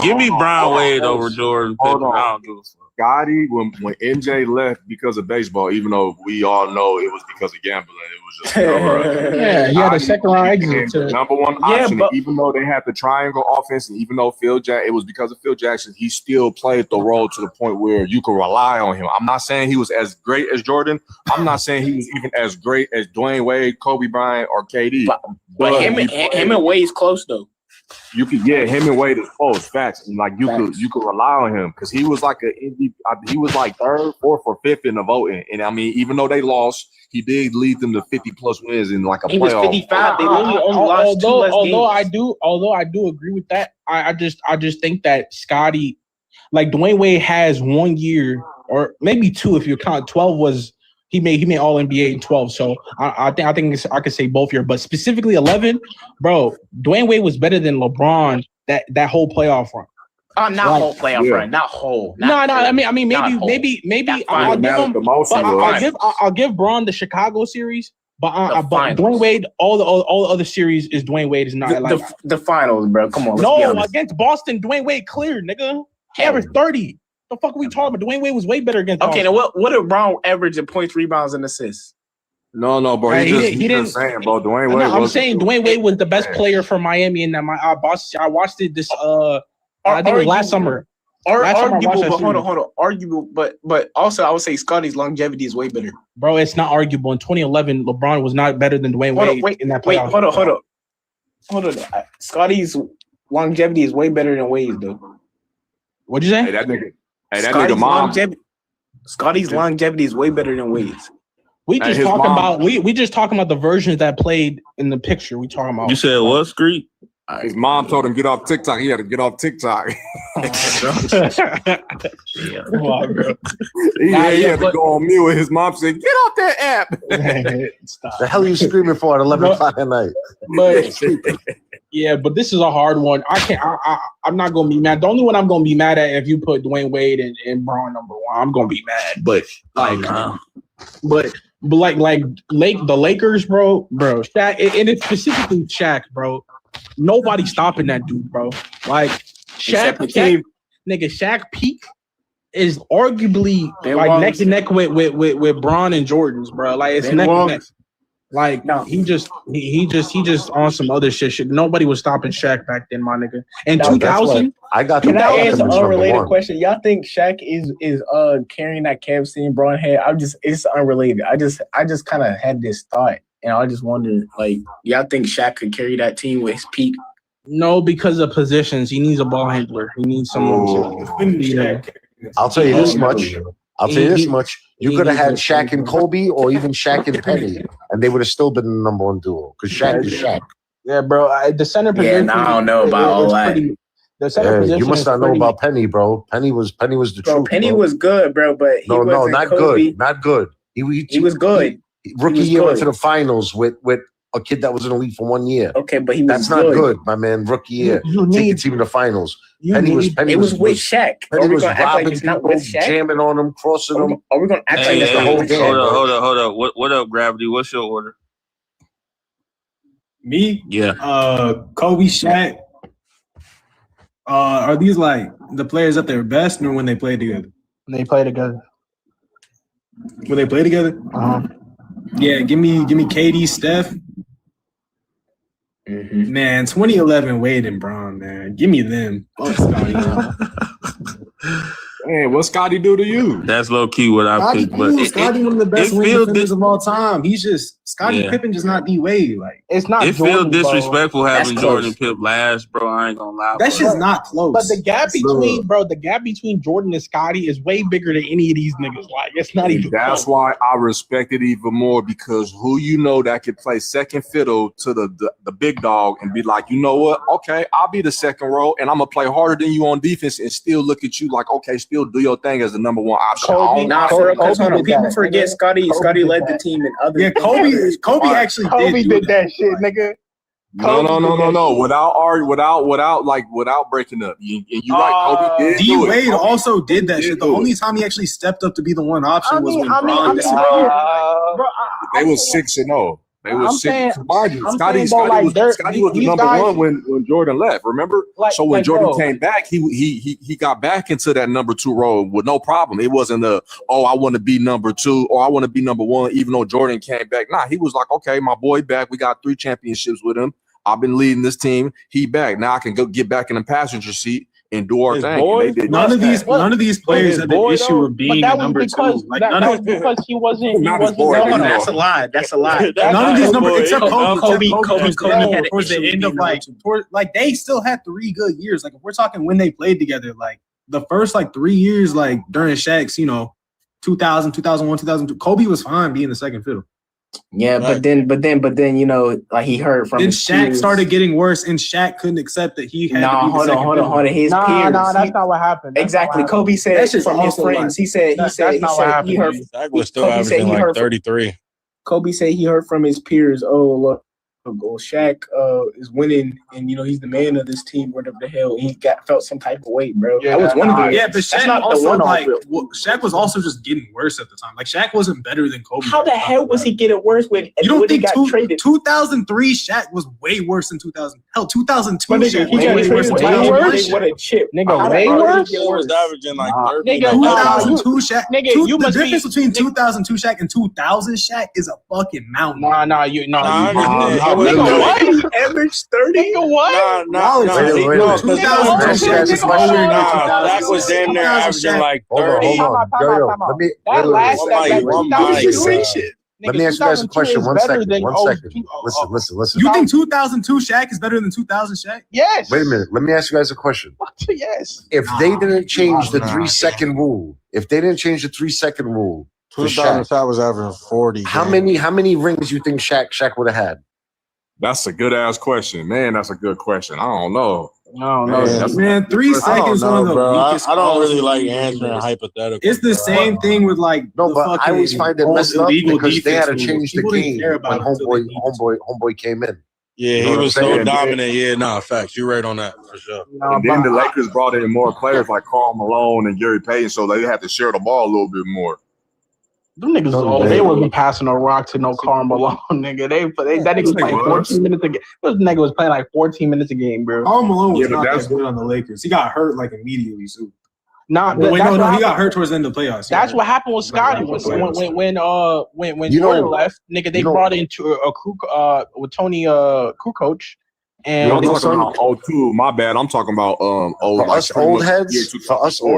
Give me Brian Wade over Jordan. Hold on. I don't give a fuck. Scotty, when MJ left because of baseball, even though we all know it was because of gambling, it was just yeah, he had a second round exit to number one option. Even though they had the triangle offense, and even though it was because of Phil Jackson, he still played the role to the point where you could rely on him. I'm not saying he was as great as Jordan. I'm not saying he was even as great as Dwayne Wade, Kobe Bryant, or KD. But him and Wade's close though. You could him and Wade is close, facts, and like you could rely on him because he was like he was like third, fourth, or fifth in the voting, and I mean even though they lost, he did lead them to 50+ wins in like a playoff. He was 55. They only lost two less games. Although I do agree with that, I just think that Scotty, like Dwayne Wade has 1 year or maybe two if you count 12 was. He made All NBA in 12, so I think I could say both here, but specifically 11, bro. Dwayne Wade was better than LeBron that whole playoff run. Whole playoff run, not whole. No. I mean maybe I'll give Bron the Chicago series, but Dwayne Wade all the other series is Dwayne Wade is not the finals, bro. Come on, no against Boston, Dwayne Wade cleared, nigga. He averaged 30. The fuck are we talking about? Dwayne Wade was way better against Boston. Now what did Brown average in points, rebounds, and assists? No, bro. He didn't saying, bro. Dwayne Wade. I'm saying Dwayne Wade was the best player for Miami, and that Boston. I watched it this. I think it was last summer. Arguable, but hold on. Arguable, but also I would say Scotty's longevity is way better. Bro, it's not arguable. In 2011, LeBron was not better than Dwayne Wade in that playoff. Hold on. Scotty's longevity is way better than Wade's, though. What'd you say? Hey, that nigga mom. Scotty's longevity is way better than Wade's. We just talking about we just talking about the versions that played in the picture. We talking about. You said what, Screet? His mom told him get off TikTok. He had to get off TikTok. Come on, bro. He had to go on mute. His mom said, "Get off that app." Stop. The hell are you screaming for at 11 o'clock at night? But yeah, but this is a hard one. I'm not gonna be mad. The only one I'm gonna be mad at if you put Dwayne Wade and Braun number one, I'm gonna be mad. But like, the Lakers, bro, Shaq, and it's specifically Shaq, bro. Nobody's stopping that dude, bro. Like Shaq peak is arguably like neck to neck with Braun and Jordan's, bro. Like it's neck to neck. Like no, he just on some other shit. Nobody was stopping Shaq back then, my nigga. In 2000, I got. Can I ask an unrelated question? Y'all think Shaq is carrying that Kev scene Braun head? It's unrelated. I just kind of had this thought, and I just wondered, like, y'all think Shaq could carry that team with his peak? No, because of positions. He needs a ball handler. He needs someone. I'll tell you this much. You could have had Shaq and Kobe, or even Shaq and Penny, and they would have still been the number one duo. Because Shaq is Shaq. Yeah, bro. The center position. Yeah, I don't know about all that. The center position. You must not know about Penny, bro. Penny was the truth. Penny was good, bro, but he wasn't not Kobe. good. Not good. He was good. Rookie year went to the finals with a kid that was in the league for 1 year. Okay, but he was That's not good, my man. Rookie year, take your team to the finals. Penny was with Shaq. Penny was robbing it's not with Shaq? jamming on him, crossing him. Are we gonna act like that's the whole game? Hold up. What up, Gravity? What's your order? Me? Yeah. Kobe, Shaq. Are these like the players at their best, or when they play together? When they play together. When they play together? Yeah, give me KD, Steph. Mm-hmm. Man, 2011 Wade and Braun, man. Give me them. Man, what Scotty do to you? That's low key what I picked. But Scotty one of the best wing defenders of all time. He's just Scottie Pippen just not D Wade. Like it's not. It feels disrespectful having Jordan and Pip last, bro. I ain't gonna lie. That shit's not close. But the gap between Jordan and Scotty is way bigger than any of these niggas. Like it's not even. That's why I respect it even more, because who you know that could play second fiddle to the big dog and be like, you know what? Okay, I'll be the second row and I'm gonna play harder than you on defense and still look at you like, okay, still do your thing as the number one option. People forget Scotty led the team in other. Yeah, Kobe actually did that shit, nigga. No. Without breaking up. And you're right, Kobe did. D Wade also did that shit. The only time he actually stepped up to be the one option was when Braun. They was 6-0. They was saying, Scotty was the number one when Jordan left. Remember? So when Jordan came back, he got back into that number two role with no problem. It wasn't I want to be number two or I want to be number one, even though Jordan came back. Nah, he was like, okay, my boy back. We got 3 championships with him. I've been leading this team. He back. Now I can go get back in the passenger seat and do our thing. None of these players had the issue of being a number two. Like that was because he wasn't. That's a lie. None of these numbers except Kobe. Kobe had towards the end of like they still had 3 good years. Like if we're talking when they played together, like the first 3 years, like during Shaq's, 2000, 2001, 2002, Kobe was fine being the second fiddle. Yeah, but then, like he heard from. Then his Shaq peers. started getting worse, and Shaq couldn't accept that he had. Hold on. His peers. That's not what happened. Exactly. Kobe said from his friends. He said he heard. Shaq was still averaging like 33. Kobe said he heard from his peers. Oh look, Shaq is winning, and he's the man of this team. Whatever the hell, he felt some type of weight, bro. Yeah, I was wondering. Yeah, but Shaq also Shaq was also just getting worse at the time. Like Shaq wasn't better than Kobe. How the hell was he getting worse when you don't think got traded? 2003 Shaq was way worse than 2000. Hell, 2002 Shaq he got way worse than 2003. What a chip, nigga. Way worse. He was averaging like 30. Nigga, 2002 Shaq. Nigga, The difference between 2002 Shaq and 2000 Shaq is a fucking mountain. He averaged 30. What? No. That was damn near averaging like 30. Hold on. Let me ask you guys a question. 1 second. 1 second. Listen. You think 2002 Shaq is better than 2000 Shaq? Yes. Wait a minute. Let me ask you guys a question. Yes. If they didn't change the 3-second rule, for 2000 Shaq, Shaq was averaging 40. how many rings you think Shaq would have had? That's a good ass question, man. That's a good question. I don't know. Man, 3 seconds one of the weakest. I don't really like answering hypothetical. It's the same thing with like but I always find it messed up because they had to change the game when homeboy came in. Yeah, You know he what was I'm so saying? dominant. Yeah, facts. You're right on that for sure. And then the Lakers brought in more players like Karl Malone and Gary Payton, so they had to share the ball a little bit more. Them niggas, they wasn't passing a rock to no Karl Malone, nigga. That nigga was playing 14 minutes a game. This nigga was playing like 14 minutes a game, bro. Karl Malone was not that good on the Lakers. He got hurt like immediately, so. He got hurt towards the end of the playoffs. That's what happened with Scotty when Jordan left. Nigga, they brought into a crew with Tony Kukoc. And I'm talking about 02. My bad. I'm talking about For us old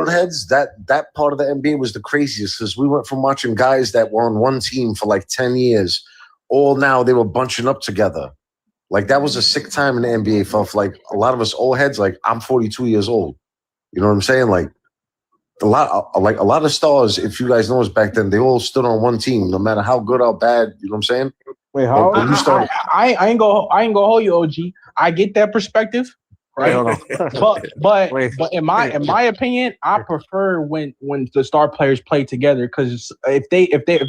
heads, that part of the NBA was the craziest because we went from watching guys that were on one team for like 10 years, all now they were bunching up together. Like that was a sick time in the NBA for like a lot of us old heads. Like I'm 42 years old. You know what I'm saying? Like a lot of stars, if you guys noticed back then, they all stood on one team, no matter how good or bad. You know what I'm saying? Wait, how? I ain't gonna hold you, OG. I get that perspective, right? but in my opinion, I prefer when the star players play together because if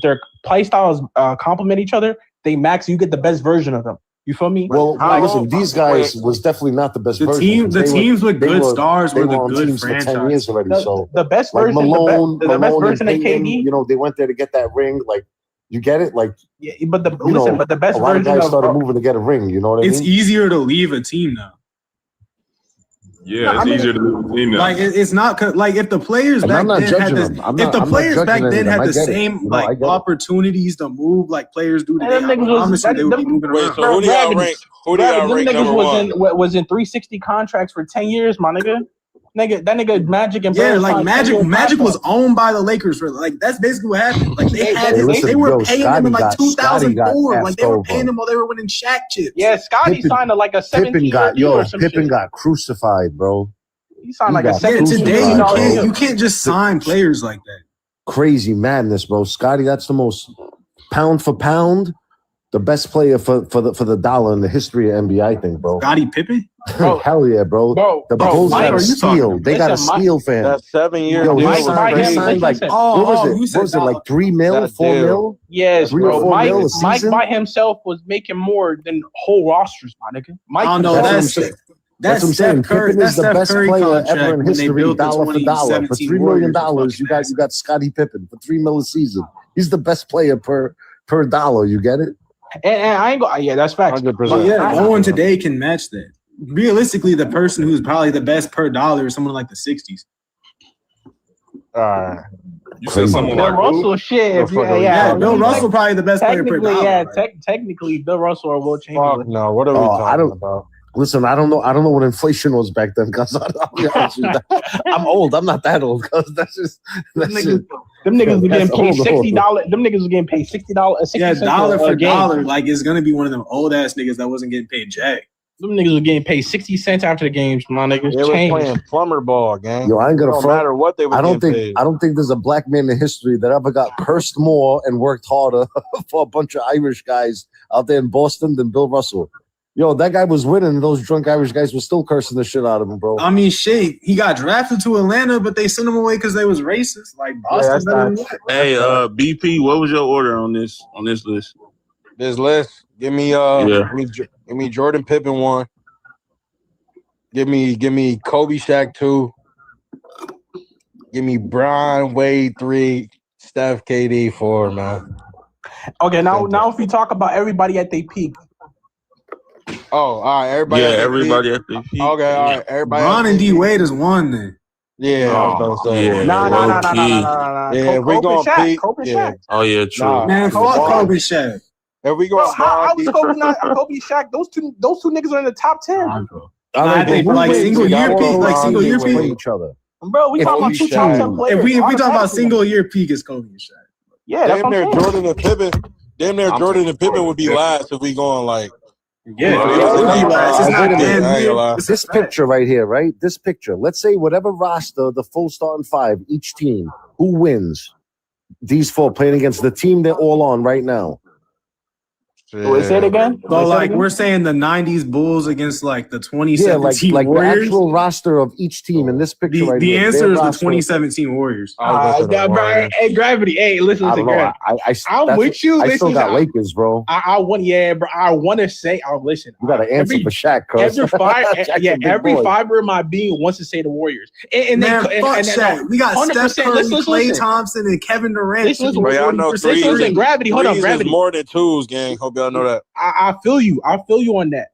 their play styles complement each other, you get the best version of them. You feel me? Well, listen, these guys was definitely not the best version. The teams with good stars were the good franchise. 10 years already, so the best like version, Malone, the best version of Payton, KD. you know, they went there to get that ring. Like, you get it? Like, yeah, but the best a lot version of guys of started moving to get a ring. You know what I mean? It's easier to leave a team now. Yeah, it's easier to leave a team now. Like it's not like if the players back then had the same like opportunities to move like players do today, I promise you they would be moving around. So who do y'all rank? Who do y'all rank number one? Was in 360 contracts for 10 years, my nigga. That nigga Magic and Magic was owned by the Lakers for like that's basically what happened. Like they were paying him in like 2004. Like they were paying him while they were winning Shaq chips. Yeah, Scotty signed a 17-year deal or some Pippen shit. got crucified, bro. He signed like a 17 today you can't just sign players like that. Crazy madness, bro. Scotty, that's the most pound for pound, the best player for the dollar in the history of NBA, I think, bro. Scottie Pippen? Hell yeah, bro. The Bulls got a steal. They got a steal fan. That's 7 years. Yo, he signed like what was it like 3 mil, 4 mil? Yes, 3 or 4 bro. mil a Mike season? by himself was making more than whole rosters, my nigga. Mike, I don't know. That's what I'm saying. Pippen is the best player ever in history, dollar for dollar. For $3 million, you got Scottie Pippen for 3 mil a season. He's the best player per dollar. You get it? And I ain't go. Yeah, that's facts. 100%. Yeah, no one today can match that. Realistically, the person who's probably the best per dollar is someone like the 60s. You said someone Bill like Russell, shit. Bill Russell probably the best player per dollar. Yeah, technically, Bill Russell or Will Chamberlain. No, what are we talking about? Listen, I don't know what inflation was back then. Cause I'm old. I'm not that old. Cause them niggas were getting paid $60. Them niggas were getting paid $60. Yeah, dollar for dollar. Like it's gonna be one of them old ass niggas that wasn't getting paid jack. Them niggas were getting paid 60 cents after the games, my niggas. They were playing plumber ball, gang. Yo, I ain't gonna no front. matter what they were. I don't think paid. there's a black man in history that ever got cursed more and worked harder for a bunch of Irish guys out there in Boston than Bill Russell. Yo, that guy was winning, and those drunk Irish guys were still cursing the shit out of him, bro. I mean, shit, he got drafted to Atlanta, but they sent him away because they was racist. Like Boston. Hey, BP, what was your order on this list? This list, give me Jordan Pippen 1. Give me Kobe Shaq 2. Give me Bron Wade 3. Steph KD 4, man. Okay, now if we talk about everybody at their peak. Oh, all right, everybody. Yeah, everybody at the peak. Okay, all right, everybody. Bron and D Wade is one then. Yeah, I was about to say. Yeah, No. Yeah, we going peak. Kobe Shaq. Oh yeah, true. Nah, Man, fuck Kobe Shaq. If we go, How was Kobe not Kobe Shaq? Those two niggas are in the top 10. I think like single year peak, each other. Bro, we talking about 2 top 10 players. If we talking about single year peak, it's Kobe and Shaq. Yeah, that's what I'm saying. Jordan and Pippen. Damn near Jordan and Pippen would be last if we going like. This picture right here, right? This picture. Let's say whatever roster, the full starting five, each team, who wins? These four playing against the team they're all on right now. Wait, say it again. So like we're saying the '90s Bulls against like the 2017 like Warriors. the actual roster of each team in this picture. right The here, answer their is the roster. 2017 Warriors. Hey, Gravity. Hey, listen, I don't know. Gravity. I'm with you. I still got Lakers, bro. I want, bro. I want to say, listen. You got to answer for Shaq, cuz. Every fiber of my being wants to say the Warriors. And Man, fuck Shaq. We got Steph Curry, Klay Thompson, and Kevin Durant. Listen, Gravity. Hold on, Gravity. Is more than twos, gang. Hope y'all know that. I feel you. I feel you on that.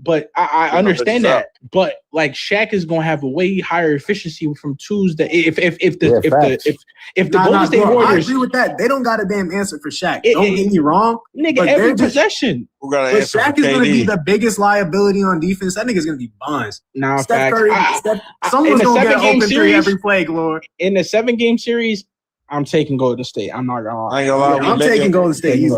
But I understand that. But like Shaq is gonna have a way higher efficiency from twos that if the Golden State Warriors. I agree with that. They don't got a damn answer for Shaq. Don't get me wrong. Nigga, every possession. But Shaq is gonna be the biggest liability on defense. That nigga's gonna be buns. Nah, Steph Curry, someone's gonna get open three every play, Lord. In the 7-game series, I'm taking Golden State. I'm not gonna lie. I ain't gonna lie. I'm taking Golden State. We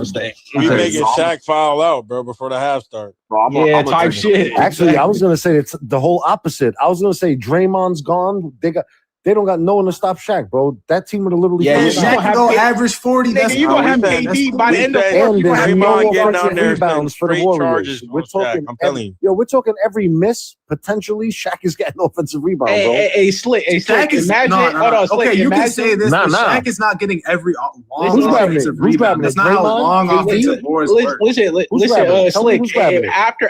making Shaq foul out, bro, before the half start. Yeah, type shit. Actually, I was gonna say it's the whole opposite. I was gonna say Draymond's gone. They don't got no one to stop Shaq, bro. That team would have literally. Shaq can go average 40. Nigga, you gonna have KD by the end of the and there's no getting down there rebounds for the Warriors. We're talking. I'm telling you. We're talking every miss potentially. Shaq is getting offensive rebounds, bro. Hey, Slick. Shaq is imagine. Hold on, Slick. Okay, you imagine, can say this. But Shaq is not getting every long offensive rebound. That's not how long offensive boards work. Listen, Slick. After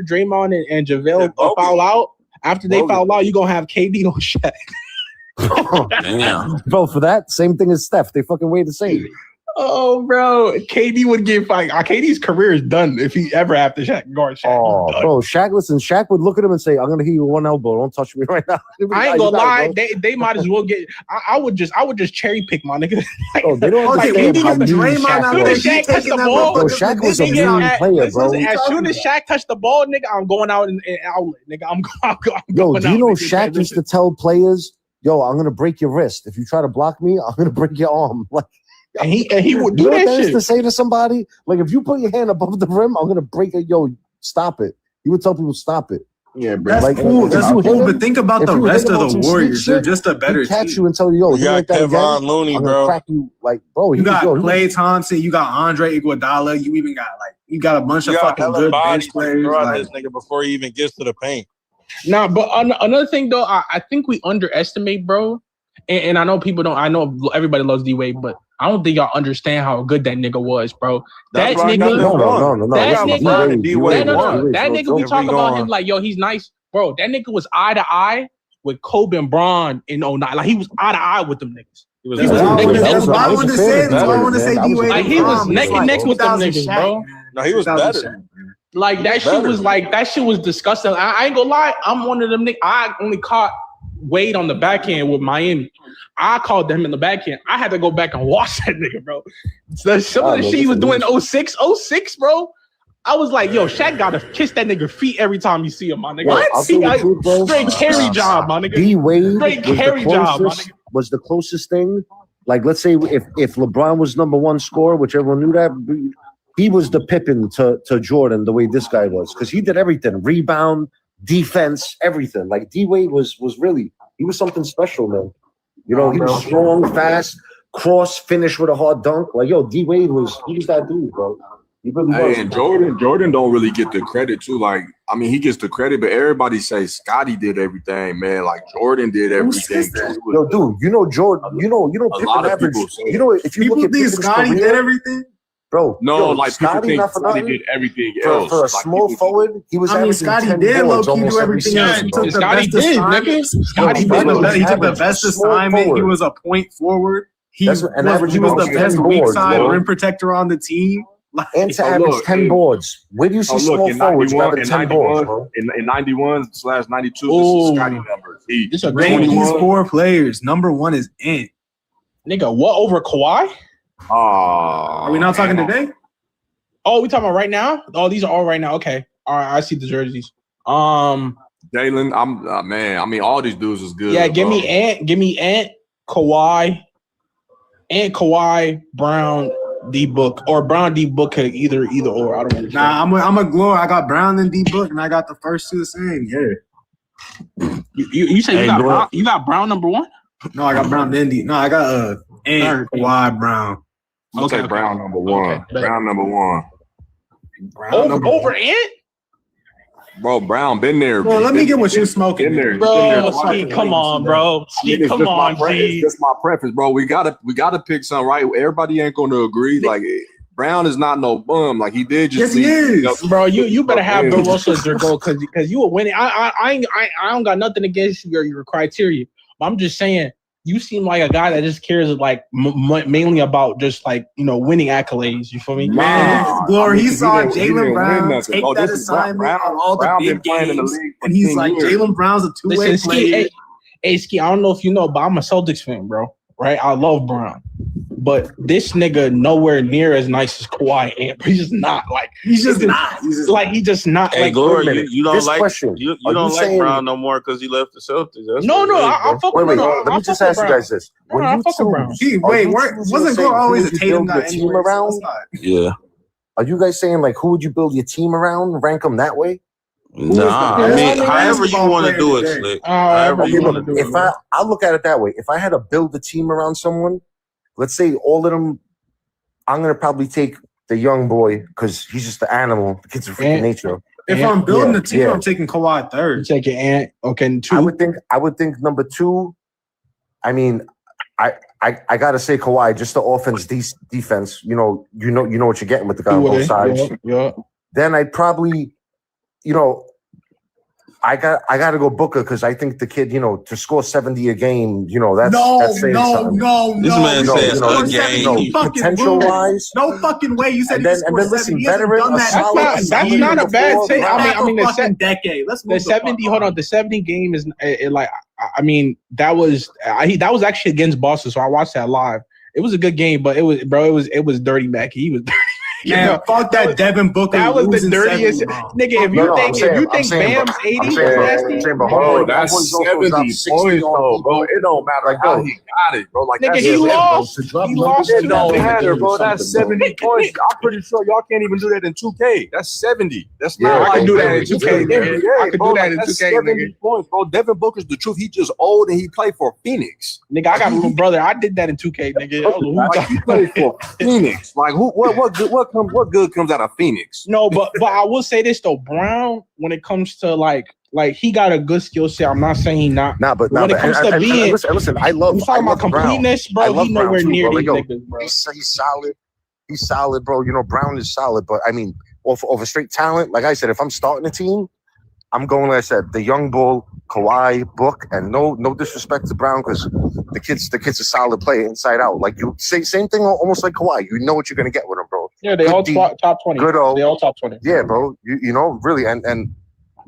Draymond and JaVale foul out, after they foul out, you gonna have KD on Shaq. Damn. Bro, for that, same thing as Steph. They fucking weigh the same. Oh, bro. KD would get fired. KD's career is done if he ever have to guard Shaq. Oh, bro. Shaq would look at him and say, I'm going to hit you with one elbow. Don't touch me right now. I ain't gonna lie. They might as well get. I would just cherry pick my nigga. Oh, they don't understand how mean Shaq touched the ball. Bro, Shaq was a mean player, bro. As soon as Shaq touched the ball, nigga, I'm going out and outlet. Nigga, I'm Yo, do you know out, Shaq used to tell players, yo, I'm going to break your wrist. If you try to block me, I'm going to break your arm. Like, and he would do that shit. To say to somebody, like, if you put your hand above the rim, I'm going to break it. Yo, stop it. He would tell people, stop it. Yeah, bro. That's cool. That's cool. But think about the rest of the Warriors. They're just a better team. Catch you and tell you, yo, you got Kevon Looney, bro. Crack you, like, bro. You got Klay Thompson. You got Andre Iguodala. You even got a bunch of fucking good bench players. This nigga before he even gets to the paint. Nah, but another thing though, I think we underestimate, bro. And I know people don't. I know everybody loves D-Wade, but I don't think y'all understand how good that nigga was, bro. That nigga, we talk about him like, yo, he's nice, bro. That nigga was eye to eye with Kobe and Bron in 09. Like he was eye to eye with them niggas. That's why I want to say D-Wade. Like he was neck and neck with them niggas, bro. No, he was better. Like that shit was disgusting. I ain't gonna lie. I'm one of them niggas. I only caught Wade on the backhand with Miami. I called him in the backhand. I had to go back and watch that nigga, bro. Some of the shit he was doing in 06, bro. I was like, yo, Shaq gotta kiss that nigga feet every time you see him, my nigga. What? Straight carry job, my nigga. D-Wade straight carry job, my nigga. Was the closest thing. Like, let's say if LeBron was number one scorer, which everyone knew that, he was the Pippen to Jordan the way this guy was. Because he did everything. Rebound, defense, everything. Like, D-Wade was really, he was something special, man. You know, he was strong, fast, cross, finish with a hard dunk. Like, yo, D-Wade was that dude, bro. He really was. And Jordan don't really get the credit too. Like, I mean, he gets the credit, but everybody says Scotty did everything, man. Like Jordan did everything. Yo, dude, you know Jordan, you know Pippen average. You know, if you look at think Scotty did everything, bro. No, like Scotty, people think Scotty did everything else. For a small forward, he was. I mean, Scotty did low-key do everything else. He took the best assignment. He took the best assignment. He was a point forward. He was the best weak side rim protector on the team. And to average 10 boards. Where do you see small forwards grabbing 10 boards, bro? In 91/92, this is Scotty numbers. This is these 4 players. Number 1 is Ant. Nigga, what over Kawhi? Are we not talking today? Oh, we talking about right now? Oh, these are all right now. Okay. All right, I see the jerseys. Jalen, man. I mean, all these dudes is good. Yeah, give me Ant, Kawhi, Brown, D Book or Brown D Book. Either or. I don't know. Nah, I'm a glory. I got Brown and D Book, and I got the first two the same. Yeah. You say you got Brown? You got Brown number one? No, I got Brown then D. No, I got and Kawhi Brown. I'll take Brown number one. Okay. Brown number one. Over Ant? Bro, Brown been there. Bro, let me get what you smoking. Been there. Bro, Ski, come on, bro. Ski, come on, G. That's my preference, bro. We gotta pick something, right? Everybody ain't gonna agree. Like Brown is not no bum. Like he did just. Yes, he is. Bro, you better have Bill Russell as your goal because you will win it. I don't got nothing against your criteria. But I'm just saying you seem like a guy that just cares like mainly about just like winning accolades. You feel me? Man, Glory, he saw Jaylen Brown take that assignment on all the big games, and he's like, Jaylen Brown's a two-way player. Hey, Ski, I don't know if you know, but I'm a Celtics fan, bro. Right? I love Brown. But this nigga nowhere near as nice as Kawhi and he's just not like he's just not. Hey, like, Glory, you don't this like question, you don't like Brown no more because he left the Celtics. That's No, I fuck with Brown. Let me just ask you guys this: when you wasn't Glory always a Tatum guy team around? Yeah. Are you guys saying like who would you build your team around? Rank them that way? Nah, I mean, however you want to do it, Slick. However you want to do it. If I'll look at it that way. If I had to build a team around someone, let's say all of them, I'm gonna probably take the young boy because he's just the animal. The kid's a freaking nature. If I'm building a team, I'm taking Kawhi third. You taking Ant? Okay, two. I would think number two. I mean, I gotta say Kawhi, just the offense, defense. You know what you're getting with the guy on both sides. Yeah. Then I'd probably, I gotta go Booker because I think the kid, to score 70 a game, that's saying something. This man says a game. Potential wise, no fucking way. You said and then listen, veteran. That's not a bad thing. I mean, the decade. Let's move the 70. Hold on, the 70 game is like. I mean, that was actually against Boston, so I watched that live. It was a good game, but it was dirty Mackey. He was dirty. Yeah, fuck that Devin Booker. That was the dirtiest nigga. If you think Bam's 80 was nasty, bro, that's 70 points, bro. It don't matter how he got it, bro. Like nigga, he lost. He lost. It don't matter, bro. That's 70 points. I'm pretty sure y'all can't even do that in 2K. That's 70. That's not. I can do that in 2K. I can do that in 2K. 70 points, bro. Devin Booker's the truth. He just old and he played for Phoenix. Nigga, I got a little brother. I did that in 2K, nigga. Like he played for Phoenix. Like what good comes out of Phoenix? No, but I will say this though, Brown, when it comes to like he got a good skill set. I'm not saying he not. When it comes to being, listen, I love. I'm talking about completeness, bro. He's nowhere near these niggas, bro. He's solid. He's solid, bro. Brown is solid, but I mean, off a straight talent, like I said, if I'm starting a team, I'm going, like I said, the young bull, Kawhi, Book, and no disrespect to Brown because the kid's a solid player inside out. Like you say, same thing, almost like Kawhi. You know what you're gonna get with him, bro. Yeah, they all top 20. They all top 20. Yeah, bro. You know, really, and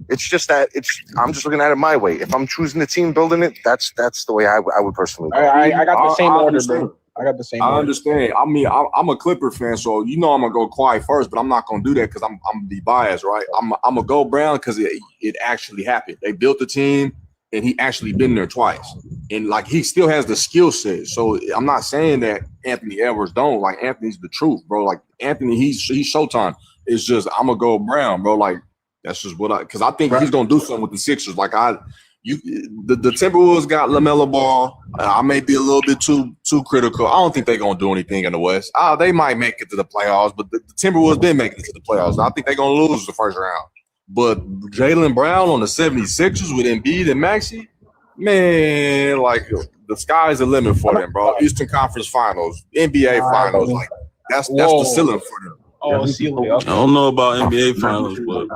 it's just that I'm just looking at it my way. If I'm choosing the team, building it, that's the way I would personally go. I got the same order, bro. I got the same. I understand. I mean, I'm a Clipper fan, so I'm gonna go Kawhi first, but I'm not gonna do that because I'm be biased, right? I'm gonna go Brown because it actually happened. They built the team, and he actually been there twice, and like he still has the skill set. So I'm not saying that Anthony Edwards don't. Like Anthony's the truth, bro. Like Anthony, he's Showtime. It's just I'm gonna go Brown, bro. Like that's just because I think he's gonna do something with the Sixers. Like the Timberwolves got LaMelo Ball. I may be a little bit too critical. I don't think they're gonna do anything in the West. They might make it to the playoffs, but the Timberwolves didn't make it to the playoffs. I think they're gonna lose the first round. But Jaylen Brown on the 76ers with Embiid and Maxey, man, like the sky's the limit for them, bro. Eastern Conference Finals, NBA Finals, like that's the ceiling for them. Oh, ceiling. I don't know about NBA Finals, but.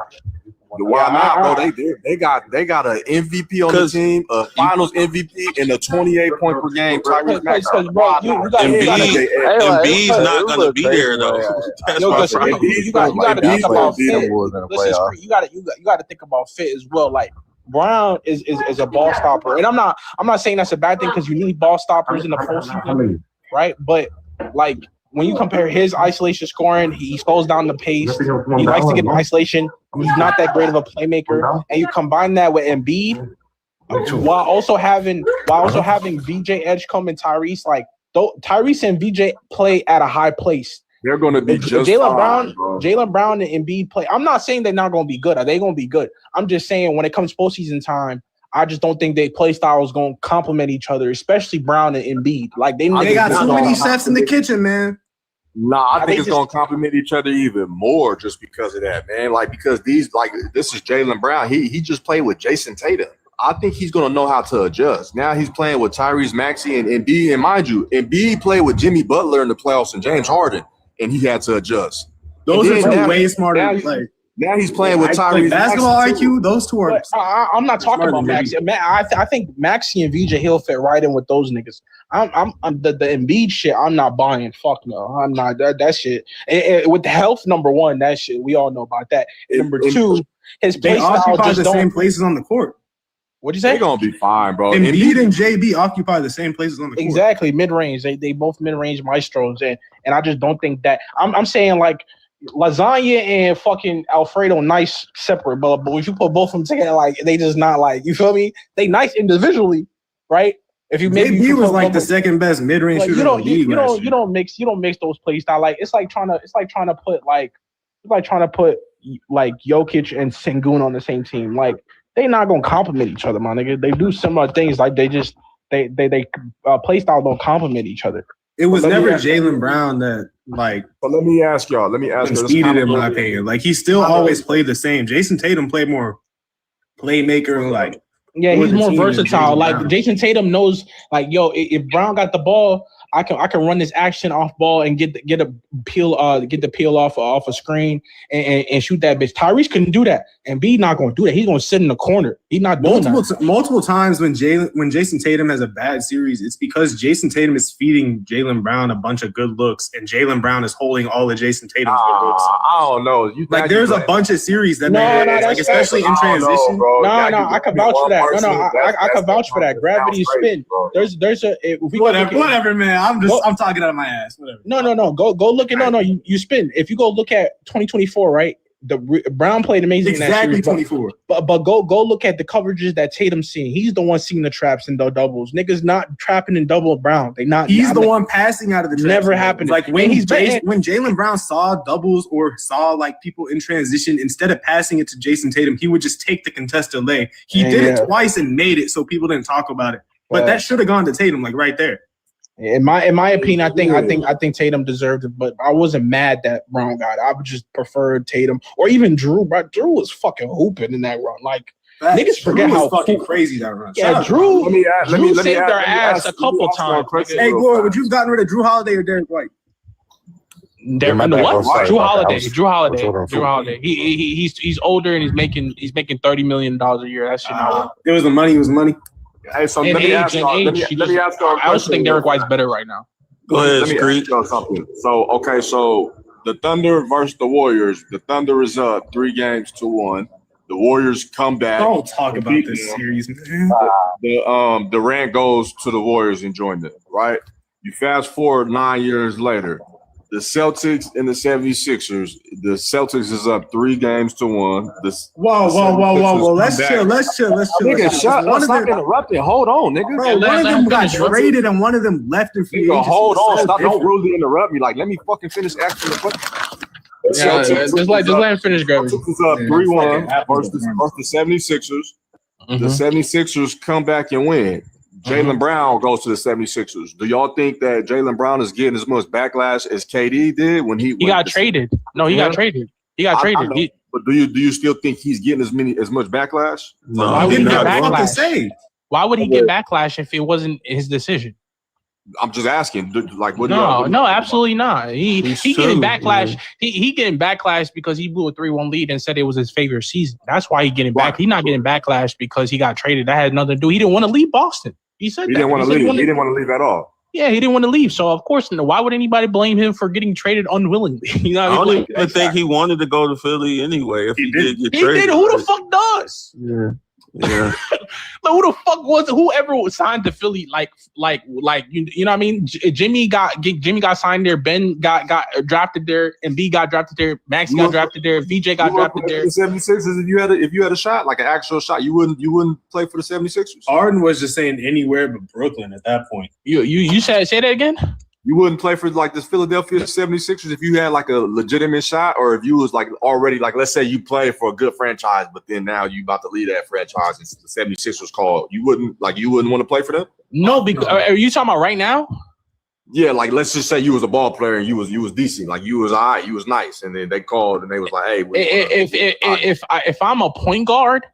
Why not, bro? They got an MVP on the team, a Finals MVP, and a 28 point per game. Embiid's not gonna be there though. You got to think about fit. Listen, you got to think about fit as well. Like Brown is a ball stopper, and I'm not saying that's a bad thing because you need ball stoppers in the postseason, right? But like. When you compare his isolation scoring, he slows down the pace. He likes to get in isolation. He's not that great of a playmaker. And you combine that with Embiid, while also having VJ Edgecombe and Tyrese. Like Tyrese and VJ play at a high place. They're going to be just Jaylen Brown and Embiid play. I'm not saying they're not going to be good. Are they going to be good? I'm just saying when it comes postseason time, I just don't think they play styles going to complement each other, especially Brown and Embiid. Like they got too many chefs in the kitchen, man. Nah, I think it's going to complement each other even more just because of that, man. Like because this is Jaylen Brown. He just played with Jason Tatum. I think he's going to know how to adjust. Now he's playing with Tyrese Maxey and Embiid. And mind you, Embiid played with Jimmy Butler in the playoffs and James Harden, and he had to adjust. Those are two way smarter. Now he's playing with Tyrese. Basketball IQ, those two are. I'm not talking about Maxey. I think Maxey and VJ Hill fit right in with those niggas. I'm the Embiid shit. I'm not buying. Fuck no, I'm not that shit. With the health, number one, that shit we all know about that. Number two, his play style just the same places on the court. What'd you say? They're gonna be fine, bro. Embiid and JB occupy the same places on the court. Exactly, mid range. They both mid range maestros, and I just don't think that. I'm saying like lasagna and fucking Alfredo nice separate, but if you put both of them together, like they just not like, you feel me? They nice individually, right? If you maybe JB was like the second best mid range shooter. You don't mix those play style. Like it's like trying to put Jokic and Sengun on the same team. Like they not gonna complement each other, my nigga. They do similar things. Like they play style don't complement each other. It was never Jaylen Brown that like. But let me ask y'all. Speeded in my opinion. Like he still always played the same. Jason Tatum played more playmaker. Like he's more versatile. Like Jason Tatum knows. Like if Brown got the ball, I can run this action off ball and get the peel off a screen and shoot that bitch. Tyrese couldn't do that, and B not going to do that. He's going to sit in the corner. He's not doing multiple times when Jason Tatum has a bad series, it's because Jason Tatum is feeding Jaylen Brown a bunch of good looks, and Jaylen Brown is holding all of Jason Tatum's good looks. I don't know. There's a bunch of series that especially in transition. I can vouch for that. I can vouch for that. Gravity spin. Whatever, man. I'm talking out of my ass. Whatever. No. Go look at you spin. If you go look at 2024, right? The Brown played amazing. Exactly in that series, 24. But go look at the coverages that Tatum's seeing. He's the one seeing the traps and the doubles. Niggas not trapping in double Brown. He's the one passing out of the traps. Never happened. Like when Jaylen Brown saw doubles or saw like people in transition, instead of passing it to Jason Tatum, he would just take the contested lay. He did it twice and made it so people didn't talk about it. But that should have gone to Tatum, like right there. In my opinion, I think Tatum deserved it, but I wasn't mad that Brown got it. I would just prefer Tatum or even Drew. But Drew was fucking hooping in that run. Like niggas forget how fucking crazy that run. Yeah, Drew saved their ass a couple times. Hey, Glory, would you have gotten rid of Drew Holiday or Derek White? Drew Holiday. He's older and he's making $30 million a year. That shit not. It was the money. It was money. Hey, so let me ask y'all. I also think Derek White's better right now. Go ahead, let me ask y'all something. So the Thunder versus the Warriors. The Thunder is up 3-1. The Warriors come back. Don't talk about this series, man. Durant goes to the Warriors and joined them, right? You fast forward 9 years later. The Celtics and the 76ers. The Celtics is up 3-1. Whoa. Let's chill. Nigga, stop interrupting. Hold on, nigga. Bro, one of them got traded and one of them left in free agency. Hold on. Don't rudely interrupt me. Like, let me fucking finish asking the question. Just let him finish, Gravity. Celtics is up 3-1 versus the 76ers. The 76ers come back and win. Jaylen Brown goes to the 76ers. Do y'all think that Jaylen Brown is getting as much backlash as KD did when he got traded? No, he got traded. But do you still think he's getting as much backlash? No. Why would he get backlash? Why would he get backlash if it wasn't his decision? I'm just asking. Like, what? No, absolutely not. He getting backlash. He getting backlash because he blew a 3-1 lead and said it was his favorite season. That's why he getting back. He's not getting backlash because he got traded. That had nothing to do. He didn't want to leave Boston. He said he didn't want to leave. He didn't want to leave at all. Yeah, he didn't want to leave. So of course, why would anybody blame him for getting traded unwillingly? You know, I don't even think he wanted to go to Philly anyway. If he did get traded, did. Who the fuck does? Yeah. Like, who the fuck was whoever was signed to Philly? Like you know what I mean? Jimmy got signed there. Ben got drafted there, and B got drafted there. Max got drafted there. VJ got drafted there. The 76ers. If you had a shot, like an actual shot, you wouldn't play for the 76ers. Arden was just saying anywhere but Brooklyn at that point. You say that again? You wouldn't play for like this Philadelphia 76ers if you had like a legitimate shot, or if you was like already like, let's say you play for a good franchise, but then now you about to leave that franchise and the 76ers called. You wouldn't want to play for them? No, because are you talking about right now? Yeah, like let's just say you was a ball player and you was decent, like you was all right, you was nice, and then they called and they was like, hey, if I'm a point guard,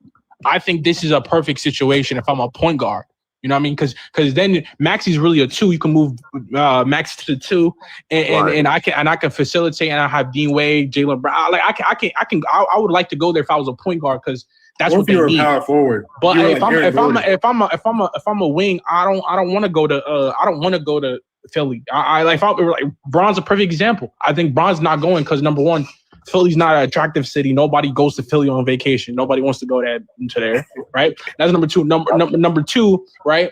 I think this is a perfect situation. If I'm a point guard. You know what I mean? Because then Maxi's really a 2. You can move Max to the 2, and I can facilitate, and I have Dean Wade, Jaylen Brown. Like I would like to go there if I was a point guard because that's what they need. Power forward. But if I'm a wing, I don't want to go to Philly. Bron's a perfect example. I think Bron's not going because number one, Philly's not an attractive city. Nobody goes to Philly on vacation. Nobody wants to go there, right? That's number two. Number two, right?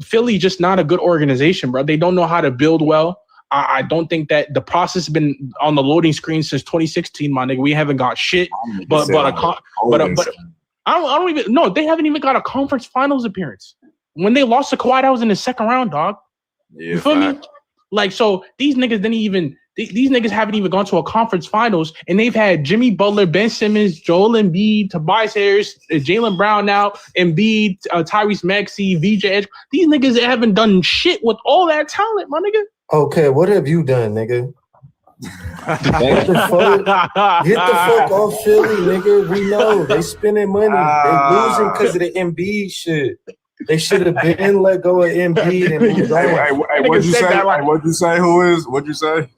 Philly just not a good organization, bro. They don't know how to build well. I don't think that the process has been on the loading screen since 2016, my nigga. We haven't got shit. But I don't even no. They haven't even got a conference finals appearance. When they lost to Kawhi, that was in the second round, dog. Yeah, you feel me? Like so, these niggas didn't even. These niggas haven't even gone to a conference finals, and they've had Jimmy Butler, Ben Simmons, Joel Embiid, Tobias Harris, Jaylen Brown now, Embiid, Tyrese Maxey, VJ Edge. These niggas haven't done shit with all that talent, my nigga. Okay, what have you done, nigga? Get the fuck off Philly, nigga. We know they spending money. They losing because of the Embiid shit. They should have been let go of Embiid and moved on. Hey, what'd you say? What'd you say? What'd you say?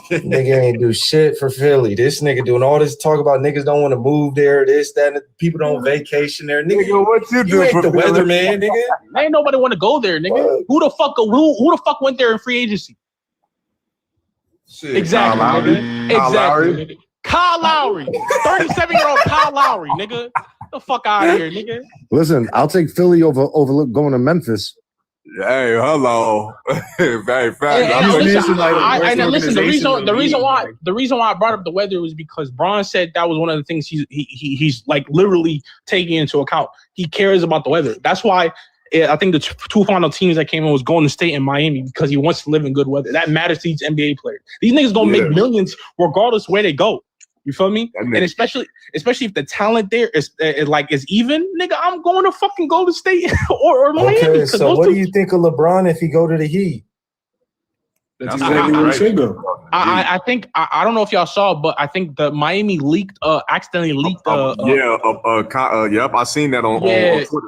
Nigga ain't do shit for Philly. This nigga doing all this talk about niggas don't want to move there, this, that, and people don't vacation there. Nigga, what you do ain't for the Philly? weather, man, nigga. Ain't nobody want to go there, nigga. Who the fuck went there in free agency? Shit, Exactly, Kyle Lowry. nigga. Exactly, nigga. Kyle Lowry. 37-year-old Kyle Lowry, nigga. Get the fuck out of here, nigga. Listen, I'll take Philly over going to Memphis. Hey, hello. Very fast. Listen, the reason why I brought up the weather was because Bron said that was one of the things he's like literally taking into account. He cares about the weather. That's why I think the two final teams that came in was Golden State and Miami because he wants to live in good weather. That matters to these NBA players. These niggas gonna make millions regardless where they go. You feel me? And especially if the talent there is even, nigga, I'm going to fucking Golden State or Miami. Okay, so what do you think of LeBron if he go to the Heat? That's exactly where he should go. I think I don't know if y'all saw, but I think the Miami accidentally leaked. Yep, I seen that on Twitter.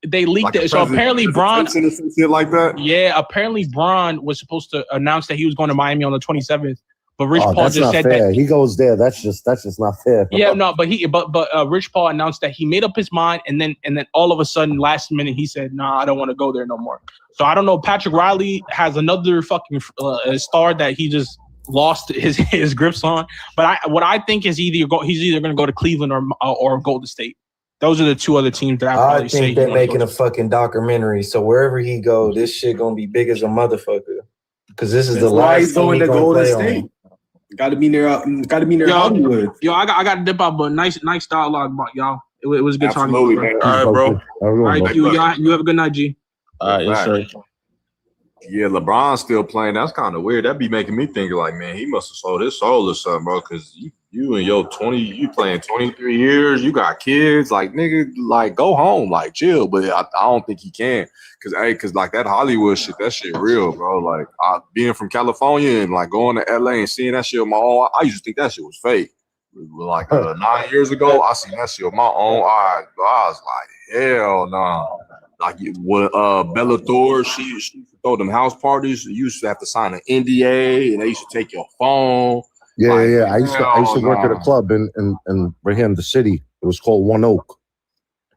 They leaked it. So apparently Bron like that. Yeah, apparently Bron was supposed to announce that he was going to Miami on the 27th. But Rich Paul just said fair. that He goes there. That's just not fair. Yeah, no, but Rich Paul announced that he made up his mind, and then all of a sudden, last minute, he said, "Nah, I don't want to go there no more." So I don't know. Patrick Riley has another fucking star that he just lost his grips on. But what I think is he's either going to go to Cleveland or Golden State. Those are the two other teams that I think they're making a fucking documentary. So wherever he go, this shit gonna be big as a motherfucker. Because this is the last he's going to Golden State. Got to be near Hollywood. Yo, I got to dip out, but nice dialogue, y'all. It was a good time. Absolutely, man. All right, bro. All right, you have a good night, G. All right, yes, sir. Yeah, LeBron's still playing. That's kind of weird. That'd be making me think like, man, he must have sold his soul or something, bro. Because you and your 20, you playing 23 years, you got kids, like nigga, like go home, like chill. But I don't think he can, cause like that Hollywood shit, that shit real, bro. Like being from California and like going to LA and seeing that shit with my own, I used to think that shit was fake. Like 9 years ago, I seen that shit with my own eyes. I was like, hell no. Nah. Like with Bellator, she used to throw them house parties. You used to have to sign an NDA, and they used to take your phone. Yeah, like, yeah. I used to work at a club in right here in the city. It was called One Oak,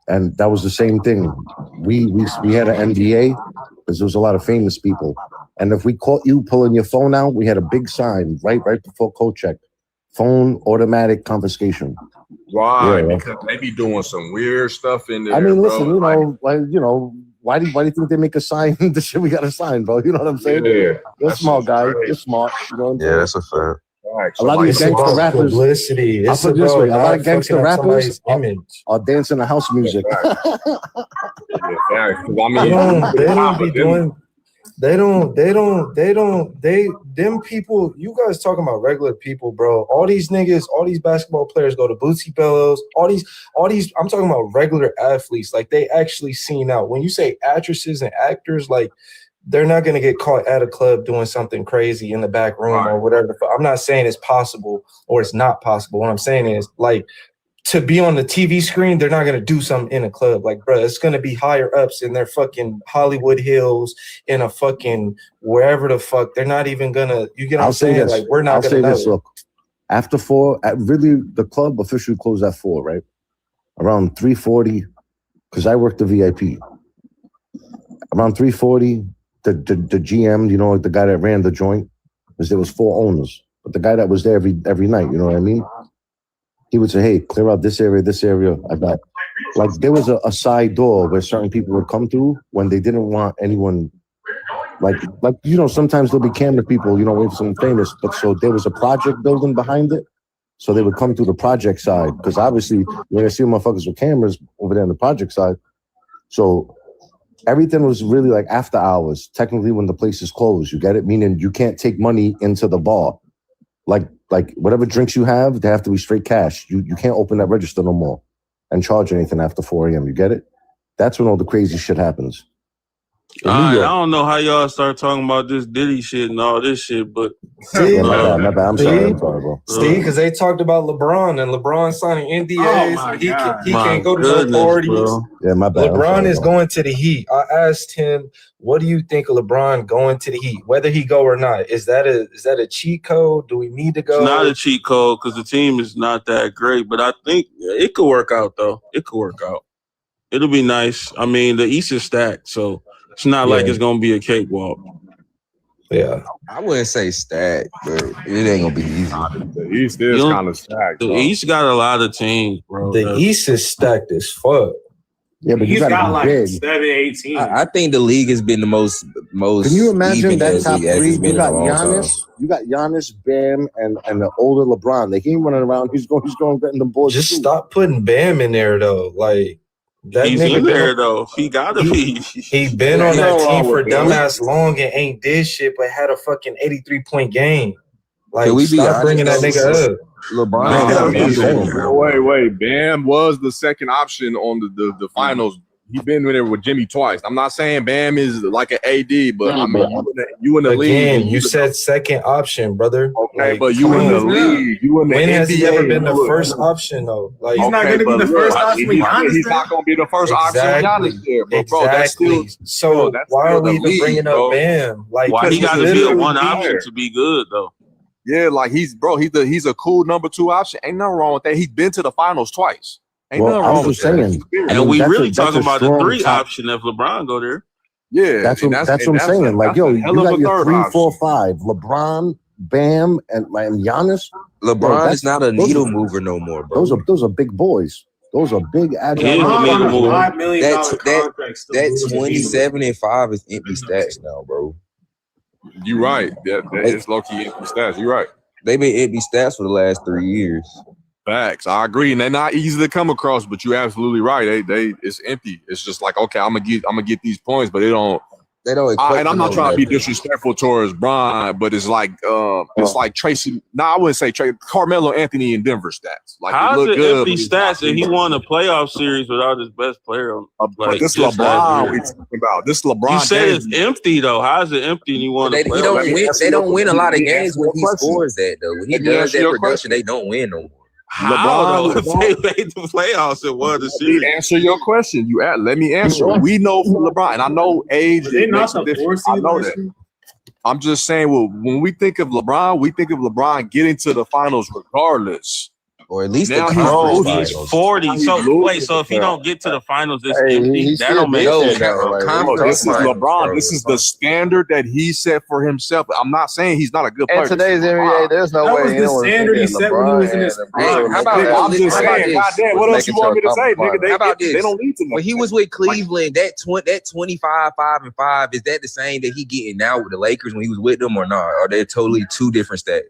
and that was the same thing. We had an NDA because there was a lot of famous people, and if we caught you pulling your phone out, we had a big sign right before coat check: phone automatic confiscation. Right, yeah, because they be doing some weird stuff in there. I mean, listen, bro. why do you think they make a sign the shit we gotta sign, bro? You know what I'm saying? Yeah, you're a smart guy. You're smart. You know what I'm saying? that's a fact. Right, a lot of these gangster rappers, publicity. I'll put it this way: a lot of gangster rappers are dancing to house music. Yeah, I mean, they don't be doing. Them people, you guys talking about regular people, bro. All these niggas, all these basketball players go to Bootsy Bellows. All these, I'm talking about regular athletes. Like, they actually seen out. When you say actresses and actors, like, they're not going to get caught at a club doing something crazy in the back room or whatever. I'm not saying it's possible or it's not possible. What I'm saying is, like, to be on the TV screen, they're not going to do something in a club. Like, bro, it's going to be higher ups in their fucking Hollywood Hills, in a fucking wherever the fuck. They're not even going to, you get what I'm saying? Like, we're not going to know. Look, after 4, really, the club officially closed at 4, right? Around 3:40, because I worked the VIP. Around 3:40, the GM, you know, the guy that ran the joint, because there was 4 owners. But the guy that was there every night, you know what I mean? He would say, hey, clear out this area. I got, like, there was a side door where certain people would come through when they didn't want anyone, like, you know, sometimes there'll be camera people, you know, wait for someone famous, but so there was a project building behind it. So they would come through the project side, because obviously you're going to see motherfuckers with cameras over there on the project side. So everything was really like after hours, technically when the place is closed, you get it? Meaning you can't take money into the bar. Like whatever drinks you have, they have to be straight cash. You can't open that register no more and charge anything after 4 a.m. You get it? That's when all the crazy shit happens. I don't know how y'all start talking about this Diddy shit and all this shit, but See, my bad. I'm sorry, bro. Steve, because they talked about LeBron and LeBron signing NDAs. He can't go to no parties. Bro. Yeah, my bad. LeBron is going to the Heat. I asked him, what do you think of LeBron going to the Heat? Whether he go or not. Is that a cheat code? Do we need to go? It's not a cheat code because the team is not that great, but I think it could work out, though. It could work out. It'll be nice. I mean, the East is stacked, so it's not like it's going to be a cakewalk. Yeah. I wouldn't say stacked, but it ain't going to be easy. The East is kind of stacked. The East got a lot of teams, bro. The East is stacked as fuck. Yeah, but you got like big. 7, 8 teams. I think the league has been the most. Can you imagine that top 3? You got Giannis. You got Giannis, Bam, and the older LeBron. They ain't running around. He's going getting the boards. Just stop putting Bam in there though. Like, that he's nigga in there though. He gotta be. He been on that team for dumbass long and ain't did shit, but had a fucking 83-point game. Like, we stop bringing that nigga up. LeBron. Wait. Bam was the second option on the finals. He been in there with Jimmy twice. I'm not saying Bam is like an AD, but I mean you in the league. You said second option, brother. Okay, like, but you in the league. You in the when NBA. has he ever been the first option though? Like, he's not going to be the first option with Giannis. He's not going to be the first option with Giannis there, but bro, that's still. So why are we even bringing up Bam? Like, why he got to be a one option to be good though? Yeah, like he's a cool number 2 option. Ain't nothing wrong with that. He's been to the finals twice. Ain't nothing wrong with that. And we really talking about the 3 option if LeBron go there. Yeah, that's what I'm saying. Like, yo, you got your 3, 4, 5. LeBron, Bam, and Giannis. LeBron is not a needle mover no more, bro. Those are big boys. Those are big agile. That 27 and 5 is empty stats now, bro. You're right. That is low-key empty stats. You're right. They've been empty stats for the last 3 years. Facts. I agree, and they're not easy to come across. But you're absolutely right. They it's empty. It's just like, okay, I'm gonna get these points, but they don't. And I'm not trying to be disrespectful towards Bron, but it's like Tracy. I wouldn't say Tracy. Carmelo Anthony in Denver stats. Like, how's it good, empty stats if he won a playoff series without his best player? Like, this LeBron we talking about. This LeBron. You said it's empty though. How is it empty and he won? They don't win a lot of games when he scores that though. When he does that production, they don't win no more. How if they made the playoffs and won the series? Answer your question. Let me answer. We know for LeBron, and I know age. I know that. I'm just saying, well, when we think of LeBron, we think of LeBron getting to the finals regardless. Or at least now he's 40. So if he don't get to the finals, it's empty. That don't make sense. This is LeBron. This is the standard that he set for himself. I'm not saying he's not a good player. In today's NBA, there's no way. That was the standard he set when he was in his prime. I'm just saying, goddamn, what else you want me to say, nigga? How about this? They don't need to know. When he was with Cleveland, that 25, 5 and 5, is that the same that he getting now with the Lakers when he was with them or not? Are they totally 2 different stats?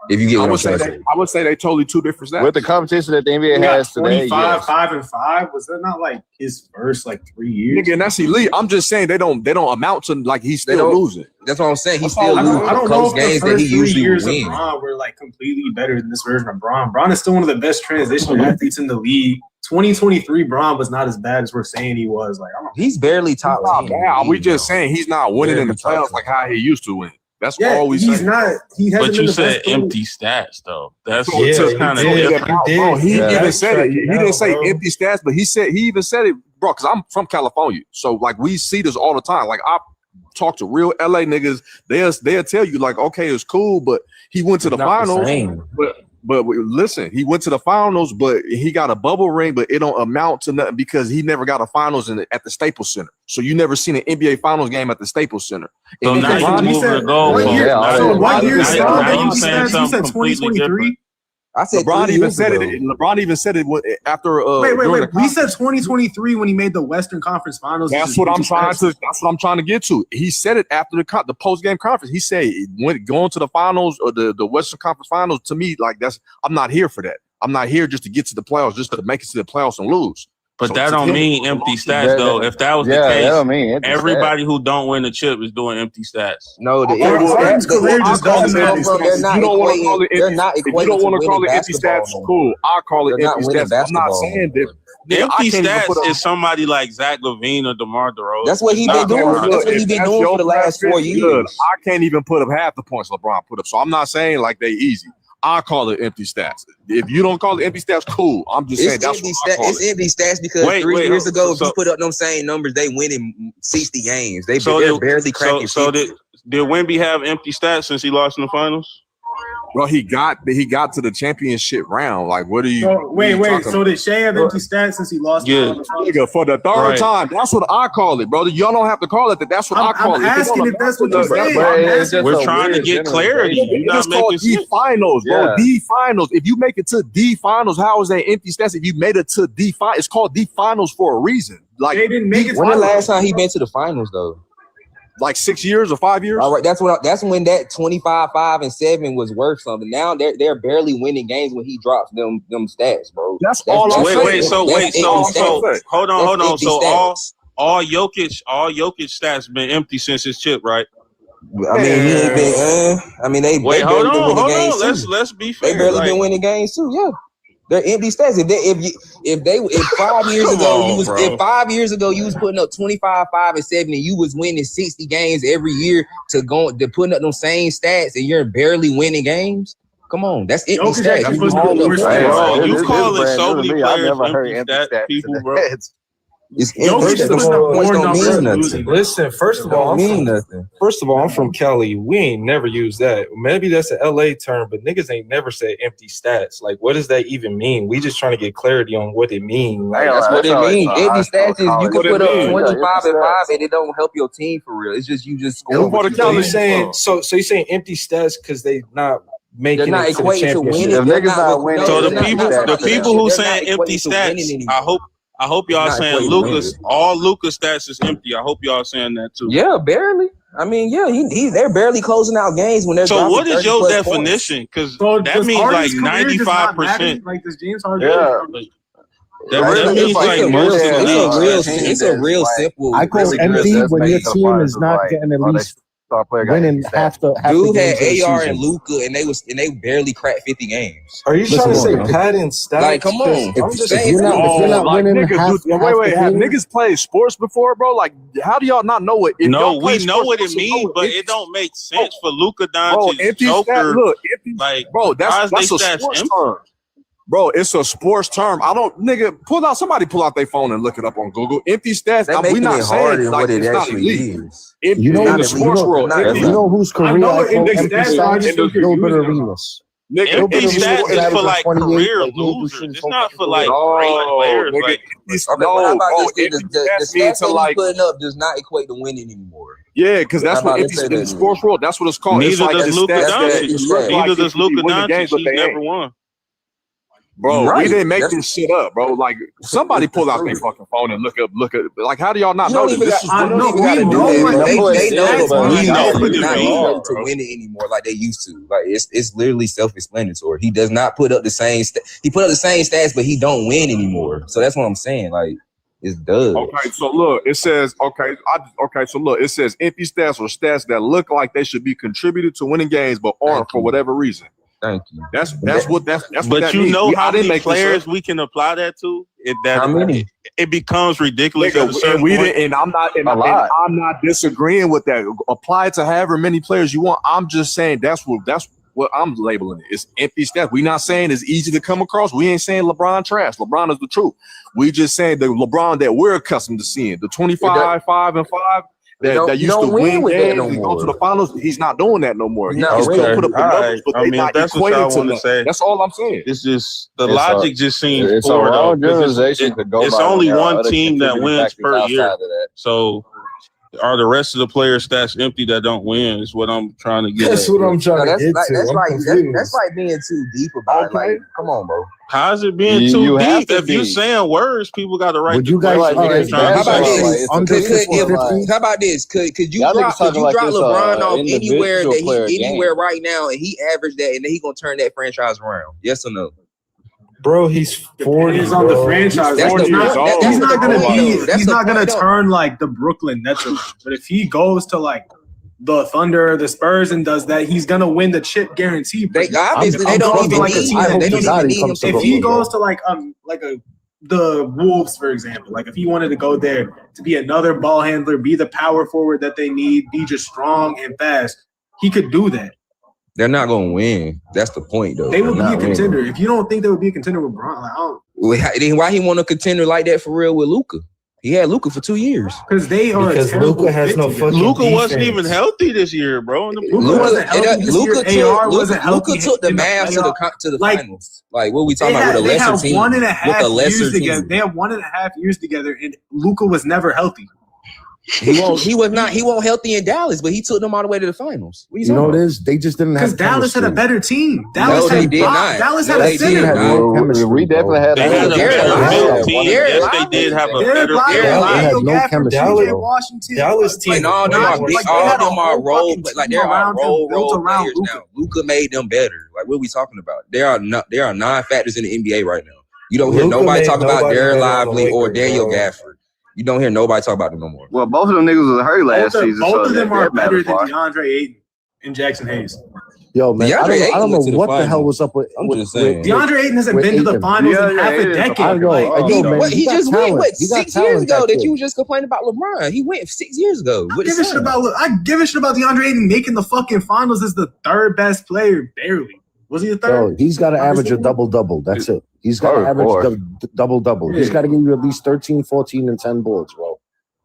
If you get what I'm saying. I would say they totally two different stats. With the competition that the NBA has today, 25, 5-5. Was that not like his first 3 years? Nigga, and that's elite. I'm just saying they don't amount to he's still losing. That's what I'm saying. He's still losing. I don't know if games the first that he 3 usually years of win. Bron were completely better than this version of Bron. Bron is still one of the best transition athletes in the league. 2023 Bron was not as bad as we're saying he was. He's barely top 10. We just saying he's not winning in the playoffs like how he used to win. That's all we he's saying. not. He hasn't. But you said empty stats though. That's kind of different. He even said it. He didn't say bro. empty stats, but he even said it, bro. Because I'm from California, so we see this all the time. I talk to real LA niggas. They'll tell you okay, it's cool, but he went to the finals. But listen, he went to the finals, but he got a bubble ring, but it don't amount to nothing because he never got a finals at the Staples Center. So you never seen an NBA Finals game at the Staples Center. So now you moving the goal. Now you saying something completely different. I said LeBron even said it. LeBron even said it after. Wait. We said 2023 when he made the Western Conference Finals. That's what I'm trying to get to. He said it after the post game conference. He said going to the finals or the Western Conference Finals. To me, I'm not here for that. I'm not here just to get to the playoffs, just to make it to the playoffs and lose. But that don't mean empty stats, though. If that was the case, everybody who don't win the chip is doing empty stats. No, they're not equating empty stats. Cool, I'll call it empty stats. I'm not saying that. The empty stats is somebody like Zach LaVine or DeMar DeRozan. That's what he been doing. That's what he been doing for the last 4 years. I can't even put up half the points LeBron put up. So I'm not saying they easy. I call it empty stats. If you don't call it empty stats, cool. I'm just saying that's what I call it. It's empty stats because 3 years ago, if you put up them same numbers, they winning 60 games. They're barely cracking. So did Wemby have empty stats since he lost in the finals? Well, he got to the championship round. What are you? Wait. So did Shea have empty stats since he lost? Nigga, for the third time. That's what I call it, brother. Y'all don't have to call it that. That's what I call it. I'm asking if that's what you're saying. We're trying to get clarity. It's called D finals, bro. D finals. If you make it to D finals, how is that empty stats? If you made it to D finals, it's called D finals for a reason. They didn't make it. When the last time he been to the finals though? 6 years or 5 years. All right, that's when that 25, 5, and 7 was worth something. Now they're barely winning games when he drops them stats, bro. That's all I'm saying. So hold on. So all Jokic stats been empty since his chip, right? I mean, he ain't been. They hold barely been winning on. games. Let's be fair. They barely been winning games too. Yeah. They're empty stats. If 5 years ago if 5 years ago you was putting up 25, 5, and 7 and you was winning 60 games every year to putting up them same stats and you're barely winning games, come on, that's empty stats. You call it so many players empty stats, people, bro. Listen, first of all, I'm from Cali. We ain't never used that. Maybe that's an LA term, but niggas ain't never said empty stats. What does that even mean? We just trying to get clarity on what it means. That's what it means. Empty stats is you can put up 25 and 5 and it don't help your team for real. It's just you just score. So you're saying empty stats because they not making not it to the equating to winning. So the people who saying empty stats, I hope y'all saying all Luka's stats is empty. I hope y'all saying that too. Yeah, barely. I mean, they're barely closing out games when they're. So what is your definition? Because that means 95%. Does James Harden? That means most of the league. It's a real simple. I call empty when your team is not getting at least winning half the dude had AR and Luka, and they barely cracked 50 games. Are you trying to say padding stats? Come on. If you're not winning half have niggas played sports before, bro? How do y'all not know it? We know what it means, but it don't make sense for Luka Doncic, Joker. That's a sports term. Bro, it's a sports term. Somebody pull out their phone and look it up on Google. Empty stats. We not saying what it actually is. You know, in the sports world. You know whose career I call empty stats? Gilbert Arenas. Empty stats is for career losers. It's not for great players. The stats that he's putting up does not equate to winning anymore. Yeah, because that's what in the sports world. That's what it's called. Neither does Luka Doncic. Neither does Luka Doncic. He's never won. Bro, Right. we didn't make this shit up, bro. Like somebody pull out their fucking phone and look up. Like, how do y'all not know this? This is They know that Bron is not ready to win it anymore like they used to. Like it's literally self-explanatory. He does not put up the same. He put up the same stats, but he don't win anymore. So that's what I'm saying. Like it's done. Okay, so look, it says so look, it says empty stats or stats that look like they should be contributed to winning games but aren't for whatever reason. Thank you. That's what that But you know how many make players we can apply that to? How many? It becomes ridiculous. Nigga, at a certain we point. didn't, and I'm not disagreeing with that. Apply it to however many players you want. I'm just saying that's what I'm labeling it. It's empty stats. We not saying it's easy to come across. We ain't saying LeBron trash. LeBron is the truth. We just saying the LeBron that we're accustomed to seeing, the 25, 5 and 5. That used to win games and go to the finals. He's not doing that no more. He's still put up the numbers, but they not that's what y'all equated want to to say. That's all I'm saying. It's just the logic just seems it's poor a though. wrong generalization to go It's by only when there are one other team that contributing wins factors per outside year. of that. So are the rest of the players' stats empty that don't win? Is what I'm trying to get. That's at. what I'm trying to get to. That's like being too deep about it. Like, come on, bro. How's it being You too have deep? to If you be. saying words, people got to write. Would you guys? Like, All right, How about this? under 50? How about this? Could you Y'all drop niggas talking like this, LeBron off individual player anywhere game. right now, and he averaged that, and then he gonna turn that franchise around? Yes or no? Bro, he's 40. He's on the franchise. That's He's the not, point. he's not gonna That's be. the He's not gonna point, though. turn like the Brooklyn Nets around. But if he goes to like the Thunder, the Spurs, and does that, he's gonna win the chip guaranteed. They obviously they don't even need him. They don't even need him. If he goes to like the Wolves, for example, like if he wanted to go there to be another ball handler, be the power forward that they need, be just strong and fast, he could do that. They're not gonna win. That's the point, though. They would be a contender. If you don't think they would be a contender with Bron, like, I don't. Then why he want a contender like that for real with Luka? He had Luka for 2 years. Because they are Because Luka has no fucking Luka wasn't defense. even healthy this year, bro. Luka took the Mavs to the finals. Like, what are we talking about with a lesser team? 1.5 years together. They have 1.5 years together, and Luka was never healthy. He won't healthy in Dallas, but he took them all the way to the finals. You know what it is? They just didn't have. Because Dallas had a better team. Dallas had a center. We definitely had They had a better team. Yes, they did have a better They had no chemistry. Dallas team. All them are role players now. Luka made them better. Like, what are we talking about? There are non-factors in the NBA right now. You don't hear Luka nobody made talk about nobody Darren better on the Lively or Lakers, Daniel bro. Gafford. You don't hear nobody talk about them no more. Well, both of them niggas was hurt last season. Both of them are that better than matters, DeAndre Ayton and Jackson Hayes. Yo, man, I don't know what the hell was up with. DeAndre Ayton hasn't been to the finals in half a decade. I know. He just went 6 years ago that that you just complained about LeBron. He went 6 years ago. I give a shit about DeAndre Ayton making the fucking finals as the third best player, barely. Was he the third? Yo, he's got to average a double-double. That's it. He's got to average double-double. He's got to give you at least 13, 14, and 10 boards, bro.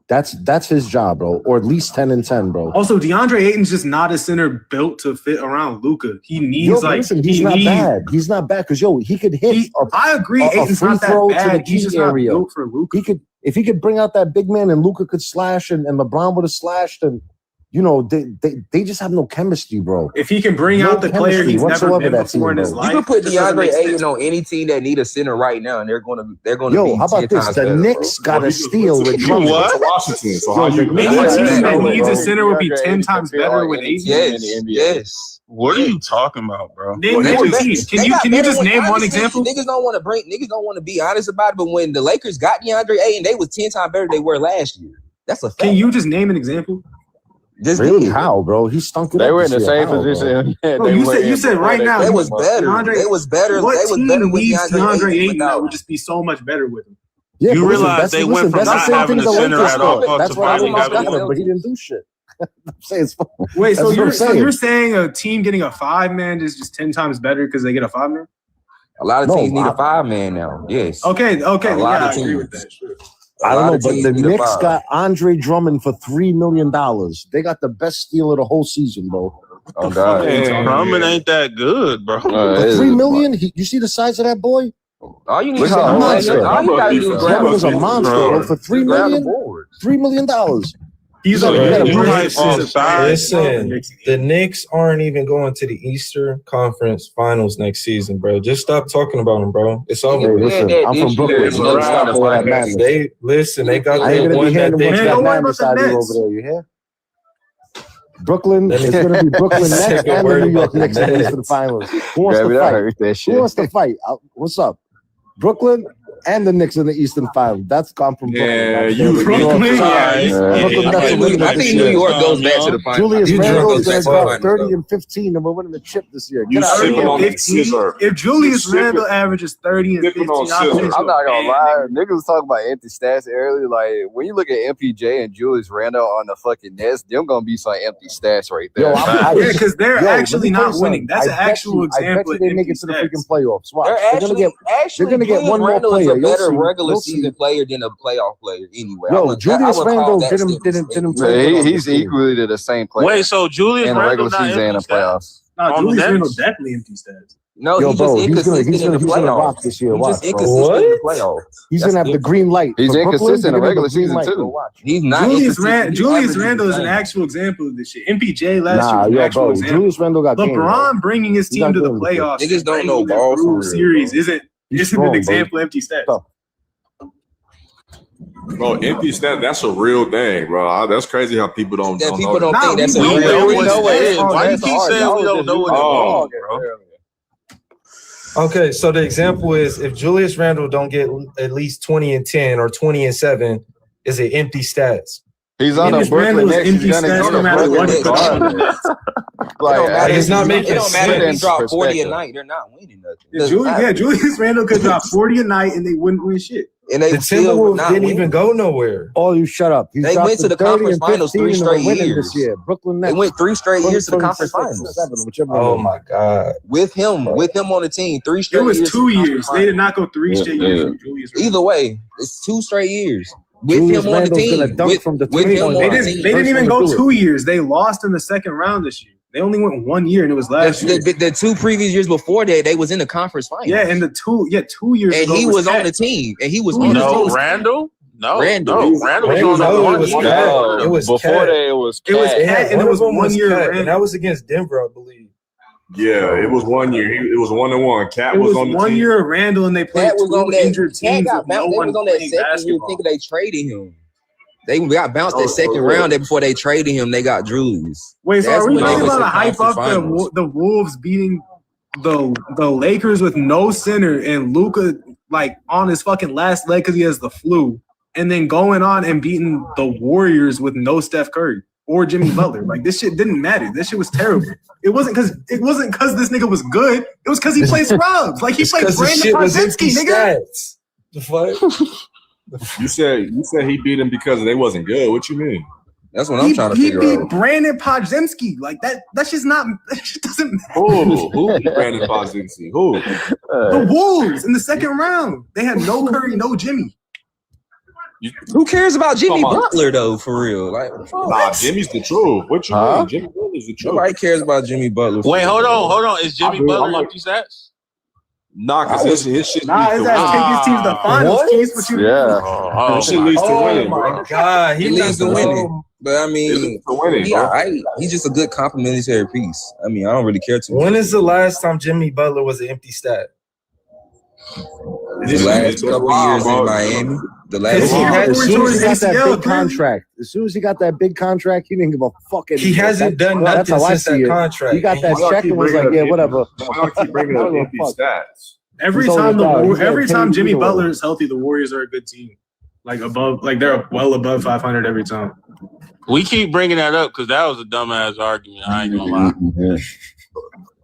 That's his job, bro. Or at least 10 and 10, bro. Also, DeAndre Ayton's just not a center built to fit around Luka. He needs he's not bad. He's not bad because he could hit. I agree. Ayton's free not that throw bad. to the He's just key not area. built for Luka. If he could bring out that big man and Luka could slash and LeBron would have slashed and they just have no chemistry, bro. If he can bring out the player he's never been before in his life, you can put DeAndre Ayton on any team that need a center right now, and they're gonna Yo, how about this? The Knicks got a steal with Drummond. Washington. So how you? Any team that needs a center would be 10 times better with Ayton. Yes. What are you talking about, bro? Name one team. Can you just name one example? Niggas don't want to be honest about it, but when the Lakers got DeAndre Ayton, they was 10 times better than they were last year. That's a fact. Can you just name an example? Really? How, bro? He stunk it They up were in the this same year. position. No, you said right now they was better. They was better. What They was team better with needs DeAndre Ayton that Ayton. would just be so much better with him? Yeah, You realize they went from that's the not same having thing a the center Lakers at all thought. That's to why finally they having got a him, but he didn't do shit. I'm saying Wait, so saying. you're saying a team getting a 5-man is just 10 times better because they get a 5-man? A lot of teams need a 5-man now. Yes. Okay. A lot Yeah, of I agree with teams. that. Sure. I don't know, but the teams need a Knicks 5. got Andre Drummond for $3 million. They got the best steal of the whole season, bro. Oh God, Drummond ain't that good, bro. For $3 million, you see the size of that boy? All you need He's is a monster. all you gotta do is grab Drummond is a him. monster, bro. For $3 Grab the million, board. $3 million. He's Listen, the Knicks aren't even going to the Eastern Conference Finals next season, bro. Just stop talking about them, bro. It's over. Hey, listen, I'm from Brooklyn. You never stop all that madness. They got I ain't the gonna one be that handing they that got. madness out here over there. You hear? Brooklyn is going to be Brooklyn Nets and the New York Knicks in the Eastern Finals. Who wants to fight? Who wants to fight? What's up? Brooklyn and the Knicks in the Eastern Finals. That's gone from Brooklyn. Yeah, Brooklyn. I think New York goes back to the finals. Julius Randle is going to drop 30 and 15, and we're winning the chip this year. If Julius Randle averages 30 and 15, I'm not gonna lie. Niggas was talking about empty stats earlier. Like when you look at MPJ and Julius Randle on the fucking Nets, them gonna be some empty stats right there. because they're actually not winning. That's an actual example. I bet you they make it to the freaking playoffs. Watch. They're gonna get one more Randle player. is a better regular season player than a playoff player anyway. Yo, Julius Randle didn't play. He's equally to the same player. Wait, so Julius in the Randle regular season and the playoffs. No, Julius Randle definitely empty stats. No, Yo, he's bro, just inconsistent in the playoffs. Rock this year. He's Watch, just inconsistent in the playoffs. He's gonna have the green light. He's inconsistent in the regular season light, too. He's not. Julius Randle is an actual example of this shit. MPJ last year was an actual example. Julius Randle got LeBron bringing his team to the playoffs. Niggas don't know ball for real. Series isn't an example of empty stats. Bro, empty stats, that's a real thing, bro. That's crazy how people don't think know. that's a real thing. We know what it is. Why you keep saying we don't know what it is, bro? Okay, so the example is if Julius Randle don't get at least 20 and 10 or 20 and 7, is it empty stats? He's on a Brooklyn Nets. Empty stats no matter what he puts on. It's not making It don't matter if he sense. drop 40 a night. They're not winning nothing. Julius Randle could drop 40 a night and they wouldn't win shit. And they The still would Timberwolves not didn't win. even go nowhere. Oh, you shut up. They went to the conference finals 3 straight years. This year. Brooklyn Nets. They went 3 straight years to the conference finals. Oh my God. With him on the team, 3 straight It years. was 2 years. They did not go 3 straight years from Julius Randle. Either way, it's 2 straight years. With Julius him on the Randle's gonna team. dunk from the With him 20 on They the didn't team. even First one go to do 2 years. They lost in the second round this year. They only went 1 year, and it was last year. The 2 previous years before that, they was in the conference finals. Yeah, and 2 years and ago he was on Cat. the team. And he was on the No, team. Randall? No, Randle. Randall was on the one year. It was before Cat. that. It was It was Cat. Cat, and it One was of them 1 year. Cat, Randle. and that was against Denver, I believe. Yeah, it was 1 year. It was 1-1. Cat It was on the 1 team. year of Randall, and they played Cat was 2 on that. injured Cat teams. got With no bounced. They one was on that playing second year basketball. thinking they traded him. They got bounced that second round. Before they traded him, they got Julius. Wait, so That's are we when they really went about to to hype conference up finals. the Wolves beating the Lakers with no center and Luka like on his fucking last leg because he has the flu, and then going on and beating the Warriors with no Steph Curry or Jimmy Butler? Like this shit didn't matter. This shit was terrible. It wasn't because this nigga was good. It was because he played scrubs. Like he played Brandon Podzinski, nigga. Stats. The fuck? You said he beat him because they wasn't good. What you mean? That's what I'm trying to figure He out. beat Brandon Podzinski. Like that. That's just not. That shit doesn't matter. Who beat Brandon Podzinski? Who? The Wolves in the second round. They had no Curry, no Jimmy. Who cares about Jimmy Come on. Butler though? For real, like Nah, Jimmy's the truth. What you mean? Jimmy Butler's the truth. nobody cares about Jimmy Butler. Wait, hold on. Is Jimmy I do. Butler I'm like- empty stats? Nah, because his shit Nah, leads his to ass winning. take his team to the finals. What? Keith, what you Yeah. His shit leads to Oh winning, my bro. God. He leads to winning. But I It mean, leads to winning, he bro. alright. He's just a good complimentary piece. I mean, I don't really care too much. When is the last time Jimmy Butler was an empty stat? The last couple years in Miami? The last He had- As soon as he got that ACL, big contract, he didn't give a fuck anymore. He hasn't done That's nothing how I since see that it. contract. He got that Why y'all check keep and was bringing like, yeah, up whatever. Why y'all keep bringing up empty stats? Every He's time always got- every he's time got Jimmy 10 Butler is healthy, the Warriors are a good team. Like they're well above 500 every time. We keep bringing that up because that was a dumbass argument. I ain't gonna lie.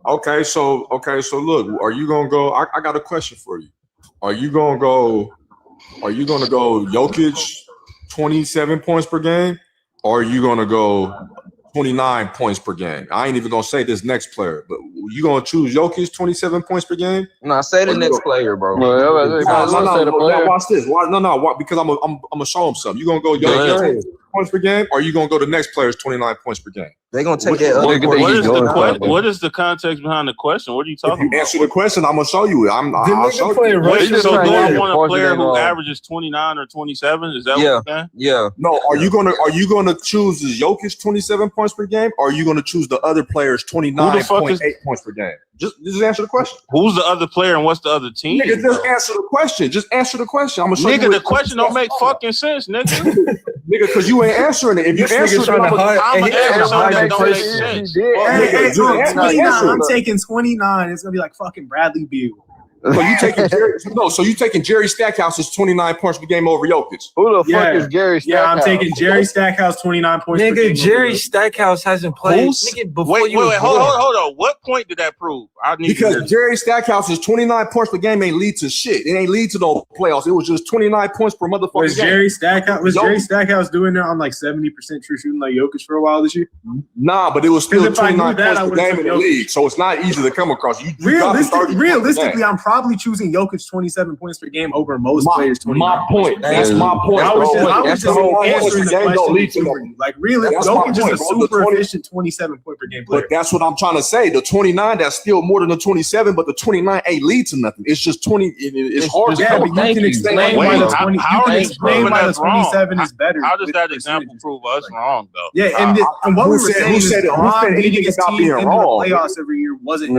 Okay, so look, are you gonna go? I got a question for you. Are you gonna go Jokic 27 points per game, or are you gonna go 29 points per game? I ain't even gonna say this next player, but you gonna choose Jokic 27 points per game? No, say the next player, bro. No, watch this. No, because I'm gonna show him something. You gonna go Jokic points per game, or are you gonna go to the next player's 29 points per game? They're gonna take that other What is the context behind the question? What are you talking about? Answer the question. I'm gonna show you. I'll show you. So do I want a player who averages 29 or 27? Is that what you're saying? Yeah. No, are you gonna choose Jokic 27 points per game, or are you gonna choose the other player's 29.8 points per game? Just answer the question. Who's the other player and what's the other team? Nigga, just answer the question. Just answer the question. I'm gonna show you. Nigga, the question don't make fucking sense, nigga. Nigga, because you ain't answering it. If you answer it, I'm taking 29. It's gonna be like fucking Bradley Beal. So you taking Jerry Stackhouse's 29 points per game over Jokic? Who the fuck is Jerry Stackhouse? Yeah, I'm taking Jerry Stackhouse 29 points per game. Nigga, Jerry Stackhouse hasn't played. Wait, hold on. What point did that prove? Because Jerry Stackhouse's 29 points per game ain't lead to shit. It ain't lead to no playoffs. It was just 29 points per motherfucker. Was Jerry Stackhouse doing that on like 70% true shooting like Jokic for a while this year? Nah, but it was still 29 points per game in the league, so it's not easy to come across. Realistically, I'm probably choosing Jokic 27 points per game over most players. 29. My point. That's my point. I was just answering the question. Like, really, Jokic is a super efficient 27 point per game player. But that's what I'm trying to say. The 29, that's still more than the 27, but the 29 ain't lead to nothing. It's just 20. It's hard to come. You can explain why the 20. You can explain why the 27 is better. How does that example prove us wrong, though? Yeah, and what we were saying is LeBron leading his team into the playoffs every year wasn't.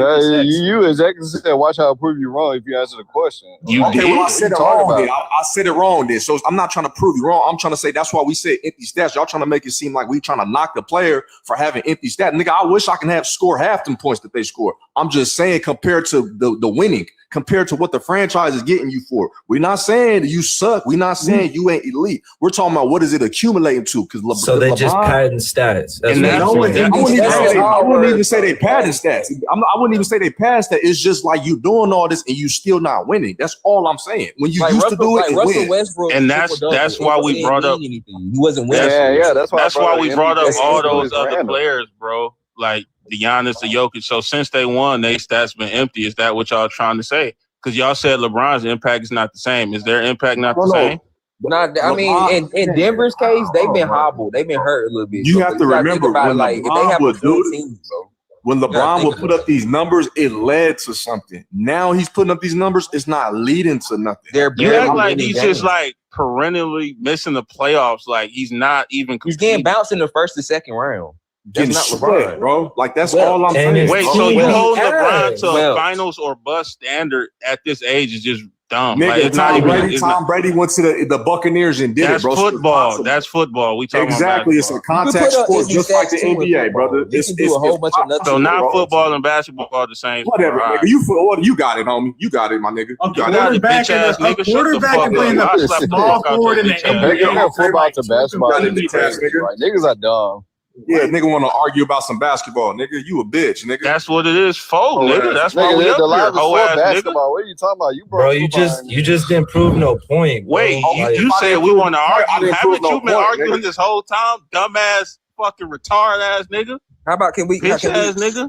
You exactly said, watch how I prove you wrong if you answer the question. I said it wrong. I said it wrong. Then, so I'm not trying to prove you wrong. I'm trying to say that's why we said empty stats. Y'all trying to make it seem like we trying to knock the player for having empty stats. Nigga, I wish I can score half them points that they score. I'm just saying compared to the winning, compared to what the franchise is getting you for. We're not saying you suck. We're not saying you ain't elite. We're talking about what is it accumulating to? Because so they just padding stats. I wouldn't even say they padding stats. I wouldn't even say they padding stats. It's just like you doing all this and you still not winning. That's all I'm saying. When you used to do it, Russell Westbrook, and that's why we brought up. He wasn't winning. Yeah. That's why we brought up all those other players, bro. Like the Giannis, the Jokic. So since they won, their stats been empty. Is that what y'all trying to say? Because y'all said LeBron's impact is not the same. Is their impact not the same? I mean, in Denver's case, they've been hobbled. They've been hurt a little bit. You have to remember when like if they have a good team, bro. When LeBron would put up these numbers, it led to something. Now he's putting up these numbers, it's not leading to nothing. You act like he's just like perennially missing the playoffs. Like he's not even. He's getting bounced in the first and second round. That's not LeBron, bro. Like that's all I'm saying. Wait, so you hold LeBron to a finals or bust standard at this age is just dumb. Nigga, like, it's not even. Tom Brady went to the Buccaneers and did it, bro. Football. That's football. We talking exactly. It's a contact sport, just like the NBA, brother. It's a whole bunch of nothing. So now football and basketball are the same. Whatever, nigga. You got it, homie. You got it, my nigga. A quarterback and playing the small forward in the NBA. Football to basketball. Niggas are dumb. Yeah, nigga want to argue about some basketball, nigga. You a bitch, nigga. That's what it is, folks, nigga. That's why we up here, whole ass basketball. What are you talking about? Bro, you just didn't prove no point. Bro. Wait, you said we want to argue. Haven't you been arguing this whole time, dumbass, fucking retard ass nigga? How about can we? Bitch ass nigga.